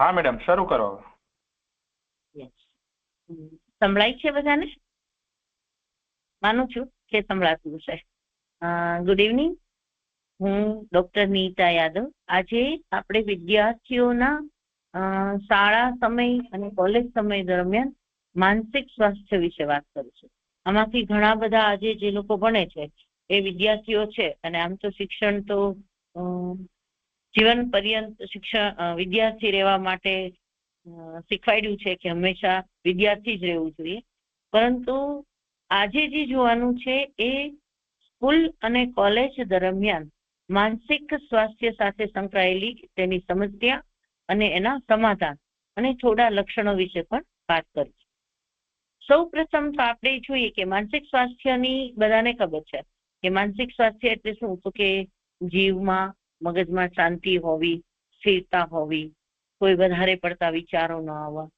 હા મેડમ, શરૂ કરો. યસ. સંભળાય છે બધાને? માનું છું કે સંભળાતું છે. Good evening. હું ડોક્ટર નીતા યાદવ. આજે આપણે વિદ્યાર્થીઓના શાળા સમય અને કોલેજ સમય દરમિયાન માનસિક સ્વાસ્થ્ય વિશે વાત કરીશું. આમાંથી ઘણા બધા આજે જે લોકો ભણે છે એ વિદ્યાર્થીઓ છે, અને આમ તો શિક્ષણ તો જીવન પર્યંત શિક્ષણ વિદ્યાર્થી રહેવા માટે શીખવાડ્યું છે કે હંમેશા વિદ્યાર્થી જ રહેવું જોઈએ. પરંતુ આજે જે જોવાનું છે એ સ્કૂલ અને કોલેજ દરમિયાન માનસિક સ્વાસ્થ્ય સાથે સંકળાયેલી તેની સમસ્યા અને એના સમાધાન અને થોડા લક્ષણો વિશે પણ વાત કરીશું. સૌ પ્રથમ તો આપણે જોઈએ કે માનસિક સ્વાસ્થ્યની બધાને ખબર છે કે માનસિક સ્વાસ્થ્ય એટલે શું? તો કે જીવમાં, મગજમાં શાંતિ હોવી, સ્થિરતા હોવી, કોઈ વધારે પડતા વિચારો ન આવવા.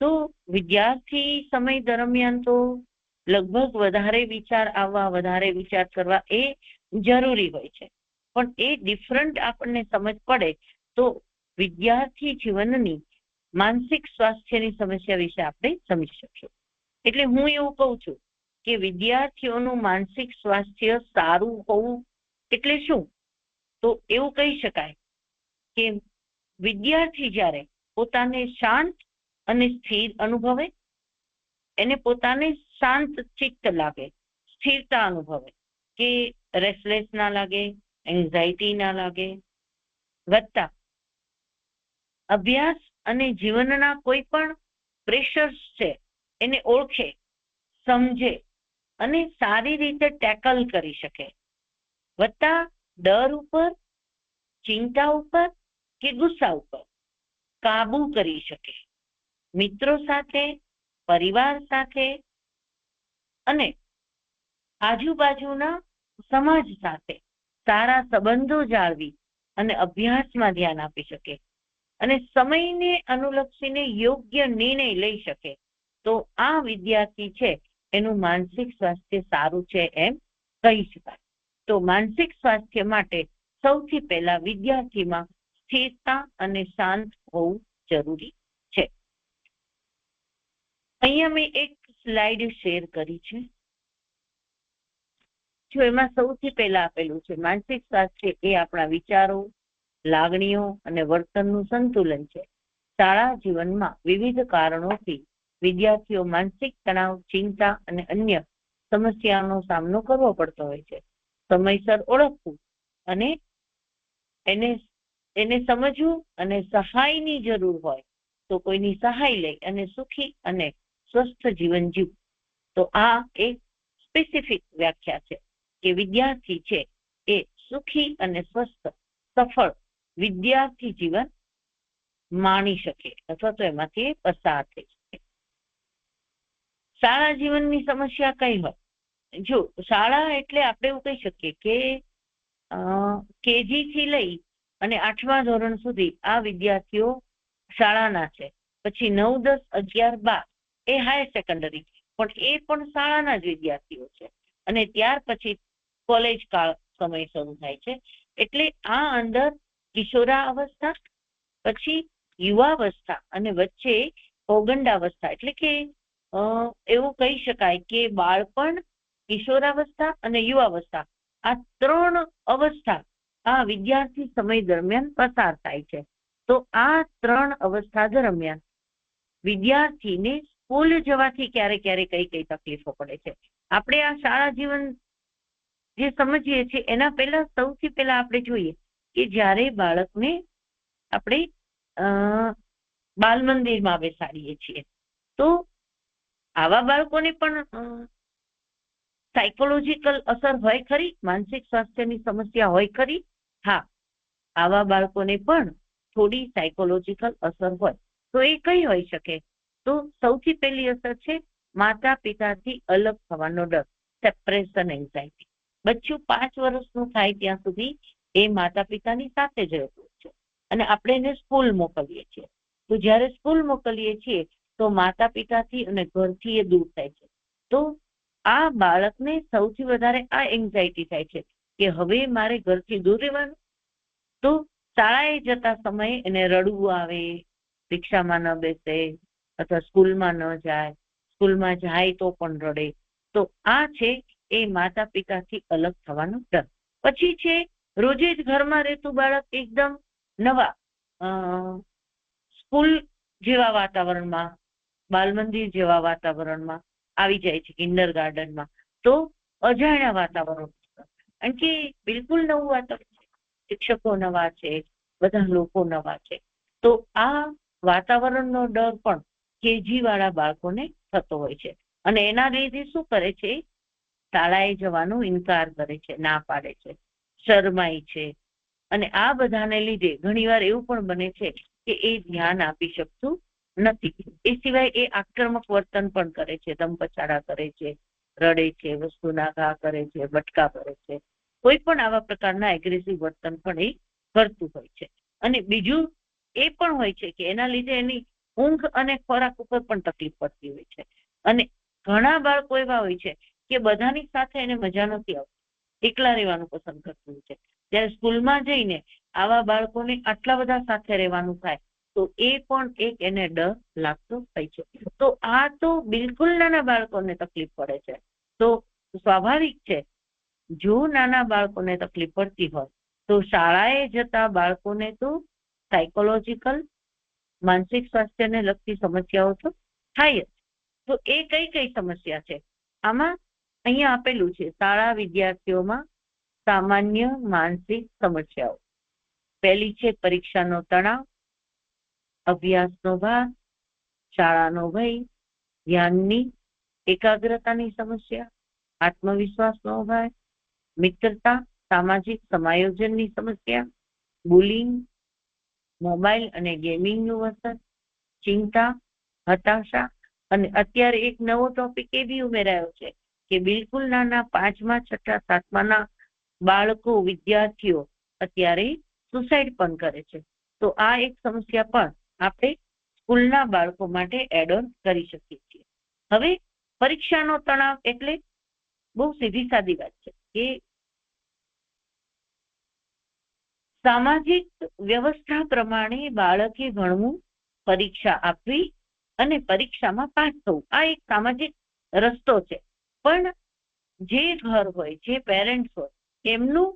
તો વિદ્યાર્થી સમય દરમિયાન તો લગભગ વધારે વિચાર આવવા, વધારે વિચાર કરવા એ જરૂરી હોય છે. પણ એ ડિફરન્ટ આપણને સમજ પડે તો વિદ્યાર્થી જીવનની માનસિક સ્વાસ્થ્યની સમસ્યા વિશે આપણે સમજી શકશું. એટલે હું એવું કહું છું કે વિદ્યાર્થીઓનું માનસિક સ્વાસ્થ્ય સારું હોવું એટલે શું? તો એવું કહી શકાય કે વિદ્યાર્થી જ્યારે પોતાને શાંત અને સ્થિર અનુભવે, એને પોતાને શાંત ચિત્ત લાગે, સ્થિરતા અનુભવે, કે રેસ્ટલેસ ના લાગે, એન્ઝાયટી ના લાગે, વત્તા અભ્યાસ અને જીવનના કોઈ પણ પ્રેશર્સ છે એને ઓળખે, સમજે અને સારી રીતે ટેકલ કરી શકે, વત્તા ડર ઉપર, ચિંતા ઉપર કે ગુસ્સા ઉપર કાબુ કરી શકે, મિત્રો સાથે, પરિવાર સાથે અને આજુબાજુના સમાજ સાથે સારા સંબંધો જાળવી અને અભ્યાસમાં ધ્યાન આપી શકે અને સમયને અનુલક્ષીને યોગ્ય નિર્ણય લઈ શકે, તો આ વિદ્યાર્થી છે એનું માનસિક સ્વાસ્થ્ય સારું છે એમ કહી શકાય. તો માનસિક સ્વાસ્થ્ય માટે સૌથી પહેલા વિદ્યાર્થીમાં સ્થિરતા અને શાંત હોવું જરૂરી છે. અહીંયા મેં એક સ્લાઇડ શેર કરી છે. જો એમાં સૌથી પહેલા આપેલું છે માનસિક સ્વાસ્થ્ય એ આપણા વિચારો, લાગણીઓ અને વર્તનનું સંતુલન છે. શાળા જીવનમાં વિવિધ કારણોથી વિદ્યાર્થીઓ માનસિક તણાવ, ચિંતા અને અન્ય સમસ્યાનો સામનો કરવો પડતો હોય છે. સમયસર ઓળખવું અને એને સમજવું અને સહાયની જરૂર હોય તો કોઈની સહાય લઈ અને સુખી અને સ્વસ્થ જીવન જીવવું. તો આ એક સ્પેસિફિક વ્યાખ્યા છે કે વિદ્યાર્થી છે એ સુખી અને સ્વસ્થ, સફળ વિદ્યાર્થી જીવન માણી શકે અથવા તો એમાંથી પસાર થઈ શકે. શાળા જીવનની સમસ્યા કઈ હોય? જો શાળા એટલે આપણે એવું કહી શકીએ કે કેજી થી લઈ અને 8મા ધોરણ સુધી આ વિદ્યાર્થીઓ શાળાના છે. પછી 9, 10, 11, 12 એ હાયર સેકન્ડરી, પણ એ પણ શાળાના જ વિદ્યાર્થીઓ છે. અને ત્યાર પછી કોલેજ કાળ સમય શરૂ થાય છે. એટલે આ અંદર કિશોરાવસ્થા, પછી યુવાવસ્થા અને વચ્ચે પૌગંડાવસ્થા, એટલે કે એવું કહી શકાય કે બાળપણ, કિશોરાવસ્થા અને યુવાવસ્થા, આ 3 અવસ્થા આ વિદ્યાર્થી સમય દરમિયાન પસાર થાય છે. તો આ 3 અવસ્થા દરમિયાન વિદ્યાર્થીને સ્કૂલ જવાથી ક્યારે ક્યારે કઈ કઈ તકલીફો પડે છે. આપણે આ શાળા જીવન જે સમજીએ છીએ એના પહેલા સૌથી પહેલા આપણે જોઈએ કે જ્યારે બાળકને આપણે બાલ મંદિરમાં બેસાડીએ છીએ તો આવા બાળકોને પણ સાયકોલોજીકલ અસર હોય ખરી, માનસિક સ્વાસ્થ્યની સમસ્યા હોય ખરી. હા, આવા બાળકોને પણ થોડી સાયકોલોજીકલ અસર હોય. તો એ કઈ હોઈ શકે? તો સૌથી પહેલી અસર છે માતા પિતાથી અલગ થવાનો ડર, સેપરેશન એન્ઝાયટી. બચ્ચું 5 વર્ષનું થાય ત્યાં સુધી એ માતા પિતાની સાથે જ રહેતું છે અને આપણે એને સ્કૂલ મોકલીએ છીએ. તો જ્યારે સ્કૂલ મોકલીએ છીએ તો માતા પિતાથી અને ઘરથી એ દૂર થાય છે. તો આ બાળકને સૌથી વધારે આ એન્ઝાયટી થાય છે કે હવે મારે ઘરથી દૂર રહેવાનું. તો શાળાએ જતા સમયે એને રડવું આવે, રિક્ષામાં ન બેસે અથવા સ્કૂલમાં ન જાય, સ્કૂલમાં જાય તો પણ રડે. તો આ છે એ માતા પિતાથી અલગ થવાનો ડર. પછી છે રોજે જ ઘરમાં રહેતું બાળક એકદમ નવા સ્કૂલ જેવા વાતાવરણમાં, બાલ મંદિર જેવા વાતાવરણમાં આવી જાય છે, કિન્ડર ગાર્ડનમાં. તો અજાણ્યા વાતાવરણ, કારણ કે બિલકુલ નવું વાતાવરણ છે, શિક્ષકો નવા છે, બધા લોકો નવા છે. તો આ વાતાવરણનો ડર પણ કેજી વાળા બાળકોને થતો હોય છે. અને એના લીધે શું કરે છે, શાળાએ જવાનો ઇનકાર કરે છે, ના પાડે છે, શરમાય છે. અને આ બધાને લીધે ઘણીવાર એવું પણ બને છે કે એ ધ્યાન આપી શકતું નથી. એ સિવાય એ આક્રમક વર્તન પણ કરે છે, દમપછાડા કરે છે, રડે છે, વસ્તુના ઘા કરે છે, બટકા કરે છે. કોઈ પણ આવા પ્રકારના એગ્રેસિવ વર્તન પણ એ કરતું હોય છે. અને બીજું એ પણ હોય છે કે એના લીધે એની ઊંઘ અને ખોરાક ઉપર પણ તકલીફ પડતી હોય છે. અને ઘણા બાળકો એવા હોય છે કે બધાની સાથે એને મજા નથી આવતી, એકલા રહેવાનું પસંદ કરતું હોય છે. ત્યારે સ્કૂલમાં જઈને આવા બાળકોને આટલા બધા સાથે રહેવાનું થાય તો એ પણ એક એને ડર લાગતો હોય છે. તો આ તો બિલકુલ નાના બાળકોને તકલીફ પડે છે. તો સ્વાભાવિક છે, જો નાના બાળકોને તકલીફ પડતી હોય તો શાળાએ જતા બાળકોને તો સાયકોલોજીકલ, માનસિક સ્વાસ્થ્યને લગતી સમસ્યાઓ તો થાય જ. તો એ કઈ કઈ સમસ્યા છે આમાં અહીંયા આપેલું છે, શાળા વિદ્યાર્થીઓમાં સામાન્ય માનસિક સમસ્યાઓ. પહેલી છે પરીક્ષાનો તણાવ, અભ્યાસનો ભાર, શાળાનો ભય, ધ્યાનની એકાગ્રતાની સમસ્યા, આત્મવિશ્વાસનો અભાવ, મિત્રતા, સામાજિક સમાયોજનની સમસ્યા, બુલિંગ, મોબાઈલ અને ગેમિંગનું અસર, ચિંતા, હતાશા. અને અત્યારે એક નવો ટોપિક એ બી ઉમેરાયો છે કે બિલકુલ નાના 5મા, 6ઠા, 7માના બાળકો, વિદ્યાર્થીઓ અત્યારે સુસાઇડ પણ કરે છે. તો આ એક સમસ્યા પણ આપણે સ્કૂલના બાળકો માટે એડ ઓન કરી શકીએ છીએ. હવે પરીક્ષાનો તણાવ એટલે બહુ સીધી સાદી વાત છે કે સામાજિક વ્યવસ્થા પ્રમાણે બાળકે ભણવું, પરીક્ષા આપવી અને પરીક્ષામાં પાસ થવું, આ એક સામાજિક રસ્તો છે. પણ જે ઘર હોય, જે પેરેન્ટ્સ હોય, એમનું,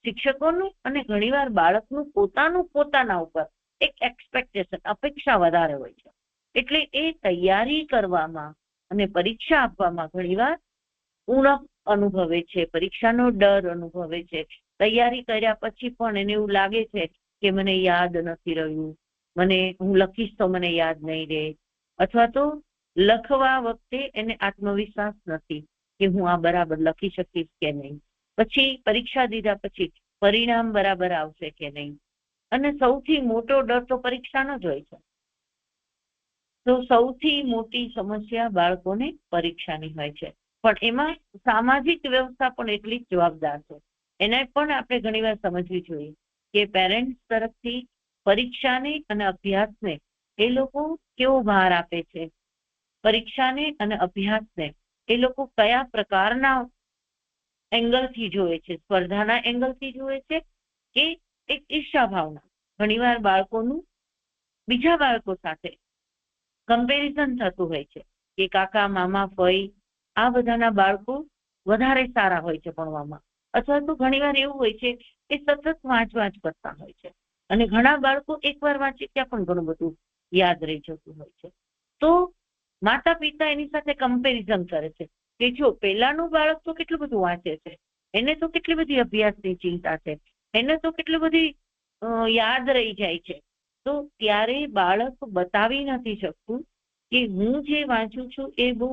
શિક્ષકોનું અને ઘણીવાર બાળકનું પોતાના ઉપર એક એક્સપેક્ટેશન, અપેક્ષા વધારે હોય છે. એટલે એ તૈયારી કરવામાં અને પરીક્ષા આપવામાં ઘણીવાર ઉણપ અનુભવે છે, પરીક્ષાનો ડર અનુભવે છે. તૈયારી કર્યા પછી પણ એને એવું લાગે છે કે મને યાદ નથી રહ્યું, હું લખીશ તો મને યાદ નહીં રહે, અથવા તો લખવા વખતે એને આત્મવિશ્વાસ નથી કે હું આ બરાબર લખી શકીશ કે નહીં. પછી પરીક્ષા દીધા પછી પરિણામ બરાબર આવશે કે નહીં. અને સૌથી મોટો ડર તો પરીક્ષાનો જ હોય છે. તો સૌથી મોટી સમસ્યા બાળકોને પરીક્ષાની હોય છે. પણ એમાં સામાજિક વ્યવસ્થા પણ એટલી જ જવાબદાર છે. એને પણ આપણે ઘણીવાર સમજવી જોઈએ કે પેરેન્ટ્સ તરફથી પરીક્ષાને અને અભ્યાસને એ લોકો કેવો ભાર આપે છે, પરીક્ષાને અને અભ્યાસને એ લોકો કયા પ્રકારના એંગલથી જોવે છે, સ્પર્ધાના એંગલથી જોવે છે કે એક ઈર્ષા ભાવના. ઘણીવાર બાળકોનું બીજા બાળકો સાથે કમ્પેરિઝન થતું હોય છે કે કાકા, મામા, ફઈ આ બધાના બાળકો વધારે સારા હોય છે ભણવામાં, અથવા તો ઘણીવાર એવું હોય છે કે સતત વાંચ કરતા હોય છે. અને ઘણા બાળકો એકવાર વાંચે ત્યાં પણ ઘણું બધું યાદ રહી જતું હોય છે. તો માતા પિતા એની સાથે કમ્પેરિઝન કરે છે કે જો પેલાનું બાળક તો કેટલું બધું વાંચે છે, એને તો કેટલી બધી અભ્યાસની ચિંતા છે, એને તો કેટલી બધી યાદ રહી જાય છે. તો ત્યારે બાળક બતાવી નથી શકતું કે હું જે વાંચું છું એ બહુ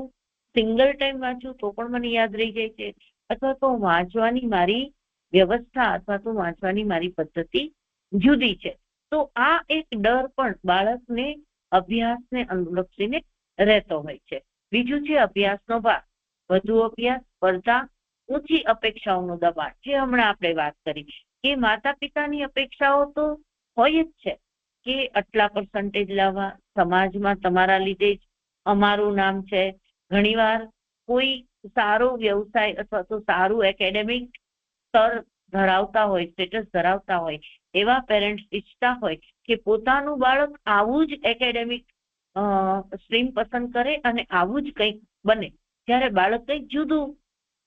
સિંગલ ટાઈમ વાંચું તો પણ મને યાદ રહી જાય છે, અથવા તો વાંચવાની મારી વ્યવસ્થા અથવા તો વાંચવાની મારી પદ્ધતિ જુદી છે. તો આ એક ડર પણ બાળકને અભ્યાસને અનુલક્ષીને રહેતો હોય છે. બીજું છે અભ્યાસનો ભાર, વધુ અભ્યાસ, સ્પર્ધા, ઊંચી અપેક્ષાઓનું દબાણ, જે હમણાં આપણે વાત કરી કે માતા પિતાની અપેક્ષાઓ તો હોય જ છે કે આટલા પર્સન્ટેજ લાવવા, સમાજમાં તમારા લીધે જ અમારું નામ છે. ઘણીવાર કોઈ સારો વ્યવસાય અથવા તો સારું એકેડેમિક સ્તર ધરાવતા હોય, સ્ટેટસ ધરાવતા હોય એવા પેરેન્ટ્સ ઈચ્છતા હોય કે પોતાનું બાળક આવું જ એકેડેમિક સ્ટ્રીમ પસંદ કરે અને આવું જ કંઈક બને, ત્યારે બાળક કંઈક જુદું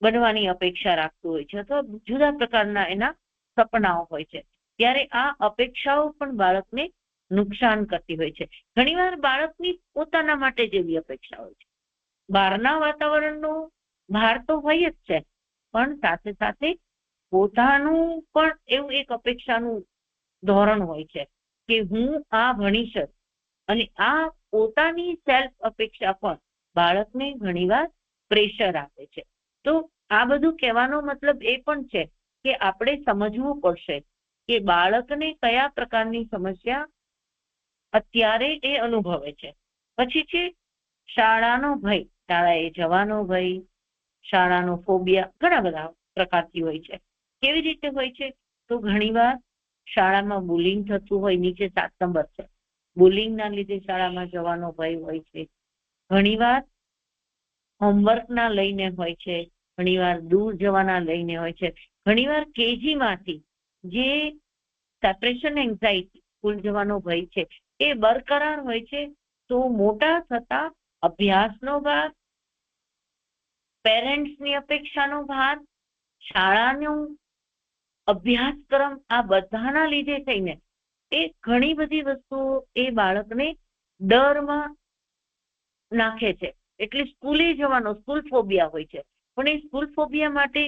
બનવાની અપેક્ષા રાખતું હોય છે અથવા જુદા પ્રકારના એના સપનાઓ હોય છે, ત્યારે આ અપેક્ષાઓ પણ બાળકને નુકસાન કરતી હોય છે. ઘણીવાર બાળકની પોતાના માટે જેવી અપેક્ષા હોય છે. બહારના વાતાવરણનો ભાર તો હોય જ છે, પણ સાથે સાથે પોતાનું પણ એવું એક અપેક્ષાનું ધોરણ હોય છે કે હું આ ભણીશ. અને આ પોતાની સેલ્ફ અપેક્ષા પણ બાળકને ઘણીવાર પ્રેશર આપે છે. તો આ બધું કહેવાનો મતલબ એ પણ છે કે આપણે સમજવું પડશે કે બાળકને કયા પ્રકારની સમસ્યા અત્યારે એ અનુભવે છે. પછી છે શાળાનો ભય, શાળાએ જવાનો ભય, શાળાનો ફોબિયા ઘણા બધા પ્રકારથી હોય છે. કેવી રીતે હોય છે? તો ઘણીવાર શાળામાં બુલિંગ થતું હોય, નીચે 7 નંબર છે, બુલિંગના લીધે શાળામાં જવાનો ભય હોય છે. ઘણીવાર હોમવર્કના લઈને હોય છે, ઘણીવાર દૂર જવાના લઈને હોય છે, ઘણીવાર કેજીમાંથી જે સેપરેશન એન્ઝાઇટી, સ્કૂલ જવાનો ભય છે, એ બરકરાર હોય છે. તો મોટા થતા અભ્યાસનો ભાર, પેરેન્ટ્સની અપેક્ષાનો ભાર, શાળાનો અભ્યાસક્રમ, આ બધાના લીધે થઈને એ ઘણી બધી વસ્તુઓ એ બાળકને ડરમાં નાખે છે. એટલે સ્કૂલે જવાનો સ્કૂલ ફોબિયા હોય છે. પણ એ સ્કૂલ ફોબિયા માટે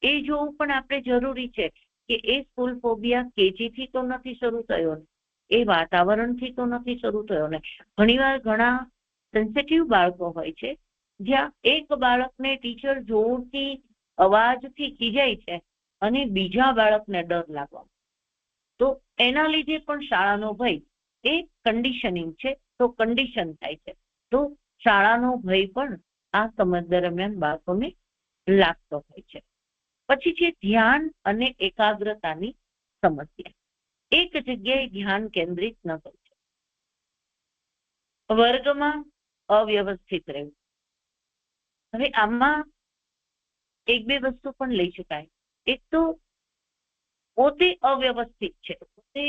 એ જોવું પણ આપણે જરૂરી છે કે એ સ્કૂલ ફોબિયા કેજીથી તો નથી શરૂ થયો ને, એ વાતાવરણથી તો નથી શરૂ થયો ને. ઘણીવાર ઘણા સેન્સિટિવ બાળકો હોય છે, જ્યાં એક બાળકને ટીચર જોરથી અવાજથી ખીજાય છે અને બીજા બાળકને ડર લાગવા, તો એના લીધે પણ શાળાનો ભય એ કન્ડિશનિંગ છે, તો કન્ડિશન થાય છે. તો શાળાનો ભય પણ આ સમય દરમિયાન બાળકોને લાગતો હોય છે. પછી છે ધ્યાન અને એકાગ્રતાની સમસ્યા. એક જગ્યાએ ધ્યાન કેન્દ્રિત ન હોય છે, વર્ગમાં અવ્યવસ્થિત રહેવું. હવે આમાં એક બે વસ્તુ પણ લઈ શકાય. એક તો પોતે અવ્યવસ્થિત છે, પોતે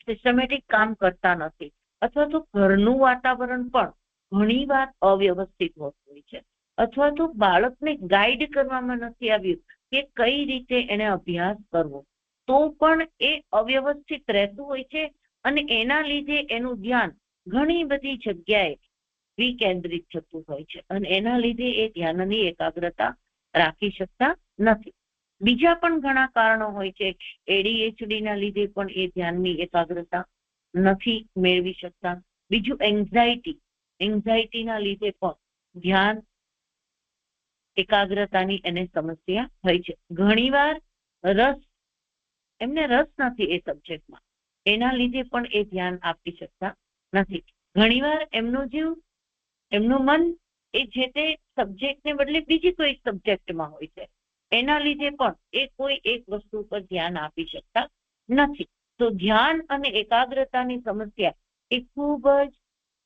સિસ્ટમેટિક કામ કરતા નથી, અથવા તો ઘરનું વાતાવરણ પણ ઘણીવાર અવ્યવસ્થિત હોતું હોય છે, અથવા તો બાળકને ગાઈડ કરવામાં નથી આવ્યું કે કઈ રીતે એને અભ્યાસ કરવો, તો પણ એ અવ્યવસ્થિત રહેતું હોય છે અને એના લીધે એનું ધ્યાન ઘણી બધી જગ્યાએ વિકેન્દ્રિત થતું હોય છે અને એના લીધે એ ધ્યાનની એકાગ્રતા રાખી શકતા નથી. બીજા પણ ઘણા કારણો હોય છે. ADHD ના લીધે પણ એ ધ્યાનની એકાગ્રતા નથી મેળવી શકતા. બીજું એન્ઝાઇટીના લીધે પણ ધ્યાન એકાગ્રતાની એને સમસ્યા હોય છે. ઘણીવાર એમને રસ નથી એ સબ્જેક્ટમાં, એના લીધે પણ એ ધ્યાન આપી શકતા નથી. ઘણીવાર એમનું મન એ જે તે સબ્જેક્ટને બદલે બીજી કોઈ સબ્જેક્ટમાં હોય છે, એના લીધે પણ એ કોઈ એક વસ્તુ પર ધ્યાન આપી શકતા નથી. તો ધ્યાન અને એકાગ્રતાની સમસ્યા એ ખૂબ જ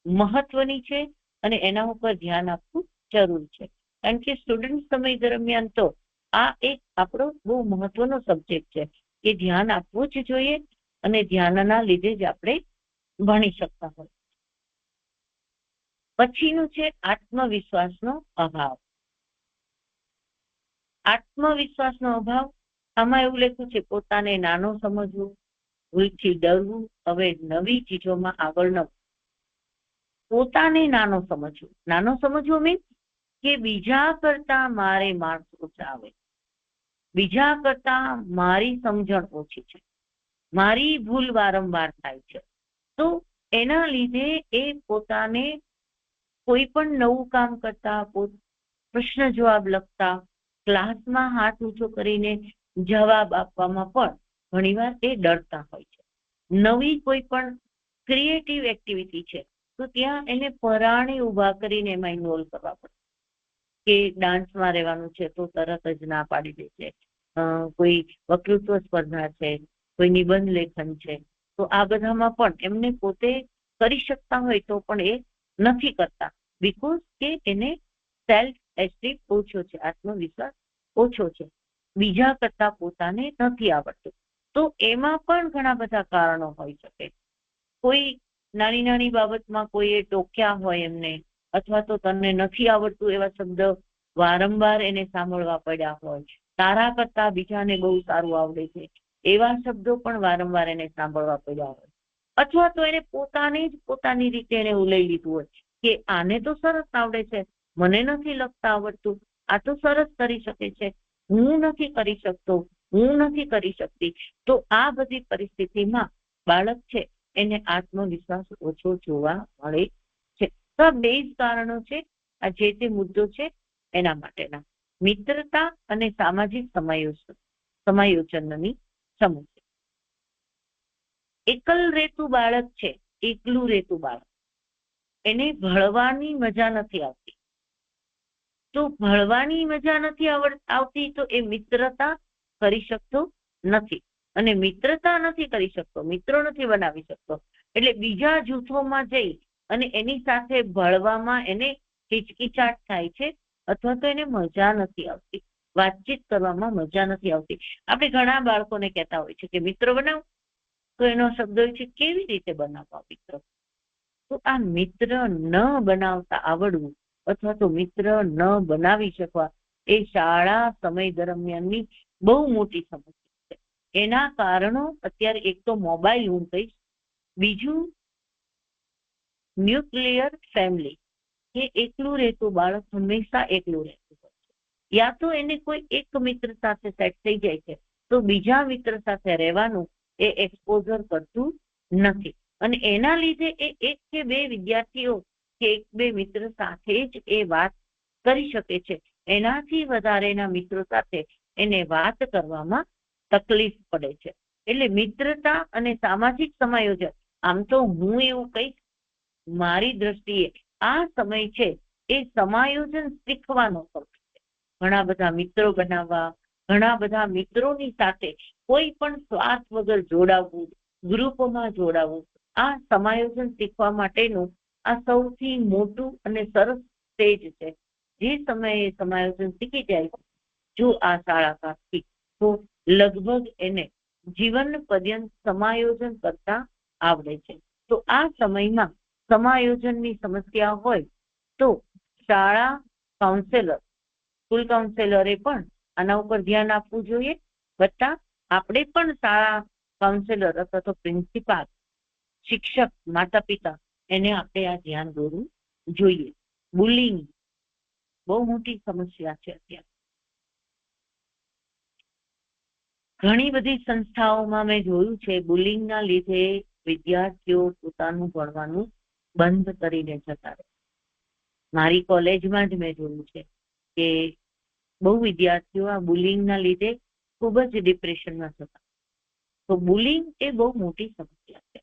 મહત્વની છે અને એના ઉપર ધ્યાન આપવું જરૂરી છે. કારણ કે સ્ટુડન્ટ સમય દરમિયાન તો આ એક આપણો બહુ મહત્વનો સબ્જેક્ટ છે કે ધ્યાન આપવું જ જોઈએ અને ધ્યાનના લીધે જ આપણે ભણી શકતા હોય. પછીનું છે આત્મવિશ્વાસનો અભાવ. આત્મવિશ્વાસનો અભાવ, આમાં એવું લખ્યું છે પોતાને નાનો સમજવું, ભૂલથી ડરવું, હવે નવી ચીજોમાં આગળ ન. પોતાને નાનો સમજવો મીન્સ કે બીજા કરતા મારે માર્ક્સ ઓછા આવે, બીજા કરતા મારી સમજણ ઓછી છે, મારી ભૂલ વારંવાર થાય છે. તો એના લીધે એ પોતાને કોઈ પણ નવું કામ કરતા, પ્રશ્ન જવાબ લખતા, ક્લાસમાં હાથ ઊંચો કરીને જવાબ આપવામાં પણ ઘણીવાર એ ડરતા હોય છે. નવી કોઈ પણ ક્રિએટિવ એક્ટિવિટી છે તો ત્યાં એને પરાણે ઊભા કરીને એમાં ઇન્વોલ્વ કરવા પડે. કે ડાન્સમાં રહેવાનું છે તો તરત જ ના પાડી દે છે, કોઈ વક્તૃત્વ સ્પર્ધા છે, કોઈ નિબંધ લેખન છે, તો આ બધામાં પણ એમને પોતે કરી શકતા હોય તો પણ એ નથી કરતા, બીકોઝ કે એને સેલ્ફ એસ્ટીમ ઓછો છે, આત્મવિશ્વાસ ઓછો છે, બીજા કરતા પોતાને નથી આવડતું. તો એમાં પણ ઘણા બધા કારણો હોઈ શકે. કોઈ નાની નાની બાબતમાં કોઈએ ટોક્યા હોય એમને, અથવા તો તને નથી આવડતું એવા શબ્દ વારંવાર એને સાંભળવા પડ્યા હોય. તારા કરતા બીજાને બહુ સારું આવડે છે એવા શબ્દો પણ વારંવાર એને સાંભળવા પડ્યા હોય. અથવા તો એને પોતાની જ પોતાની રીતે એને લઈ લીધું હોય કે આને તો સરસ આવડે છે, મને નથી લખતા આવડતું, આ તો સરસ કરી શકે છે, હું નથી કરી શકતો, હું નથી કરી શકતી. તો આ બધી પરિસ્થિતિમાં બાળક છે એને આત્મવિશ્વાસ ઓછો જોવા મળે છે. તો આ બે જ કારણો છે, આ જે તે મુદ્દો છે એના માટેના. મિત્રતા અને સામાજિક સમાયોજનની સમસ્યા. એકલ રેતું બાળક છે, એકલું રેતું બાળક, એને ભણવાની મજા નથી આવતી. તો ભણવાની મજા નથી આવતી તો એ મિત્રતા કરી શકતો નથી, અને મિત્રતા નથી કરી શકતો, મિત્રો નથી બનાવી શકતો, એટલે બીજા જૂથોમાં જઈ અને એની સાથે ભળવામાં એને હિચકિચાટ થાય છે, અથવા તો એને મજા નથી આવતી, વાતચીત કરવામાં મજા નથી આવતી. આપણે ઘણા બાળકોને કહેતા હોય છે કે મિત્રો બનાવો, તો એનો શબ્દ હોય છે કેવી રીતે બનાવવા મિત્રો. તો આ મિત્ર ન બનાવતા આવડવું અથવા તો મિત્ર ન બનાવી શકવા એ શાળા સમય દરમિયાનની બહુ મોટી સમસ્યા છે. એના કારણો અત્યારે એક તો મોબાઈલ હું કહીશ, બીજું ન્યુક્લિયર ફેમિલી, કે એકલું રહેતું બાળક હંમેશા એકલું રહેતું હોય છે. યા તો એને કોઈ એક મિત્ર સાથે સેટ થઈ જાય છે તો બીજા મિત્ર સાથે રહેવાનું એ એક્સપોઝર કરતું નથી, અને એના લીધે એ એક કે બે વિદ્યાર્થીઓ કે એક બે મિત્ર સાથે જ એ વાત કરી શકે છે. એનાથી વધારેના મિત્રો સાથે એને વાત કરવામાં તકલીફ પડે છે. એટલે મિત્રતા અને સામાજિક સમાયોજન, આમ તો હું એવું કહીશ મારી દ્રષ્ટિએ આ સમય છે એ સમાયોજન શીખવાનો સમય છે. ઘણા બધા મિત્રો બનાવવા, ઘણા બધા મિત્રોની સાથે કોઈ પણ સ્વાર્થ વગર જોડાવવું, ગ્રુપમાં જોડાવવું, આ સમાયોજન શીખવા માટેનું આ સૌથી મોટું અને સરસ સ્ટેજ છે. જે સમયે સમાયોજન શીખી જાય જો આ શાળા કાળથી, તો લગભગ એને જીવન પર્યંત સમાયોજન કરતા આવડે છે. તો આ સમયમાં સમાયોજનની સમસ્યા હોય તો શાળા કાઉન્સેલર, સ્કૂલ કાઉન્સેલરે પણ આના ઉપર ધ્યાન આપવું જોઈએ. વત્તા આપણે પણ શાળા કાઉન્સેલર અથવા તો પ્રિન્સિપાલ, શિક્ષક, માતા પિતા, એને આપણે આ ધ્યાન દોરવું જોઈએ. બુલિંગ બહુ મોટી સમસ્યા છે અત્યારે. ઘણી બધી સંસ્થાઓમાં મેં જોયું છે બુલિંગના લીધે વિદ્યાર્થીઓ પોતાનું ભણવાનું બંધ કરીને જતા રહે. મારી કોલેજમાં જ મેં જોયું છે કે બહુ વિદ્યાર્થીઓ આ બુલિંગના લીધે ખૂબ જ ડિપ્રેશનમાં જતા. તો બુલિંગ એ બહુ મોટી સમસ્યા છે.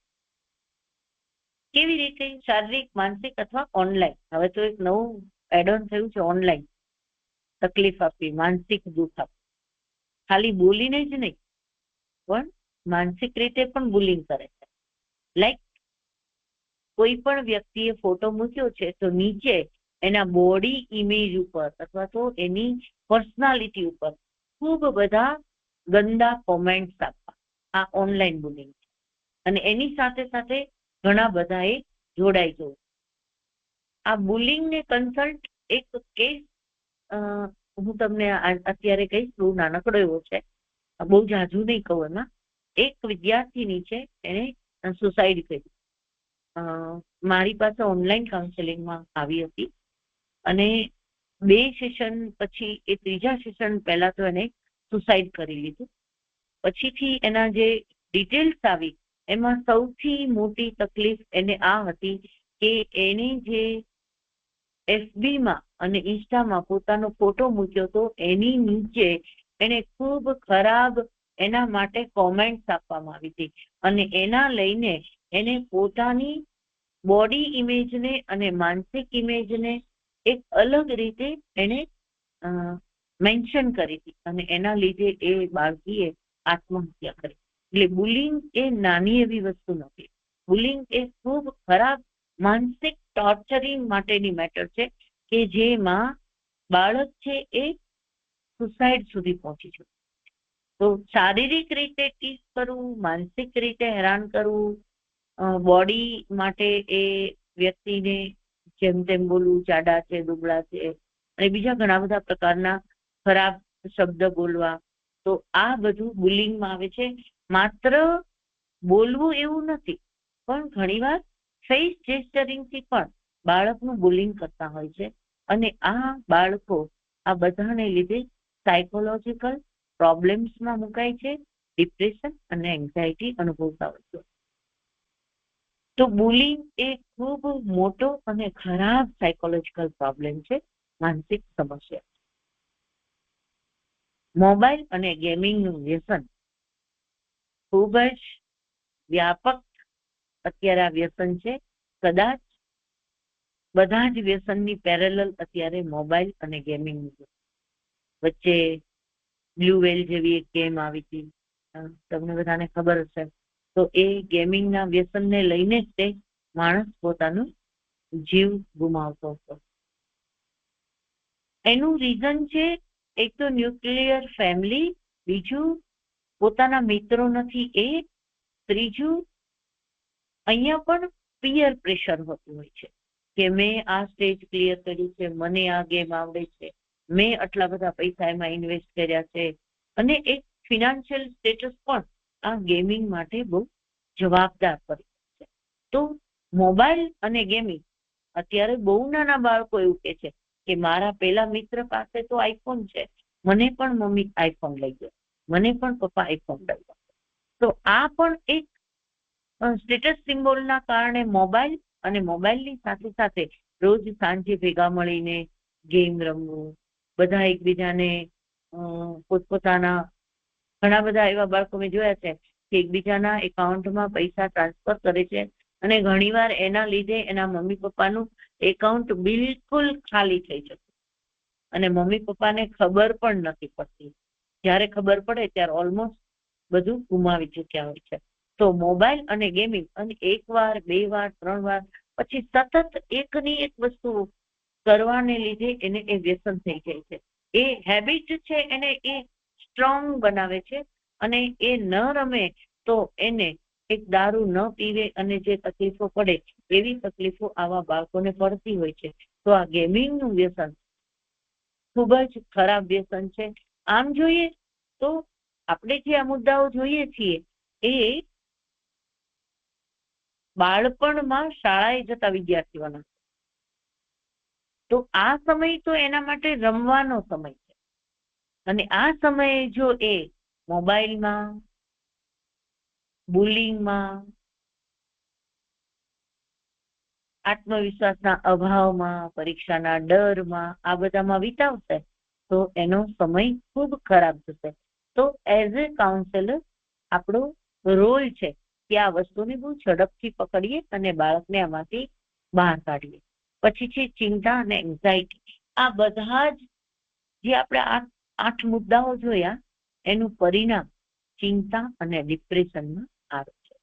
કેવી રીતે? શારીરિક, માનસિક અથવા ઓનલાઈન. હવે તો એક નવું એડ ઓન થયું છે, ઓનલાઈન તકલીફ આપવી, માનસિક દુઃખ આપવું. ખાલી બોલીને જ નહીં પણ માનસિક રીતે પણ બુલિંગ કરે છે. લાઈક કોઈ પણ વ્યક્તિએ ફોટો મૂક્યો છે તો નીચે એના બોડી ઇમેજ ઉપર અથવા તો એની પર્સનાલિટી ઉપર ખૂબ બધા ગંદા કોમેન્ટ્સ આપવા, આ ઓનલાઈન બુલિંગ છે. અને એની સાથે સાથે ઘણા બધાએ જોડાઈ જવું. આ બુલિંગને કન્સલ્ટ એક કેસ હું તમને અત્યારે કહીશ, બહુ નાનકડો એવો છે, બહુ જાજુ નહીં કહું એમાં. એક વિદ્યાર્થીની છે, એને સુસાઇડ કરી. મારી પાસે ઓનલાઈન કાઉન્સેલિંગમાં આવી હતી, અને 2 સેશન પછી એ 3જા સેશન પહેલા તો એને સુસાઇડ કરી લીધું. પછીથી એના જે ડિટેલ્સ આવી એમાં સૌથી મોટી તકલીફ એને આ હતી કે એને જે FBમાં અને ઇન્સ્ટામાં પોતાનો ફોટો મૂક્યો તો એની નીચે એને ખૂબ ખરાબ એના માટે કોમેન્ટ્સ આપવામાં આવી હતી, અને એના લઈને એને પોતાની બોડી ઇમેજને અને માનસિક ઇમેજને એક અલગ રીતે એને મેન્શન કરી હતી, અને એના લીધે એ બાળકીએ આત્મહત્યા કરી. એટલે બુલિંગ એ નાની એવી વસ્તુ નથી. બુલિંગ એ ખૂબ ખરાબ માનસિક ટોર્ચરિંગ માટેની મેટર છે કે જેમાં બાળક છે એ સુસાઇડ સુધી પહોંચી શકે. તો શારીરિક રીતે ટીસ કરવું, માનસિક રીતે હેરાન કરવું, બોડી માટે એ વ્યક્તિને જેમ તેમ બોલવું, જાડા છે, દુબળા છે, અને બીજા ઘણા બધા પ્રકારના ખરાબ શબ્દ બોલવા, તો આ બધું બુલિંગમાં આવે છે. માત્ર બોલવું એવું નથી, પણ ઘણીવાર ફેસ જેસ્ચરિંગથી પણ બાળકનું બુલિંગ કરતા હોય છે. અને આ બાળકો આ બધાને લીધે સાયકોલોજીકલ પ્રોબ્લેમ્સમાં મુકાય છે, ડિપ્રેશન અને એન્ઝાયટી અનુભવતા હોય છે. તો બુલિંગ એ ખૂબ મોટો અને ખરાબ સાયકોલોજીકલ પ્રોબ્લેમ છે, માનસિક સમસ્યા. મોબાઈલ અને ગેમિંગનું વ્યસન ખૂબ જ વ્યાપક અત્યારે આ વ્યસન છે. કદાચ બધા જ વ્યસનની પેરેલલ અત્યારે મોબાઈલ અને ગેમિંગ વચ્ચે બ્લુ વેલ જેવી એક ગેમ આવી હતી, તમને બધાને ખબર હશે. તો એ ગેમિંગના વ્યસનને લઈને જ તે માણસ પોતાનું જીવ ગુમાવતો હતો. એનું રીઝન છે એક તો ન્યુક્લિયર ફેમિલી, બીજું પોતાના મિત્રો નથી એ, ત્રીજું અહીંયા પણ પિયર પ્રેશર હોતું હોય છે કે મેં આ સ્ટેજ ક્લિયર કર્યું છે, મને આ ગેમ આવડે છે, મેં આટલા બધા પૈસા એમાં ઇન્વેસ્ટ કર્યા છે. અને એક ફિનાન્શિયલ સ્ટેટસ પણ આ ગેમિંગ માટે બહુ જવાબદાર પરિબળ છે. તો મોબાઈલ અને ગેમિંગ અત્યારે બહુ નાના બાળકો એવું કે છે કે મારા પેલા મિત્ર પાસે તો આઈફોન છે, મને પણ મમ્મી આઈફોન લઈ ગયો, મને પણ પપ્પા આઈફોન લઈ ગયો. તો આ પણ એક સ્ટેટસ સિમ્બોલના કારણે મોબાઈલ અને મોબાઈલની સાથે સાથે રોજ સાંજે ભેગા મળીને ગેમ રમવું, બધા એકબીજાને પોતપોતાના ઘણા બધા એવા બાળકો મેં જોયા છે કે એકબીજાના એકાઉન્ટમાં પૈસા ટ્રાન્સફર કરે છે, અને ઘણીવાર એના લીધે એના મમ્મી પપ્પાનું એકાઉન્ટ બિલકુલ ખાલી થઈ જતું અને મમ્મી પપ્પાને ખબર પણ નથી પડતી. જ્યારે ખબર પડે ત્યારે ઓલમોસ્ટ બધું ગુમાવી ચૂક્યા હોય છે. તો મોબાઈલ અને ગેમિંગ અને 1 વાર 2 વાર 3 વાર પછી સતત એકની એક વસ્તુ કરવાને લીધે એને એ વ્યસન થઈ જાય છે. એ હેબિટ છે એને એ સ્ટ્રોંગ બનાવે છે, અને એ ન રમે તો એને એક દારૂ ન પીવે અને જે તકલીફો પડે એવી તકલીફો આવા બાળકોને પડતી હોય છે. તો આ ગેમિંગનું વ્યસન ખૂબ જ ખરાબ વ્યસન છે. આમ જોઈએ તો આપણે જે આ મુદ્દાઓ જોઈએ છીએ એ બાળપણમાં શાળાએ જતા વિદ્યાર્થીઓના, તો આ સમય તો એના માટે રમવાનો સમય છે. અને આ સમયે જો એ મોબાઈલમાં, બુલિંગમાં, આત્મવિશ્વાસના અભાવમાં, પરીક્ષાના ડરમાં, આ બધામાં વિતાવશે તો એનો સમય ખૂબ ખરાબ જશે. તો એઝ એ કાઉન્સેલર આપણો રોલ છે કે આ વસ્તુને બહુ ઝડપથી પકડીએ અને બાળકને આમાંથી બહાર કાઢીએ. પછી છે ચિંતા અને એન્ઝાયટી. આ બધા જ જે આપણે 8 મુદ્દાઓ જોયા એનું પરિણામ ચિંતા અને ડિપ્રેશનમાં આવે છે.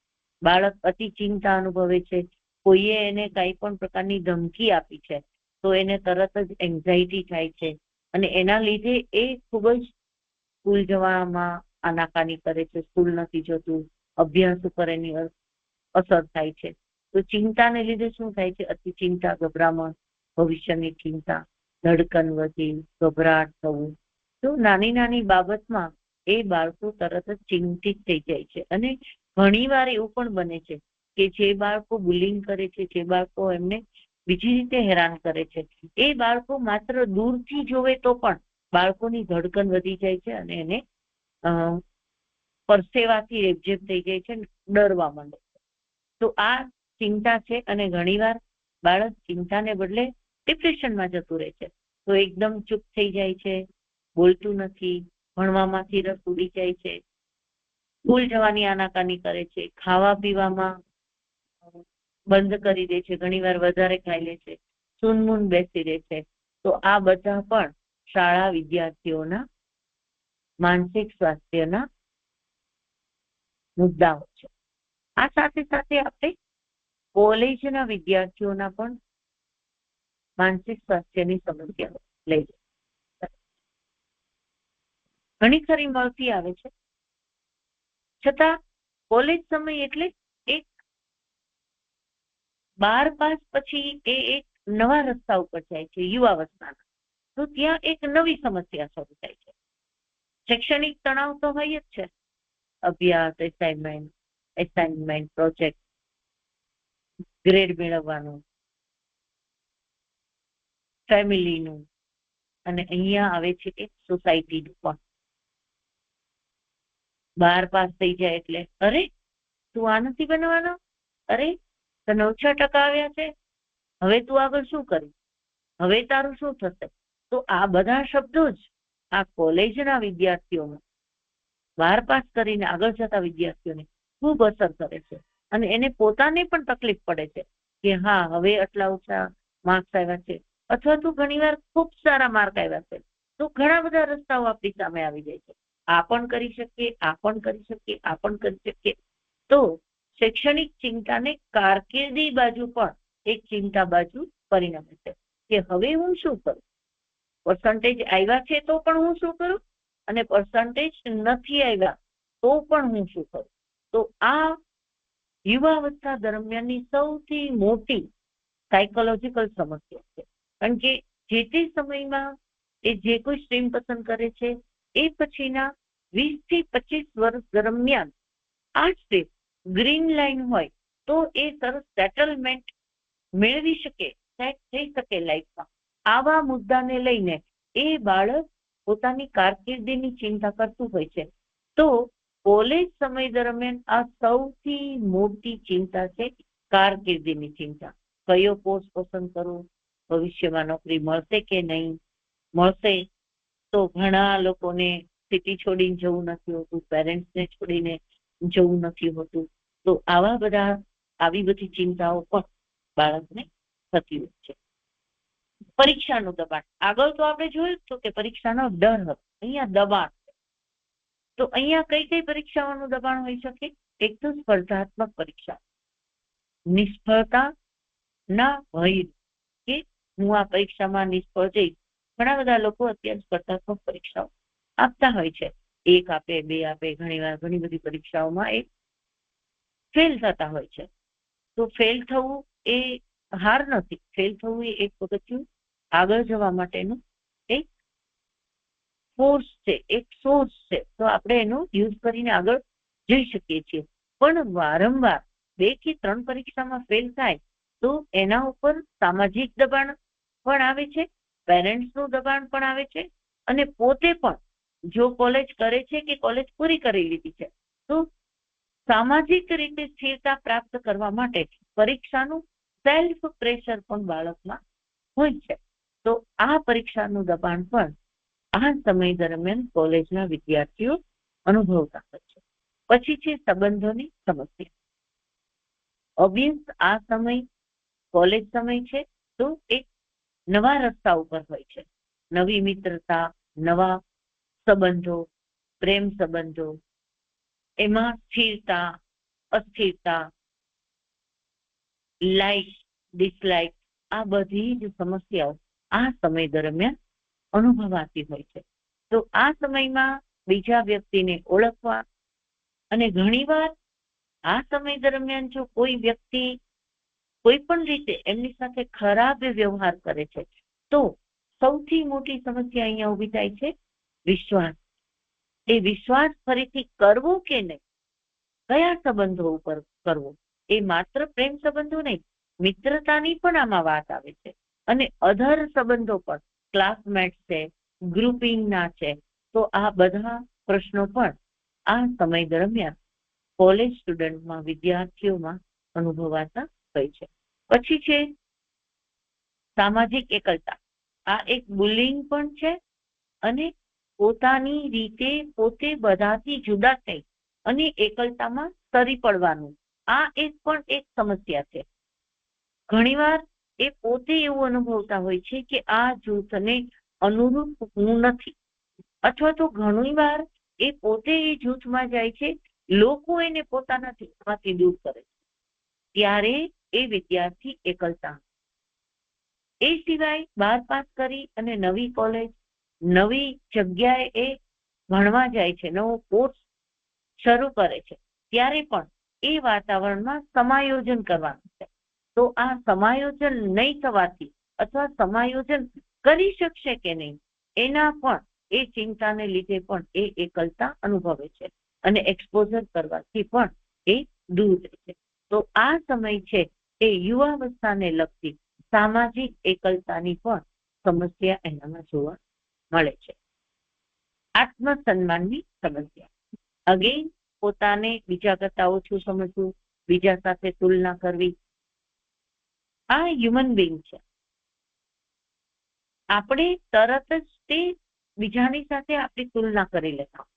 બાળક અતિ ચિંતા અનુભવે છે, કોઈએ એને કંઈ પણ પ્રકારની ધમકી આપી છે તો એને તરત જ એન્ઝાયટી થાય છે, અને એના લીધે એ ખૂબ જ સ્કૂલ જવામાં આનાકાની કરે છે, સ્કૂલ નથી જતું, અભ્યાસ ઉપર એની અસર થાય છે. તો ચિંતાને લીધે શું થાય છે? અતિ ચિંતા, ગભરામણ, ભવિષ્યની ચિંતા, ધડકન વધી, ગભરાટ થવું. તો નાની નાની બાબતમાં એ બાળકો તરત જ ચિંતિત થઈ જાય છે. અને ઘણીવાર એવું પણ બને છે કે જે બાળકો બુલિંગ કરે છે, જે બાળકો એમને બીજી રીતે હેરાન કરે છે, એ બાળકો માત્ર દૂરથી જોવે તો પણ બાળકોની ધડકન વધી જાય છે અને એને પરસેવાથી રેબઝેબ થઈ જાય છે, ડરવા માંડે છે. તો આ ચિંતા છે, અને ઘણીવાર બાળક ચિંતાને બદલે ડિપ્રેશનમાં જતું રહે છે. તો એકદમ ચૂપ થઈ જાય છે, બોલતું નથી, ભણવામાંથી રસ ઉડી જાય છે, સ્કૂલ જવાની આનાકાની કરે છે, ખાવા પીવામાં બંધ કરી દે છે, ઘણીવાર વધારે ખાઈ લે છે, સૂનમૂન બેસી રહે છે. તો આ બધા પણ શાળા વિદ્યાર્થીઓના માનસિક સ્વાસ્થ્યના મુદ્દાઓ છે. આ સાથે સાથે આપણે કોલેજના વિદ્યાર્થીઓના પણ માનસિક સ્વાસ્થ્યની સમસ્યાઓ લઈ ઘણી ખરી મળતી આવે છે છતાં કોલેજ સમય એટલે એક 12 પાસ પછી એ એક નવા રસ્તા ઉપર જાય છે યુવાવસ્થાના. તો ત્યાં એક નવી સમસ્યા શરૂ થાય છે. શૈક્ષણિક તણાવ તો હોય જ છે, અભ્યાસ, એસાઇનમેન્ટ, પ્રોજેક્ટ, ગ્રેડ મેળવવાનું, ફેમિલીનું, અને અહીંયા આવે છે કે સોસાયટીનું પણ. 12 પાસ થઈ જાય એટલે અરે તું આ નથી બનવાનો, અરે તને ઓછા ટકા આવ્યા છે, હવે તું આગળ શું કરીશ, હવે તારું શું થશે. તો આ બધા શબ્દો જ આ કોલેજના વિદ્યાર્થીઓમાં 12 પાસ કરીને આગળ જતા વિદ્યાર્થીઓને ખૂબ અસર કરે છે. અને એને પોતાને પણ તકલીફ પડે છે કે હા હવે આટલા ઓછા માર્ક્સ આવ્યા છે, અથવા તો ઘણીવાર ખૂબ સારા માર્ક આવ્યા છે. તો ઘણા બધા રસ્તાઓ આપણી સામે આવી જાય છે. આ પણ કરી શકીએ, આ પણ કરી શકીએ, આ પણ કરી શકીએ. તો શૈક્ષણિક ચિંતાને કારકિર્દી બાજુ પણ એક ચિંતા બાજુ પરિણમે છે કે હવે હું શું કરું, પર્સન્ટેજ આવ્યા છે તો પણ હું શું કરું, અને પર્સન્ટેજ નથી આવ્યા તો પણ હું શું કરું. તો આ યુવાવસ્થા દરમિયાનની સૌથી મોટી સાયકોલોજીકલ સમસ્યા છે. કારણ કે જે તે સમયમાં એ જે કોઈ સ્ટ્રીમ પસંદ કરે છે એ પછીના 20 થી 25 વર્ષ દરમિયાન આ સ્ટ્રીમ ગ્રીન લાઈન હોય તો એ સરસ સેટલમેન્ટ મેળવી શકે, સેટ થઈ શકે લાઈફમાં. આવા મુદ્દાને લઈને એ બાળક પોતાની કારકિર્દીની ચિંતા કરતું હોય છે. તો કોલેજ સમય દરમિયાન આ સૌથી મોટી ચિંતા છે, કારકિર્દીની ચિંતા. કયો કોર્સ પસંદ કરવો, ભવિષ્યમાં નોકરી મળશે કે નહીં, મળશે તો ઘણા લોકોને સિટી છોડીને જવું નથી હોતું, પેરેન્ટ્સને છોડીને જવું નથી હોતું. તો આવી બધી ચિંતાઓ પણ બાળકને થતી હોય છે. પરીક્ષાનું દબાણ, આગળ તો આપણે જોયું હતું કે પરીક્ષાનો ડર હતો, અહીંયા દબાણ. તો અહીંયા કઈ કઈ પરીક્ષાઓનું દબાણ હોઈ શકે? એક તો સ્પર્ધાત્મક પરીક્ષા, નિષ્ફળતા ના ભય કે હું આ પરીક્ષામાં નિષ્ફળ જઈશ. ઘણા બધા લોકો અત્યારે સ્પર્ધાત્મક પરીક્ષાઓ આપતા હોય છે, 1 આપે, 2 આપે, ઘણી બધી પરીક્ષાઓમાં એ ફેલ થતા હોય છે. તો ફેલ થવું એ હાર નથી, ફેલ થવું એ એક પગથિયું આગળ જવા માટેનું એક ફોર્સ છે, એક સોર્સ છે. તો આપણે એનો યુઝ કરીને આગળ જઈ શકીએ છીએ. પણ વારંવાર 2 થી 3 પરીક્ષામાં ફેલ થાય તો એના ઉપર સામાજિક દબાણ પણ આવે છે, પેરેન્ટ્સનું દબાણ પણ આવે છે, અને પોતે પણ જો કોલેજ કરે છે કે કોલેજ પૂરી કરી લીધી છે તો સામાજિક રીતે સ્થિરતા પ્રાપ્ત કરવા માટે પરીક્ષાનું સેલ્ફ પ્રેશર પણ બાળકમાં હોય છે. તો આ પરીક્ષાનું દબાણ પણ આ સમય દરમિયાન કોલેજના વિદ્યાર્થીઓ અનુભવતા હોય છે. પછી છે સંબંધોની સમસ્યા. ઓબ્વિયસ આ સમય કોલેજ સમય છે તો એક નવા રસ્તા ઉપર હોય છે, નવી મિત્રતા, નવા સંબંધો, પ્રેમ સંબંધો, એમાં સ્થિરતા, અસ્થિરતા, લાઈક, ડિસલાઈક, આ બધી જ સમસ્યાઓ આ સમય દરમિયાન અનુભવાતી હોય છે. તો આ સમયમાં બીજા વ્યક્તિને ઓળખવા, અને ઘણીવાર આ સમય દરમિયાન જો કોઈ વ્યક્તિ કોઈ પણ રીતે એમની સાથે ખરાબ વ્યવહાર કરે છે તો સૌથી મોટી સમસ્યા અહીંયા ઊભી થાય છે વિશ્વાસ. એ વિશ્વાસ ફરીથી કરવો કે નહીં, કયા સંબંધો ઉપર કરવો, એ માત્ર પ્રેમ સંબંધો નહીં, મિત્રતાની પણ આમાં વાત આવે છે, અને અધર સંબંધો પણ, ક્લાસમેટ છે, ગ્રુપિંગના છે. તો આ બધા પ્રશ્નો પણ આ સમય દરમિયાન કોલેજ સ્ટુડન્ટમાં, વિદ્યાર્થીઓમાં અનુભવાતા હોય છે. પછી છે સામાજિક એકલતા. આ એક બુલિંગ પણ છે, અને પોતાની રીતે પોતે બધાથી જુદા થઈ અને એકલતામાં સરી પડવાનું, આ પણ એક સમસ્યા છે. ઘણીવાર એ પોતે એવું અનુભવતા હોય છે કે આ જૂથને અનુરૂપ હું નથી, અથવા તો ઘણીવાર એ પોતે એ જૂથમાં જાય છે, લોકો એને પોતાના જૂથમાંથી દૂર કરે છે, ત્યારે એ વિદ્યાર્થી એકલતા. એ સિવાય 12 પાસ કરી અને નવી કોલેજ, નવી જગ્યાએ એ ભણવા જાય છે, નવો કોર્સ શરૂ કરે છે ત્યારે પણ એ વાતાવરણમાં સમાયોજન કરવાનું છે. તો આ સમાયોજન નહીં થવાથી અથવા સમાયોજન કરી શકશે કે નહીં એના પણ એ ચિંતાને લીધે પણ એ એકલતા અનુભવે છે અને એક્સપોઝર કરવાથી પણ એ દૂર રહે છે. તો આ સમય છે એ યુવાવસ્થાને લગતી સામાજિક એકલતાની પણ સમસ્યા એનામાં જોવા મળે છે. આત્મસન્માનની સમસ્યા, અગેન પોતાને બીજા કરતા ઓછું સમજવું, બીજા સાથે તુલના કરવી, આ હ્યુમન બિંગ છે. આપણે તરત જ તે બીજાની સાથે આપણી તુલના કરી લેતા,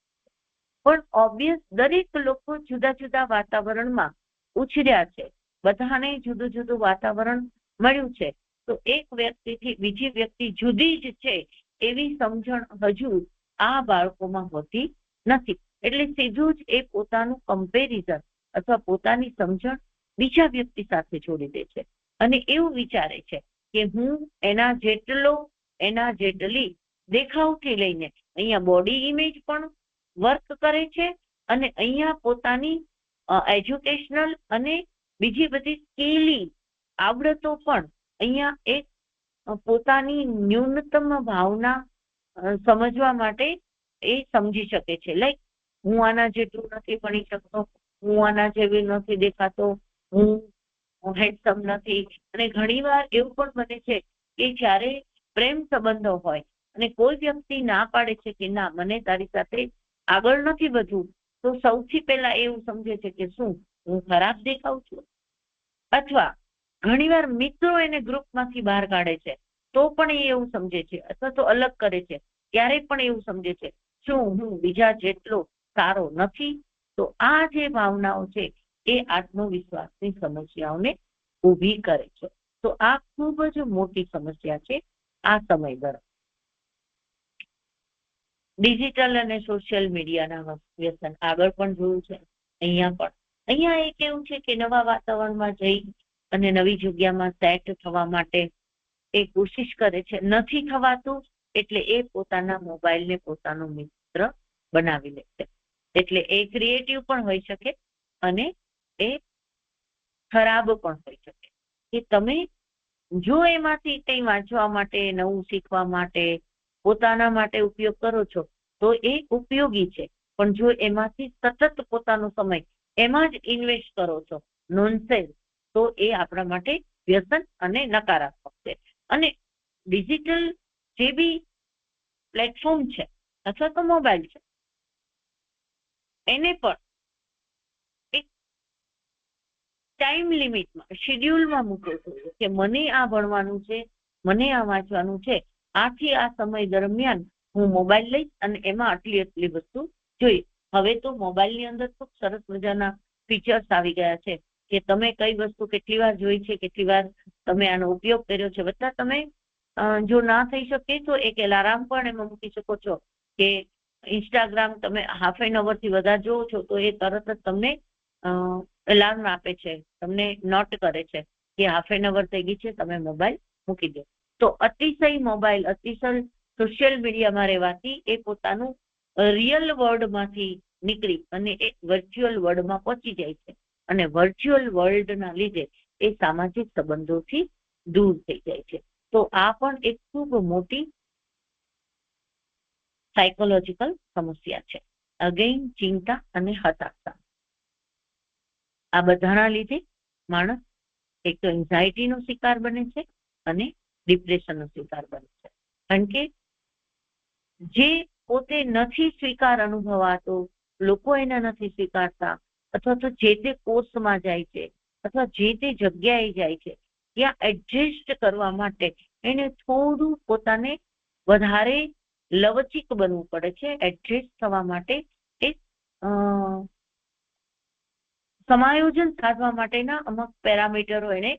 પણ ઓબ્વિયસ દરેક લોકો જુદા જુદા વાતાવરણમાં ઉછર્યા છે, બધાને જુદું જુદું વાતાવરણ મળ્યું છે. તો એક વ્યક્તિથી બીજી વ્યક્તિ જુદી જ છે એવી સમજણ હજુ આ બાળકોમાં હોતી નથી. એટલે સીધું જ એ પોતાનું કમ્પેરિઝન અથવા પોતાની સમજણ બીજા વ્યક્તિ સાથે જોડી દે છે અને એવું વિચારે છે કે હું એના જેટલો એના જેટલી દેખાવથી લઈને અહીંયા બોડી ઇમેજ પણ વર્ક કરે છે અને અહીંયા પોતાની એજ્યુકેશનલ અને બીજી બધી સ્કિલી આવડતો પણ અહીંયા એક પોતાની ન્યૂનતમ ભાવના સમજવા માટે એ સમજી શકે છે. લાઈક હું આના જેટલું નથી ભણી શકતો, હું આના જેવી નથી દેખાતો, હું હેન્ડસમ નથી. અને ઘણીવાર એવું પણ બને છે કે જ્યારે પ્રેમ સંબંધો હોય અને કોઈ વ્યક્તિ ના પાડે છે કે ના મને તારી સાથે આગળ નથી વધવું, તો સૌથી પહેલા એવું સમજે છે કે શું હું ખરાબ દેખાઉં છું, અથવા ઘણીવાર મિત્રો એને ગ્રુપમાંથી બહાર કાઢે છે તો પણ એ એવું સમજે છે, અથવા તો અલગ કરે છે ત્યારે પણ એવું સમજે છે શું હું બીજા જેટલો સારો નથી. તો આ જે ભાવનાઓ છે એ આત્મવિશ્વાસની સમસ્યાઓને ઊભી કરે છે. તો આ ખૂબ જ મોટી સમસ્યા છે આ સમય દરમિયાન. ડિજિટલ અને સોશિયલ મીડિયાના વ્યસન આગળ પણ જોયું છે, અહીંયા એક એવું છે કે નવા વાતાવરણમાં જઈ અને નવી જગ્યામાં સેટ થવા માટે એ કોશિશ કરે છે, નથી થવાતું એટલે એ પોતાના મોબાઈલને પોતાનો મિત્ર બનાવી લે છે. એટલે એ ક્રિએટિવ પણ હોઈ શકે અને એ ખરાબ પણ હોઈ શકે કે તમે જો એમાંથી કંઈ વાંચવા માટે, નવું શીખવા માટે, પોતાના માટે ઉપયોગ કરો છો તો એ ઉપયોગી છે, પણ જો એમાંથી સતત પોતાનો સમય એમાં જ ઇન્વેસ્ટ કરો છો નોનસેન્સ, તો એ આપણા માટે વ્યસન અને નકારાત્મક છે. અને ડિજિટલ જે બી પ્લેટફોર્મ છે અથવા તો મોબાઈલ છે એને પણ એક ટાઈમ લિમિટમાં, શેડ્યુલમાં મૂકવો જોઈએ કે મને આ ભણવાનું છે, મને આ વાંચવાનું છે, આથી આ સમય દરમિયાન હું મોબાઈલ લઈશ અને એમાં આટલી વસ્તુ જોઈશ. હવે તો મોબાઈલની અંદર ખૂબ સરસ મજાના ફીચર્સ આવી ગયા છે કે તમે કઈ વસ્તુ કેટલી વાર જોઈ છે, કેટલી વાર તમે આનો ઉપયોગ કર્યો છે, બધા તમે જો ના થઈ શકે તો એક એલાર્મ પણ એમાં મૂકી શકો છો કે ઇન્સ્ટાગ્રામ તમે હાફ એન અવરથી વધારે જોવો છો તો એ તરત જ તમને એલાર્મ આપે છે, તમને નોટ કરે છે કે હાફ એન અવર થઈ ગઈ છે, તમે મોબાઈલ મૂકી દો. તો અતિશય મોબાઈલ, અતિશય સોશિયલ મીડિયામાં રહેવાથી એ પોતાનું રિયલ વર્લ્ડમાંથી નીકળી અને એક વર્ચ્યુઅલ વર્લ્ડમાં પહોંચી જાય છે અને વર્ચ્યુઅલ વર્લ્ડના લીધે એ સામાજિક સંબંધોથી દૂર થઈ જાય છે. તો આ પણ એક ખૂબ મોટી સાયકોલોજીકલ સમસ્યા છે. અગેઇન ચિંતા અને હતાશા, આ બધાના લીધે માણસ એક તો એન્ઝાયટીનો શિકાર બને છે અને ડિપ્રેશનનો શિકાર બને છે. કારણ કે જે પોતે નથી સ્વીકાર અનુભવાતો, લોકો એને નથી સ્વીકારતા, અથવા તો જે તે કોર્સમાં જાય છે અથવા જે તે જગ્યાએ જાય છે ત્યાં એડજસ્ટ કરવા માટે એને થોડું પોતાને વધારે લવચીક બનવું પડે છે. એડજસ્ટ થવા માટે એક સમાયોજન સાધવા માટેના અમુક પેરામીટરો એને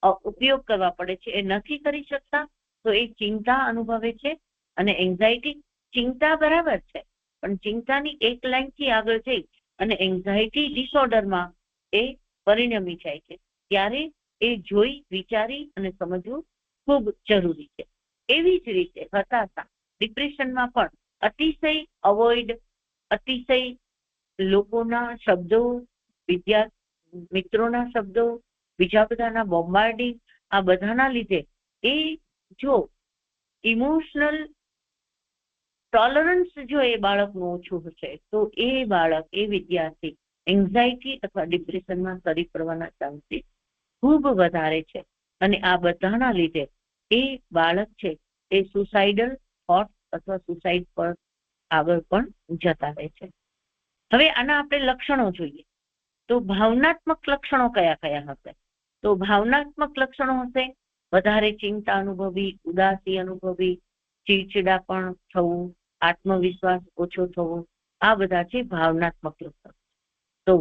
ઉપયોગ કરવા પડે છે. એ નથી કરી શકતા તો એ ચિંતા અનુભવે છે અને એન્ઝાયટી. ચિંતા બરાબર છે પણ ચિંતાની એક લાઈનથી આગળ જઈ અને એન્ઝાયટી ડિસઓર્ડરમાં એ પરિણમી જાય છે. ત્યારે એ જોઈ વિચારી અને સમજવું ખૂબ જરૂરી છે. એવી જ રીતે હતાશા, ડિપ્રેશનમાં પણ અતિશય અવોઇડ, અતિશય લોકોના શબ્દો, મિત્રોના શબ્દો, બીજા બધાના બોમ્બાર્ડિંગ, આ બધાના લીધે એ જો ઇમોશનલ ટોલરન્સ જો એ બાળકનું ઓછું હશે તો એ બાળક, એ વિદ્યાર્થી એન્ઝાયટી અથવા ડિપ્રેશનમાં સરી પડવાના ચાન્સીસ ખૂબ વધારે છે. અને આ બધાના લીધે એ બાળક છે એ સુસાઇડલ થોટ અથવા સુસાઇડ પર આગળ પણ જતા રહે છે. હવે આના આપણે લક્ષણો જોઈએ તો ભાવનાત્મક લક્ષણો કયા કયા હશે? તો ભાવનાત્મક લક્ષણો હશે વધારે ચિંતા અનુભવી, ઉદાસી અનુભવી, ચીડચીડાપણ થવું, આત્મવિશ્વાસ ઓછો થવો, આ બધા છે ભાવનાત્મક લક્ષણો. તો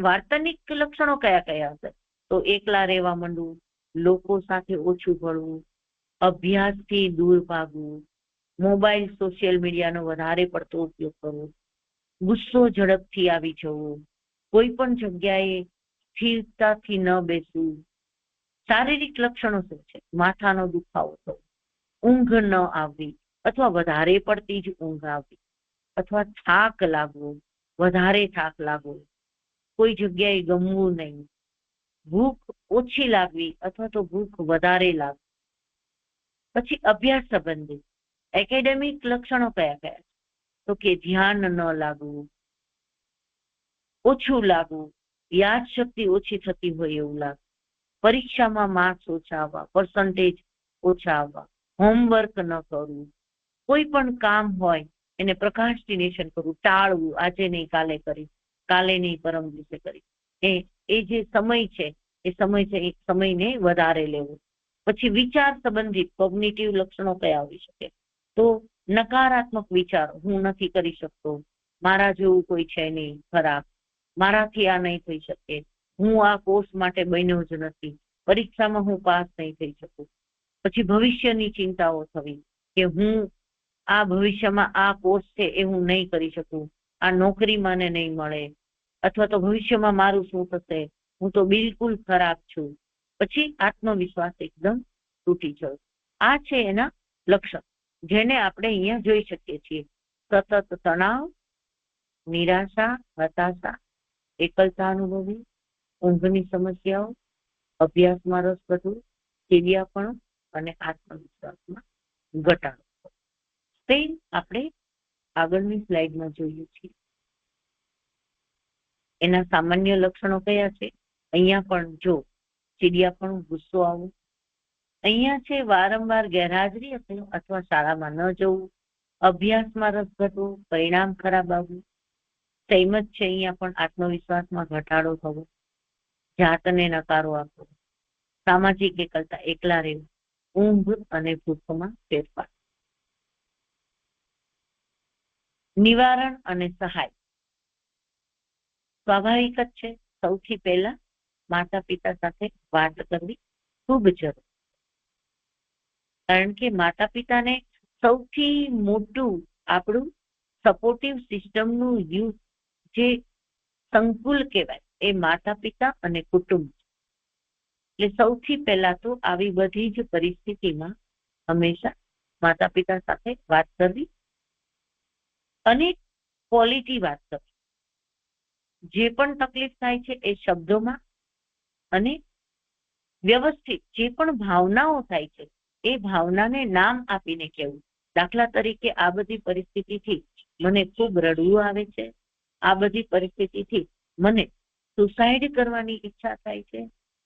વાર્તનિક લક્ષણો કયા કયા હશે? તો એકલા રહેવા માંડવું, લોકો સાથે ઓછું ભળવું, અભ્યાસથી દૂર ભાગવું, મોબાઈલ સોશિયલ મીડિયાનો વધારે પડતો ઉપયોગ કરવો, ગુસ્સો ઝડપથી આવી જવો, કોઈ પણ જગ્યાએ સ્થિરતાથી ન બેસવું. શારીરિક લક્ષણો શું છે? માથાનો દુખાવો થવો, ઊંઘ ન આવવી અથવા વધારે પડતી જ ઊંઘ આવવી, અથવા થાક લાગવો, વધારે થાક લાગવો, કોઈ જગ્યાએ ગમવું નહીં, ભૂખ ઓછી લાગવી અથવા તો ભૂખ વધારે લાગવી. પછી અભ્યાસ સંબંધિત એકેડેમિક લક્ષણો કયા કયા? તો કે ધ્યાન ન લાગવું, ઓછું લાગવું, યાદ શક્તિ ઓછી થતી હોય એવું લાગે, પરીક્ષામાં માર્ક્સ ઓછા આવવા, પર્સન્ટેજ ઓછા આવવા, હોમવર્ક ન કરવું, કોઈ પણ કામ હોય એને પ્રોક્રાસ્ટિનેશન કરવું, ટાળવું, આજે નહીં કાલે કરી, કાલે નહીં પરમ દિવસે કરી. એ જે સમય છે એ સમયને વધારે લેવો. પછી વિચાર સંબંધિત કોગ્નિટિવ લક્ષણો કયા આવી શકે? તો નકારાત્મક વિચારો, હું નથી કરી શકતો, મારા જેવું કોઈ છે નહીં, ખરાબ, મારાથી આ નહીં થઈ શકે, હું આ કોર્સ માટે બન્યો જ નથી, પરીક્ષામાં હું પાસ નહીં થઈ શકું. પછી ભવિષ્યની ચિંતાઓ થવી કે હું આ ભવિષ્યમાં આ કોર્સ છે એ હું નહીં કરી શકું, આ નોકરી મને નહીં મળે, અથવા તો ભવિષ્યમાં મારું શું થશે, હું તો બિલકુલ ખરાબ છું. પછી આત્મવિશ્વાસ એકદમ તૂટી જવો. આ છે એના લક્ષણ જેને આપણે અહીંયા જોઈ શકીએ છીએ. સતત તણાવ, નિરાશા, હતાશા, એકલતા અનુભવી, ઊંઘની સમસ્યાઓ, અભ્યાસમાં રસ ઘટવું, ચીડિયાપણું અને આત્મવિશ્વાસમાં ઘટાડો. તે આપણે આગળની સ્લાઇડમાં જોઈએ છીએ. એના સામાન્ય લક્ષણો કયા છે? અહીંયા પણ જો ચીડિયાપણું, ગુસ્સો આવવો. અહીંયા છે વારંવાર ગેરહાજરી અથવા શાળામાં ન જવું, અભ્યાસમાં રસ ઘટવો, પરિણામ ખરાબ આવવું. તેમજ છે અહીંયા પણ આત્મવિશ્વાસમાં ઘટાડો થવો, જાતને નકારો આપવો, સામાજિક એકલતા, એકલા રહેવું, ઊંઘ અને ભૂખમાં ફેરફાર. નિવારણ અને સહાય સ્વાભાવિક જ છે. સૌથી પહેલા માતા પિતા સાથે વાત કરવી ખૂબ જરૂરી, કારણ કે માતા પિતાને સૌથી મોટું આપણું સપોર્ટિવ સિસ્ટમનું યુઝ જે સંકુલ કહેવાય એ માતા પિતા અને કુટુંબ. એટલે સૌથી પહેલા તો આવી બધી જ પરિસ્થિતિમાં હંમેશા માતા પિતા સાથે વાત કરવી અને ક્વોલિટી વાત કરવી. જે પણ તકલીફ થાય છે એ શબ્દોમાં અને વ્યવસ્થિત જે પણ ભાવનાઓ થાય છે એ ભાવનાને નામ આપીને કહેવું. દાખલા તરીકે આ બધી પરિસ્થિતિથી મને ખૂબ રડવું આવે છે, આ બધી પરિસ્થિતિથી મને સુસાઇડ કરવાની ઈચ્છા થાય છે,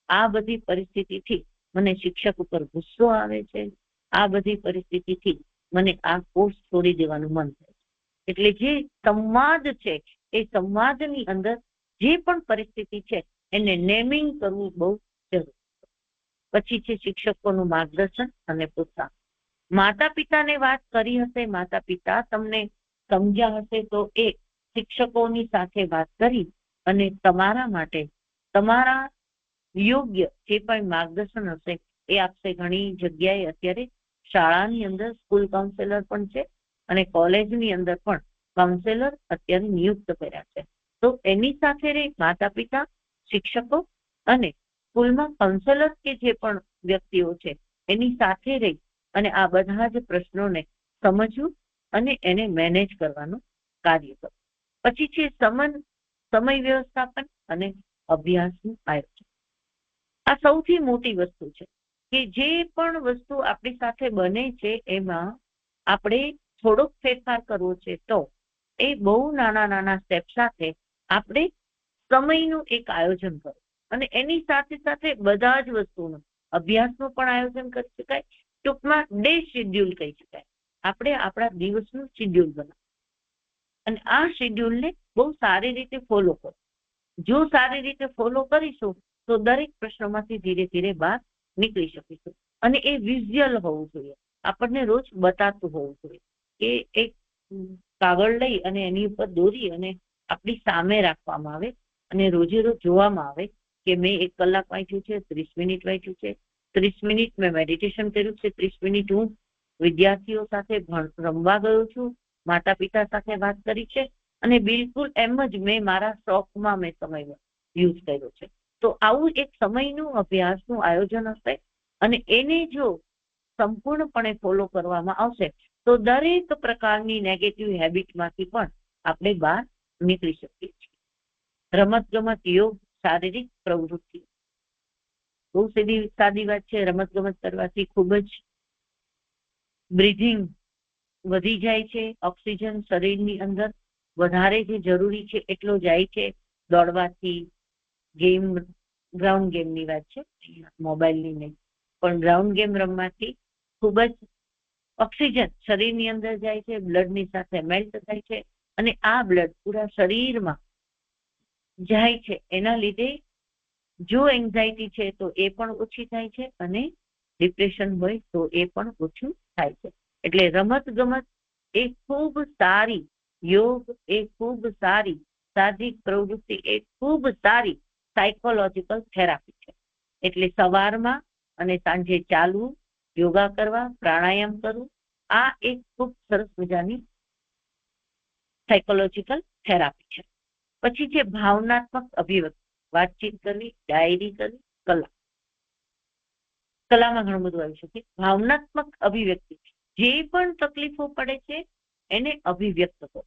આ બધી પરિસ્થિતિથી મને શિક્ષક ઉપર ગુસ્સો આવે છે, આ બધી પરિસ્થિતિથી મને આ કોર્સ છોડી દેવાનું મન થાય છે. એટલે જે સંવાદ છે એ સંવાદની અંદર જે પણ પરિસ્થિતિ છે એને નેમિંગ કરવું બહુ જરૂરી. પછી છે શિક્ષકોનું માર્ગદર્શન અને પ્રોત્સાહન. માતા પિતાને વાત કરી હશે, માતા પિતા તમને સમજ્યા હશે તો એ શિક્ષકોની સાથે વાત કરી અને તમારા માટે તમારા યોગ્ય જે પણ માર્ગદર્શન હશે એ આપશે. ઘણી જગ્યાએ અત્યારે શાળાની અંદર સ્કૂલ કાઉન્સેલર પણ છે અને કોલેજની અંદર પણ કાઉન્સેલર અત્યારે નિયુક્ત કર્યા છે. તો એની સાથે રહી માતા પિતા, શિક્ષકો અને સ્કૂલમાં કાઉન્સેલર કે જે પણ વ્યક્તિઓ છે એની સાથે રહી અને આ બધા જ પ્રશ્નોને સમજવું અને એને મેનેજ કરવાનું કાર્ય કરવું. પછી છે સમય વ્યવસ્થાપન અને અભ્યાસનું આયોજન. આ સૌથી મોટી વસ્તુ છે કે જે પણ વસ્તુ આપણી સાથે બને છે એમાં આપણે થોડોક ફેરફાર કરવો છે તો એ બહુ નાના નાના સ્ટેપ સાથે આપણે સમયનું એક આયોજન કરો અને એની સાથે સાથે બધા જ વસ્તુનું અભ્યાસનું પણ આયોજન કરી શકાય. ટૂંકમાં ડે શેડ્યુલ કહી શકાય. આપણે આપણા દિવસનું શેડ્યુલ બનાવો અને આ શેડ્યુલને બહુ સારી રીતે ફોલો કરો. જો સારી રીતે ફોલો કરીશું તો દરેક પ્રશ્નોમાંથી ધીરે ધીરે બહાર નીકળી શકીશું. અને એ વિઝ્યુઅલ હોવું જોઈએ, આપણને રોજ બતાતું હોવું જોઈએ કે એક કાગળ લઈ અને એની ઉપર દોરી અને આપણી સામે રાખવામાં આવે અને રોજે રોજ જોવામાં આવે કે મેં 1 કલાક વાંચ્યું છે, 30 મિનિટ વાંચ્યું છે, 30 મિનિટ મેં મેડિટેશન કર્યું છે, 30 મિનિટ હું વિદ્યાર્થીઓ સાથે રમવા ગયો છું, માતા પિતા સાથે વાત કરી છે અને બિલકુલ એમ જ મેં મારા શોખમાં મેં સમય યુઝ કર્યો છે. તો આવું એક સમયનું અભ્યાસનું આયોજન હશે અને એને જો સંપૂર્ણપણે ફોલો કરવામાં આવશે તો દરેક પ્રકારની નેગેટિવ હેબિટમાંથી પણ આપણે બહાર નીકળી શકીએ છીએ. રમતગમત, યોગ, શારીરિક પ્રવૃત્તિ, બહુ સાદી વાત છે. રમતગમત કરવાથી ખૂબ જ બ્રીધિંગ વધી જાય છે, ઓક્સિજન શરીરની અંદર વધારે જે જરૂરી છે એટલો જાય છે દોડવાથી. ગ્રાઉન્ડ ગેમની વાત છે, મોબાઈલની નહીં, પણ ગ્રાઉન્ડ ગેમ રમવાથી ખૂબ જ ઓક્સિજન શરીરની અંદર જાય છે, બ્લડની સાથે મેલ્ટ થાય છે અને આ બ્લડ પૂરા શરીરમાં જાય છે. એના લીધે જો એન્ઝાયટી છે તો એ પણ ઓછી થાય છે અને ડિપ્રેશન હોય તો એ પણ ઓછું થાય છે. એટલે રમત ગમત એ ખૂબ સારી, યોગ એ ખૂબ સારી, શારીરિક પ્રવૃત્તિ એ ખૂબ સારી સાયકોલોજીકલ થેરાપી છે. એટલે સવારમાં અને સાંજે ચાલવું, યોગા કરવા, પ્રાણાયામ કરવું, આ એક ખૂબ સરસ મજાની સાયકોલોજીકલ થેરાપી છે. પછી છે ભાવનાત્મક અભિવ્યક્તિ, વાતચીત કરવી, ડાયરી કરવી, કલામાં ઘણું બધું આવી શકે. ભાવનાત્મક અભિવ્યક્તિ, જે પણ તકલીફો પડે છે એને અભિવ્યક્ત કરો.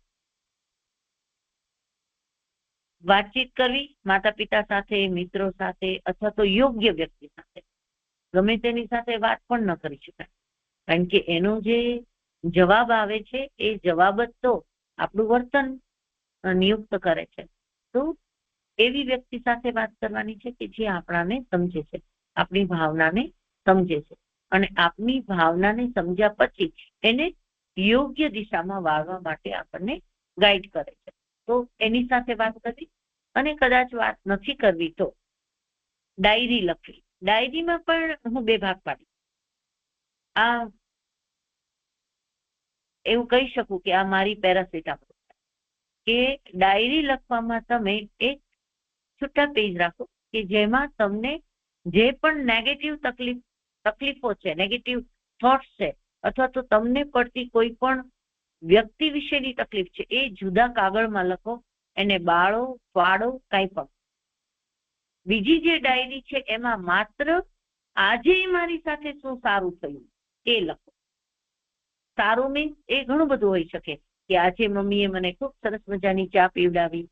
વાતચીત કરવી માતા પિતા સાથે, મિત્રો સાથે અથવા તો યોગ્ય વ્યક્તિ સાથે. ગમે તેની સાથે વાત પણ ન કરી શકાય કારણ કે એનો જે જવાબ આવે છે એ જવાબ જ તો આપણું વર્તન નિયુક્ત કરે છે. તો એવી વ્યક્તિ સાથે વાત કરવાની છે કે જે આપણાને સમજે છે, આપણી ભાવનાને સમજે છે અને આપની ભાવનાને સમજ્યા પછી એને યોગ્ય દિશામાં વાળવા માટે આપણને ગાઈડ કરે છે. તો એની સાથે વાત કરવી અને કદાચ વાત નથી કરવી તો ડાયરી લખવી. ડાયરીમાં પણ હું 2 ભાગ પાડી. આ એવું કહી શકું કે આ મારી પેરાસિટામોલ કે ડાયરી લખવામાં તમે એક છૂટા પેજ રાખો કે જેમાં તમને જે પણ નેગેટિવ તકલીફો છે, નેગેટિવ થોટ્સ છે અથવા તો તમને પડતી કોઈ પણ વ્યક્તિ વિશેની તકલીફ છે એ જુદા કાગળમાં લખો, એને બાળો, ફાડો, કાંઈ પણ. બીજી જે ડાયરી છે એમાં માત્ર આજે મારી સાથે શું સારું થયું એ લખો. સારું મીન્સ એ ઘણું બધું હોઈ શકે કે આજે મમ્મીએ મને ખૂબ સરસ મજાની ચા પીવડાવી,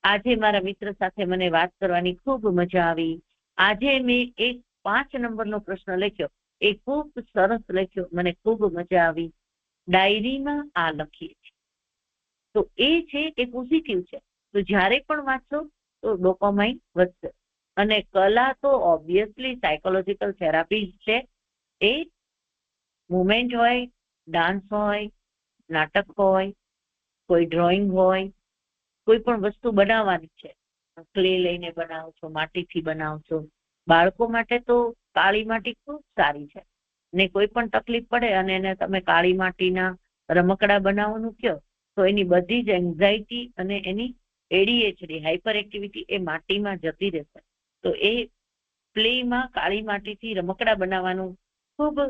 આજે મારા મિત્ર સાથે મને વાત કરવાની ખૂબ મજા આવી, આજે મેં એક 5 નંબરનો પ્રશ્ન લખ્યો, એ ખૂબ સરસ લખ્યો, મને ખૂબ મજા આવી. ડાયરીમાં આ લખીએ છીએ તો એ છે એ પોઝિટિવ છે. તો જ્યારે પણ વાંચો તો ડોપામાઇન વધશે. અને કલા તો ઓબ્વિયસલી સાયકોલોજીકલ થેરાપી છે. એ મુવમેન્ટ હોય, ડાન્સ હોય, નાટક હોય, કોઈ ડ્રોઈંગ હોય, કોઈ પણ વસ્તુ બનાવવાની છે, ક્લે લઈને બનાવો છો, માટીથી બનાવો છો. બાળકો માટે તો કાળી માટી ખૂબ સારી છે ને કોઈ પણ તકલીફ પડે અને એને તમે કાળી માટીના રમકડા બનાવવાનું કહો તો એની બધી જ એન્ઝાયટી અને એની ADHD હાઇપર એક્ટિવિટી એ માટીમાં જતી રહેશે. તો એ પ્લેમાં કાળી માટીથી રમકડા બનાવવાનું ખૂબ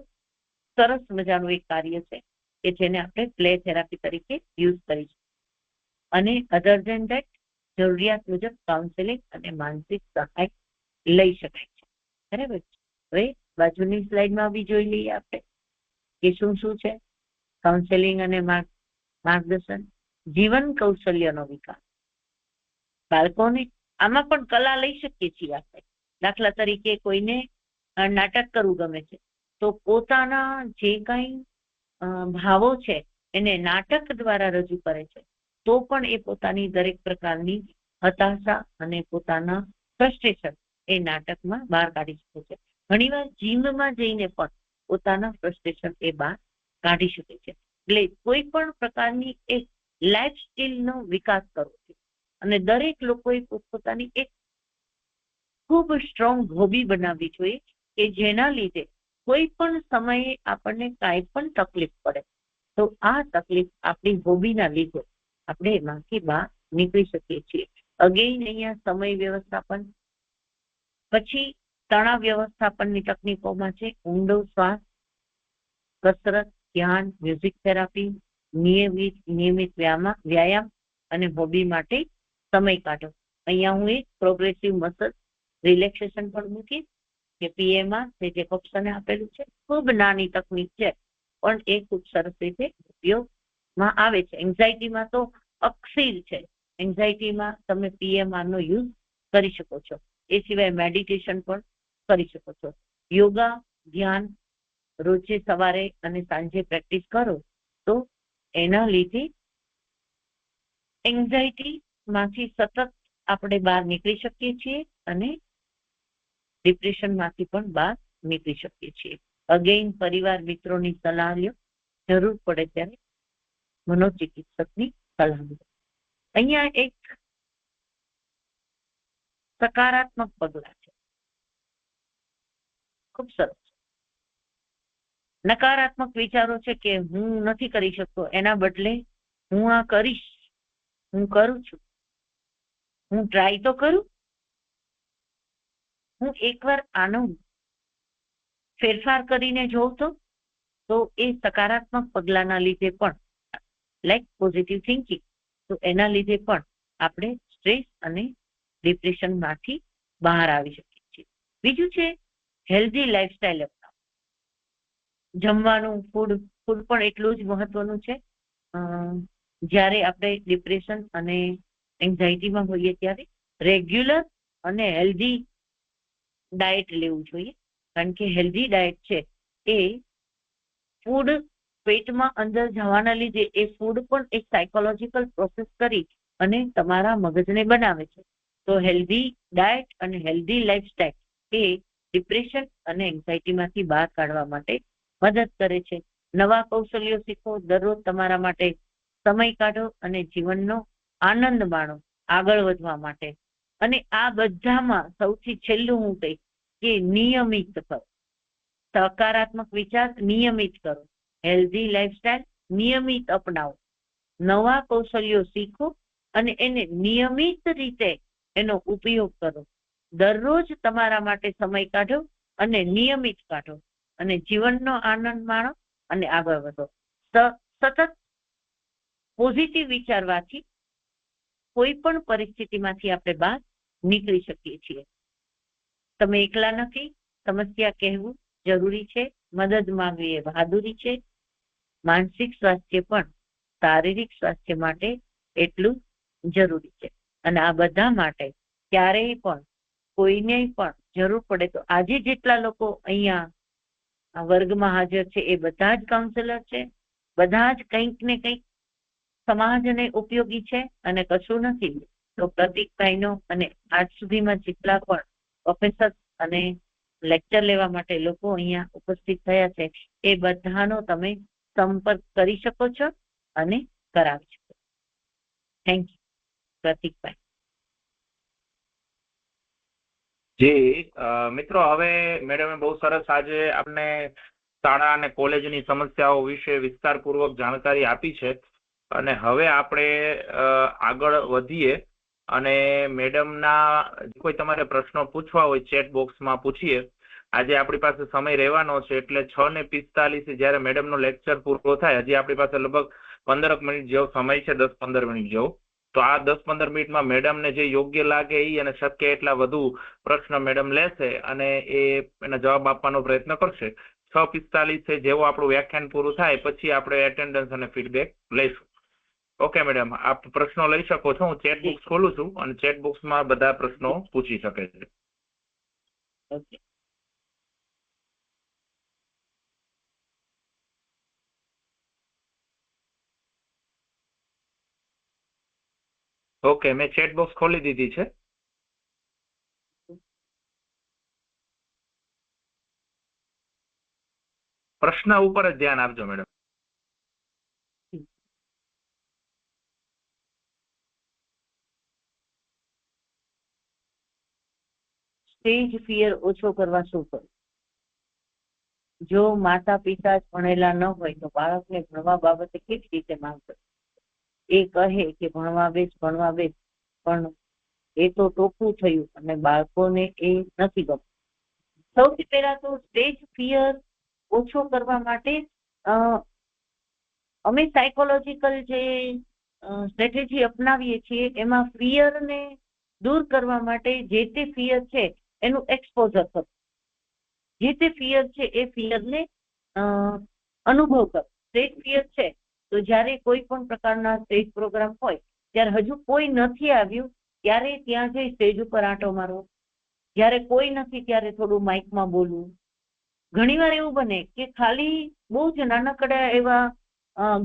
સરસ મજાનું એક કાર્ય છે કે જેને આપણે પ્લે થેરાપી તરીકે યુઝ કરીશું. અને અધર ધેન ધેટ જરૂરિયાત મુજબ કાઉન્સેલિંગ અને માનસિક સહાય લઈ શકાય છે. બરાબર. હવે બાજુની સ્લાઇડમાં બી જોઈ લઈએ આપણે કે શું શું છે કાઉન્સેલિંગ અને માર્ગદર્શન. જીવન કૌશલ્યનો વિકાસ. બાળકોને આમાં પણ કલા લઈ શકીએ છીએ આપણે. દાખલા તરીકે કોઈને નાટક કરવું ગમે છે તો પોતાના જે કંઈ ભાવો છે એને નાટક દ્વારા રજૂ કરે છે તો પણ એ પોતાની દરેક પ્રકારની હતાશા અને પોતાના ફ્રસ્ટ્રેશન એ નાટકમાં બહાર કાઢી શકે છે. ઘણીવાર જીમમાં જઈને પણ પોતાના ફ્રસ્ટ્રેશન એ બહાર કાઢી શકે છે. એટલે કોઈ પણ પ્રકારની એક લાઈફ સ્કિલનો વિકાસ કરવો છે અને દરેક લોકોએ પોતપોતાની એક ખૂબ સ્ટ્રોંગ હોબી બનાવવી જોઈએ કે જેના લીધે કોઈ પણ સમયે આપણને કાંઈ પણ તકલીફ પડે તો આ તકલીફ આપણી હોબીના લીધે આપણે એમાંથી બહાર નીકળી શકીએ છીએ. અગેઇન અહીંયા સમય વ્યવસ્થાપન, પછી તણાવ વ્યવસ્થાપનની તકનીકોમાં છે ઊંડો શ્વાસ, કસરત, ધ્યાન, મ્યુઝિક થેરાપી, નિયમિત વ્યાયામ અને હોબી માટે સમય કાઢો. અહીંયા હું એક પ્રોગ્રેસિવ મસલ રિલેક્સેશન પણ મૂકીશ કે પીએમાં જે કક્ષાને આપેલું છે. ખૂબ નાની તકનીક છે પણ એ ખૂબ સરસ રીતે ઉપયોગમાં આવે છે. એન્ઝાયટીમાં તો અક્ષીર છે. એન્ઝાયટીમાં તમે પીએમઆરનો યુઝ કરી શકો છો. એ સિવાય મેડિટેશન પણ કરી શકો છો. યોગા, ધ્યાન રોજે સવારે અને સાંજે પ્રેક્ટિસ કરો તો એના લીધે એન્ઝાયટીમાંથી સતત આપણે બહાર નીકળી શકીએ છીએ અને ડિપ્રેશનમાંથી પણ બહાર નીકળી શકીએ છીએ. અગેઇન પરિવાર મિત્રોની સલાહ લ્યો, જરૂર પડે ત્યારે મનોચિકિત્સકની સલાહ લો. અહીંયા એક સકારાત્મક પગલા છે, ખૂબ સરસ. નકારાત્મક વિચારો છે કે હું નથી કરી શકતો, એના બદલે હું આ કરીશ, હું કરું છું, હું ટ્રાય તો કરું, હું એકવાર આનો ફેરફાર કરીને જોઉં તો એ સકારાત્મક પગલાના લીધે પણ લાઈક પોઝિટિવ થિંકિંગ, તો એના લીધે પણ આપણે સ્ટ્રેસ અને ડિપ્રેશનમાંથી બહાર આવી શકીએ છીએ. બીજું છે હેલ્ધી લાઈફસ્ટાઈલ અપનાવો. જમવાનું ફૂડ પણ એટલું જ મહત્વનું છે. જ્યારે આપણે ડિપ્રેશન અને એન્ઝાયટીમાં હોઈએ ત્યારે રેગ્યુલર અને હેલ્ધી ડાયટ લેવું જોઈએ. કારણ કે હેલ્ધી ડાયટ છે એ ફૂડ પેટમાં અંદર જવાના લીધે એ ફૂડ પણ એક સાયકોલોજીકલ પ્રોસેસ કરી અને તમારા મગજને બનાવે છે. તો હેલ્ધી ડાયટ અને હેલ્ધી લાઈફસ્ટાઈલ એ ડિપ્રેશન અને એન્ઝાયટીમાંથી બહાર કાઢવા માટે મદદ કરે છે. નવા કૌશલ્યો શીખો, દરરોજ તમારા માટે સમય કાઢો અને જીવનનો આનંદ માણો આગળ વધવા માટે. અને આ બધામાં સૌથી છેલ્લું હું કહીશ કે નિયમિત કરો. સકારાત્મક વિચાર નિયમિત કરો, હેલ્ધી લાઈફસ્ટાઈલ નિયમિત અપનાવો, નવા કૌશલ્યો શીખો અને એને નિયમિત રીતે એનો ઉપયોગ કરો. દરરોજ તમારા માટે સમય કાઢો અને નિયમિત કાઢો અને જીવનનો આનંદ માણો અને આગળ વધો. સતત પોઝિટિવ વિચારવાથી કોઈ પણ પરિસ્થિતિમાંથી આપણે બહાર નીકળી શકીએ છીએ. તમે એકલા નથી. સમસ્યા કહેવું જરૂરી છે, મદદ માંગવી એ બહાદુરી છે. માનસિક સ્વાસ્થ્ય પણ શારીરિક સ્વાસ્થ્ય માટે એટલું જરૂરી છે. અને આ બધા માટે ક્યારેય પણ કોઈને પણ જરૂર પડે તો આજે જેટલા લોકો અહીંયા વર્ગમાં હાજર છે એ બધા જ કાઉન્સેલર છે. બધા જ કંઈક ને કંઈક સમાજને ઉપયોગી છે અને કશું નથી. તો પ્રતિકભાઈનો અને આજ સુધીમાં જેટલા પણ પ્રોફેસર અને લેક્ચર લેવા માટે લોકો અહીંયા ઉપસ્થિત થયા છે એ બધાનો તમે સંપર્ક કરી શકો છો અને કરાવી શકો. થેન્ક યુ પ્રતિકભાઈ. જી મિત્રો, હવે મેડમે બહુ સરસ આજે આપણે શાળા અને કોલેજની સમસ્યાઓ વિશે વિસ્તારપૂર્વક જાણકારી આપી છે અને હવે આપણે આગળ વધીએ અને મેડમના કોઈ તમારે પ્રશ્નો પૂછવા હોય ચેટ બોક્સમાં પૂછીએ. આજે આપણી પાસે સમય રહેવાનો છે એટલે 6:45 જ્યારે મેડમનો લેક્ચર પૂરો થાય, હજી આપણી પાસે લગભગ 15 મિનિટ જેવો સમય છે, 10-15 મિનિટ જેવો. તો આ 10-15 મિનિટમાં મેડમને જે યોગ્ય લાગે એ અને શક્ય એટલા વધુ પ્રશ્ન મેડમ લેશે અને એના જવાબ આપવાનો પ્રયત્ન કરશે. 6:45 જેવો આપણું વ્યાખ્યાન પૂરું થાય પછી આપણે એટેન્ડન્સ અને ફીડબેક લઈશું. ઓકે મેડમ, આપ પ્રશ્નો લઈ શકો છો. હું ચેટ બોક્સ ખોલું છું અને ચેટ બોક્સમાં બધા પ્રશ્નો પૂછી શકે છે. ઓકે. ઓકે, મેં ચેટ બોક્સ ખોલી દીધી છે. પ્રશ્ન ઉપર જ ધ્યાન આપજો મેડમ. સ્ટેજ ફિયર ઓછો કરવા શું કરવું? જો માતા પિતા જ ભણેલા ન હોય તો બાળકને ભણવા બાબતે કેવી રીતે માંગ? એ કહે કે ભણવા બેસ, પણ એ તો ટોકું થયું અને બાળકોને એ નથી ગમતું. સૌથી પહેલા તો સ્ટેજ ફિયર ઓછો કરવા માટે અમે સાયકોલોજીકલ જે સ્ટ્રેટેજી અપનાવીએ છીએ એમાં ફિયરને દૂર કરવા માટે જે તે ફિયર છે એનું એક્સપોઝર કરવું. જે તે ફિયર છે એ ફિયરને અનુભવ કરો. સ્ટેજ ફિયર છે તો જ્યારે કોઈ પણ પ્રકારના સ્ટેજ પ્રોગ્રામ હોય ત્યારે હજુ કોઈ નથી આવ્યું ત્યારે ત્યાં જઈ સ્ટેજ ઉપર આંટો મારવો. જ્યારે કોઈ નથી ત્યારે થોડું માઇકમાં બોલવું. ઘણીવાર એવું બને કે ખાલી બહુ જ નાનકડા એવા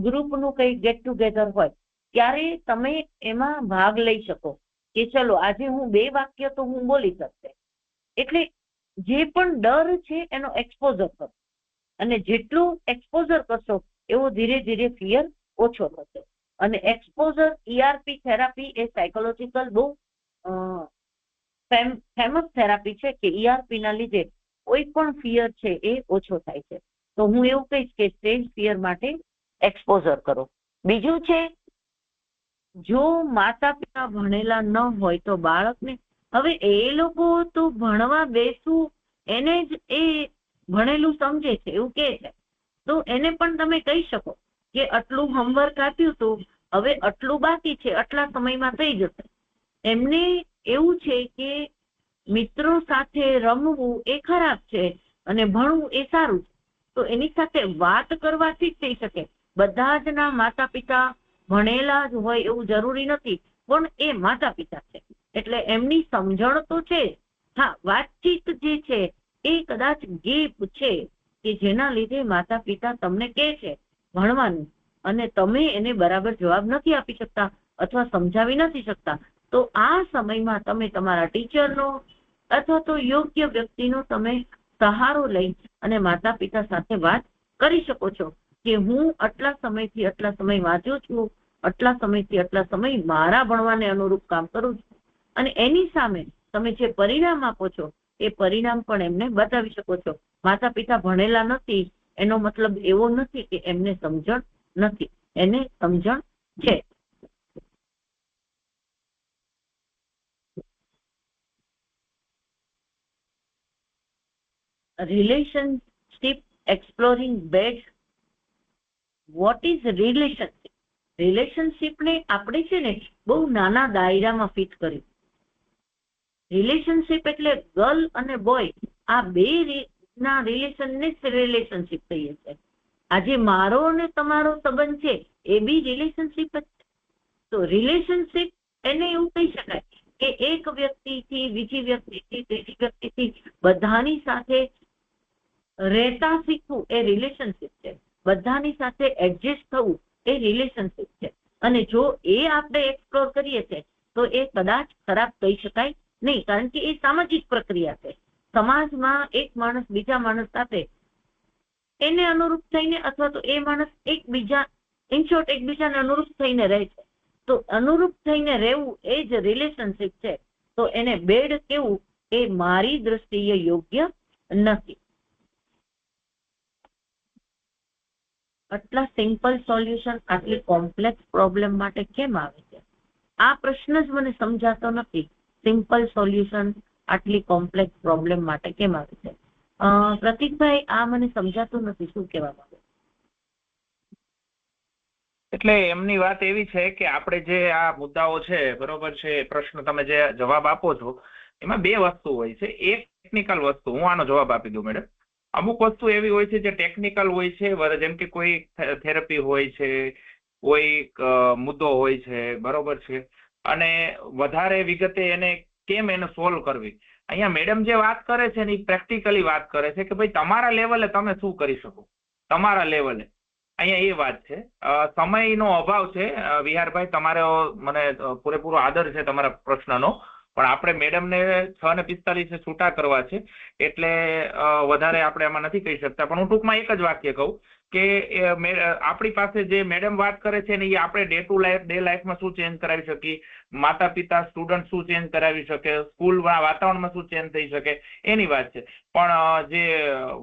ગ્રુપનું કંઈ ગેટ ટુગેધર હોય ત્યારે તમે એમાં ભાગ લઈ શકો કે ચલો આજે હું 2 વાક્ય તો હું બોલી શકશે. એટલે જે પણ ડર છે એનો એક્સપોઝર કરો અને જેટલું એક્સપોઝર કરશો એવો ધીરે ધીરે ફિયર ઓછો થશે. અને એક્સપોઝર ERP થેરાપી એ સાયકોલોજીકલ બહુ ફેમસ થેરાપી છે કે ERP ના લીધે કોઈ પણ ફિયર છે એ ઓછો થાય છે. તો હું એવું કહીશ કે સ્ટેજ ફિયર માટે એક્સપોઝર કરો. બીજું છે, જો માતા પિતા ભણેલા ન હોય તો બાળકને, હવે એ લોકો તો ભણવા બેસવું એને જ એ ભણેલું સમજે છે એવું કે છે, તો એને પણ તમે કહી શકો કે આટલું હોમવર્ક આપ્યું હતું, હવે આટલું બાકી છે, આટલા સમયમાં થઈ જશે. એમને એવું છે કે મિત્રો સાથે રમવું એ ખરાબ છે અને ભણવું એ સારું છે. તો એની સાથે વાત કરવાથી જ થઈ શકે. બધા જ ના માતા પિતા ભણેલા જ હોય એવું જરૂરી નથી, પણ એ માતા પિતા છે એટલે એમની સમજણ તો છે. હા, વાતચીત જે છે એ કદાચ ગેપ છે કે જેના લીધે માતા પિતા તમને કહે છે ભણવાનું અને તમે એને બરાબર જવાબ નથી આપી શકતા અથવા સમજાવી નથી શકતા. તો આ સમયમાં તમે તમારા ટીચરનો અથવા તો યોગ્ય વ્યક્તિનો તમે સહારો લઈ અને માતા પિતા સાથે વાત કરી શકો છો કે હું આટલા સમયથી આટલા સમય વાંચું છું, આટલા સમયથી આટલા સમય મારા ભણવાને અનુરૂપ કામ કરું છું, અને એની સામે તમે જે પરિણામ આપો છો એ પરિણામ પણ એમને બતાવી શકો છો. માતા પિતા ભણેલા નથી એનો મતલબ એવો નથી કે એમને સમજણ નથી, એને સમજણ છે. Relationship exploring bed. What is relationship? રિલેશનશિપને આપણે છે ને બહુ નાના દાયરામાં ફિટ કર્યું. રિલેશનશિપ એટલે ગર્લ અને બોય આ બે ના રિલેશનને રિલેશનશિપ કહીએ છીએ. આજે મારો અને તમારો સંબંધ છે એ બી રિલેશનશિપ જ છે. તો રિલેશનશિપ એને એવું કહી શકાય કે એક વ્યક્તિથી બીજી વ્યક્તિથી ત્રીજી વ્યક્તિથી બધાની સાથે રહેતા શીખવું એ રિલેશનશિપ છે. બધાની સાથે એડજસ્ટ થવું એ રિલેશનશિપ છે. અને જો એ આપણે એક્સપ્લોર કરીએ છીએ તો એ કદાચ ખરાબ કહી શકાય નહીં, કારણ કે એ સામાજિક પ્રક્રિયા છે. સમાજમાં એક માણસ બીજા માણસ સાથે એને અનુરૂપ થઈને અથવા તો એ માણસ એકબીજાને અનુરૂપ થઈને રહે છે. તો અનુરૂપ થઈને રહેવું એ જ રિલેશનશિપ છે. તો એને બેડ કેવું એ મારી દ્રષ્ટિએ યોગ્ય નથી. આટલા સિમ્પલ સોલ્યુશન આટલી કોમ્પ્લેક્સ પ્રોબ્લેમ માટે કેમ આવે છે? આ પ્રશ્ન જ મને સમજાતો નથી. સિમ્પલ સોલ્યુશન આટલી કોમ્પ્લેક્સ પ્રોબ્લેમ માટે કેમ આવે છે? પ્રતીકભાઈ, આ મને સમજાતું નથી, શું કહેવા માંગે? એટલે એમની વાત એવી છે કે આપણે જે આ મુદ્દાઓ છે, બરોબર છે, પ્રશ્ન તમે જે જવાબ આપો છો એમાં 2 વસ્તુ હોય છે. એક ટેકનિકલ વસ્તુ, હું આનો જવાબ આપી દઉં મેડમ. અમુક વસ્તુ એવી હોય છે જે ટેકનિકલ હોય છે, જેમ કે કોઈ થેરપી હોય છે કોઈ મુદ્દો હોય છે, બરોબર છે, અને વધારે વિગતે એને કેમ એને સોલ્વ કરવી. અહીંયા મેડમ જે વાત કરે છે ને એ પ્રેક્ટિકલી વાત કરે છે કે ભાઈ તમારા લેવલે તમે શું કરી શકો, તમારા લેવલે. અહીંયા એ વાત છે. સમયનો અભાવ છે વિહારભાઈ, તમારો મને પૂરેપૂરો આદર છે તમારા પ્રશ્નનો, પણ આપણે મેડમને 6:45 છૂટા કરવા છે એટલે વધારે આપણે આમાં નથી કહી શકતા. પણ હું ટૂંકમાં એક જ વાક્ય કહું કે આપણી પાસે જે મેડમ વાત કરે છે ને એ આપણે ડે લાઈફમાં શું ચેન્જ કરાવી શકીએ, માતા પિતા સ્ટુડન્ટ શું ચેન્જ કરાવી શકે, સ્કૂલ વાતાવરણમાં શું ચેન્જ થઈ શકે એની વાત છે. પણ જે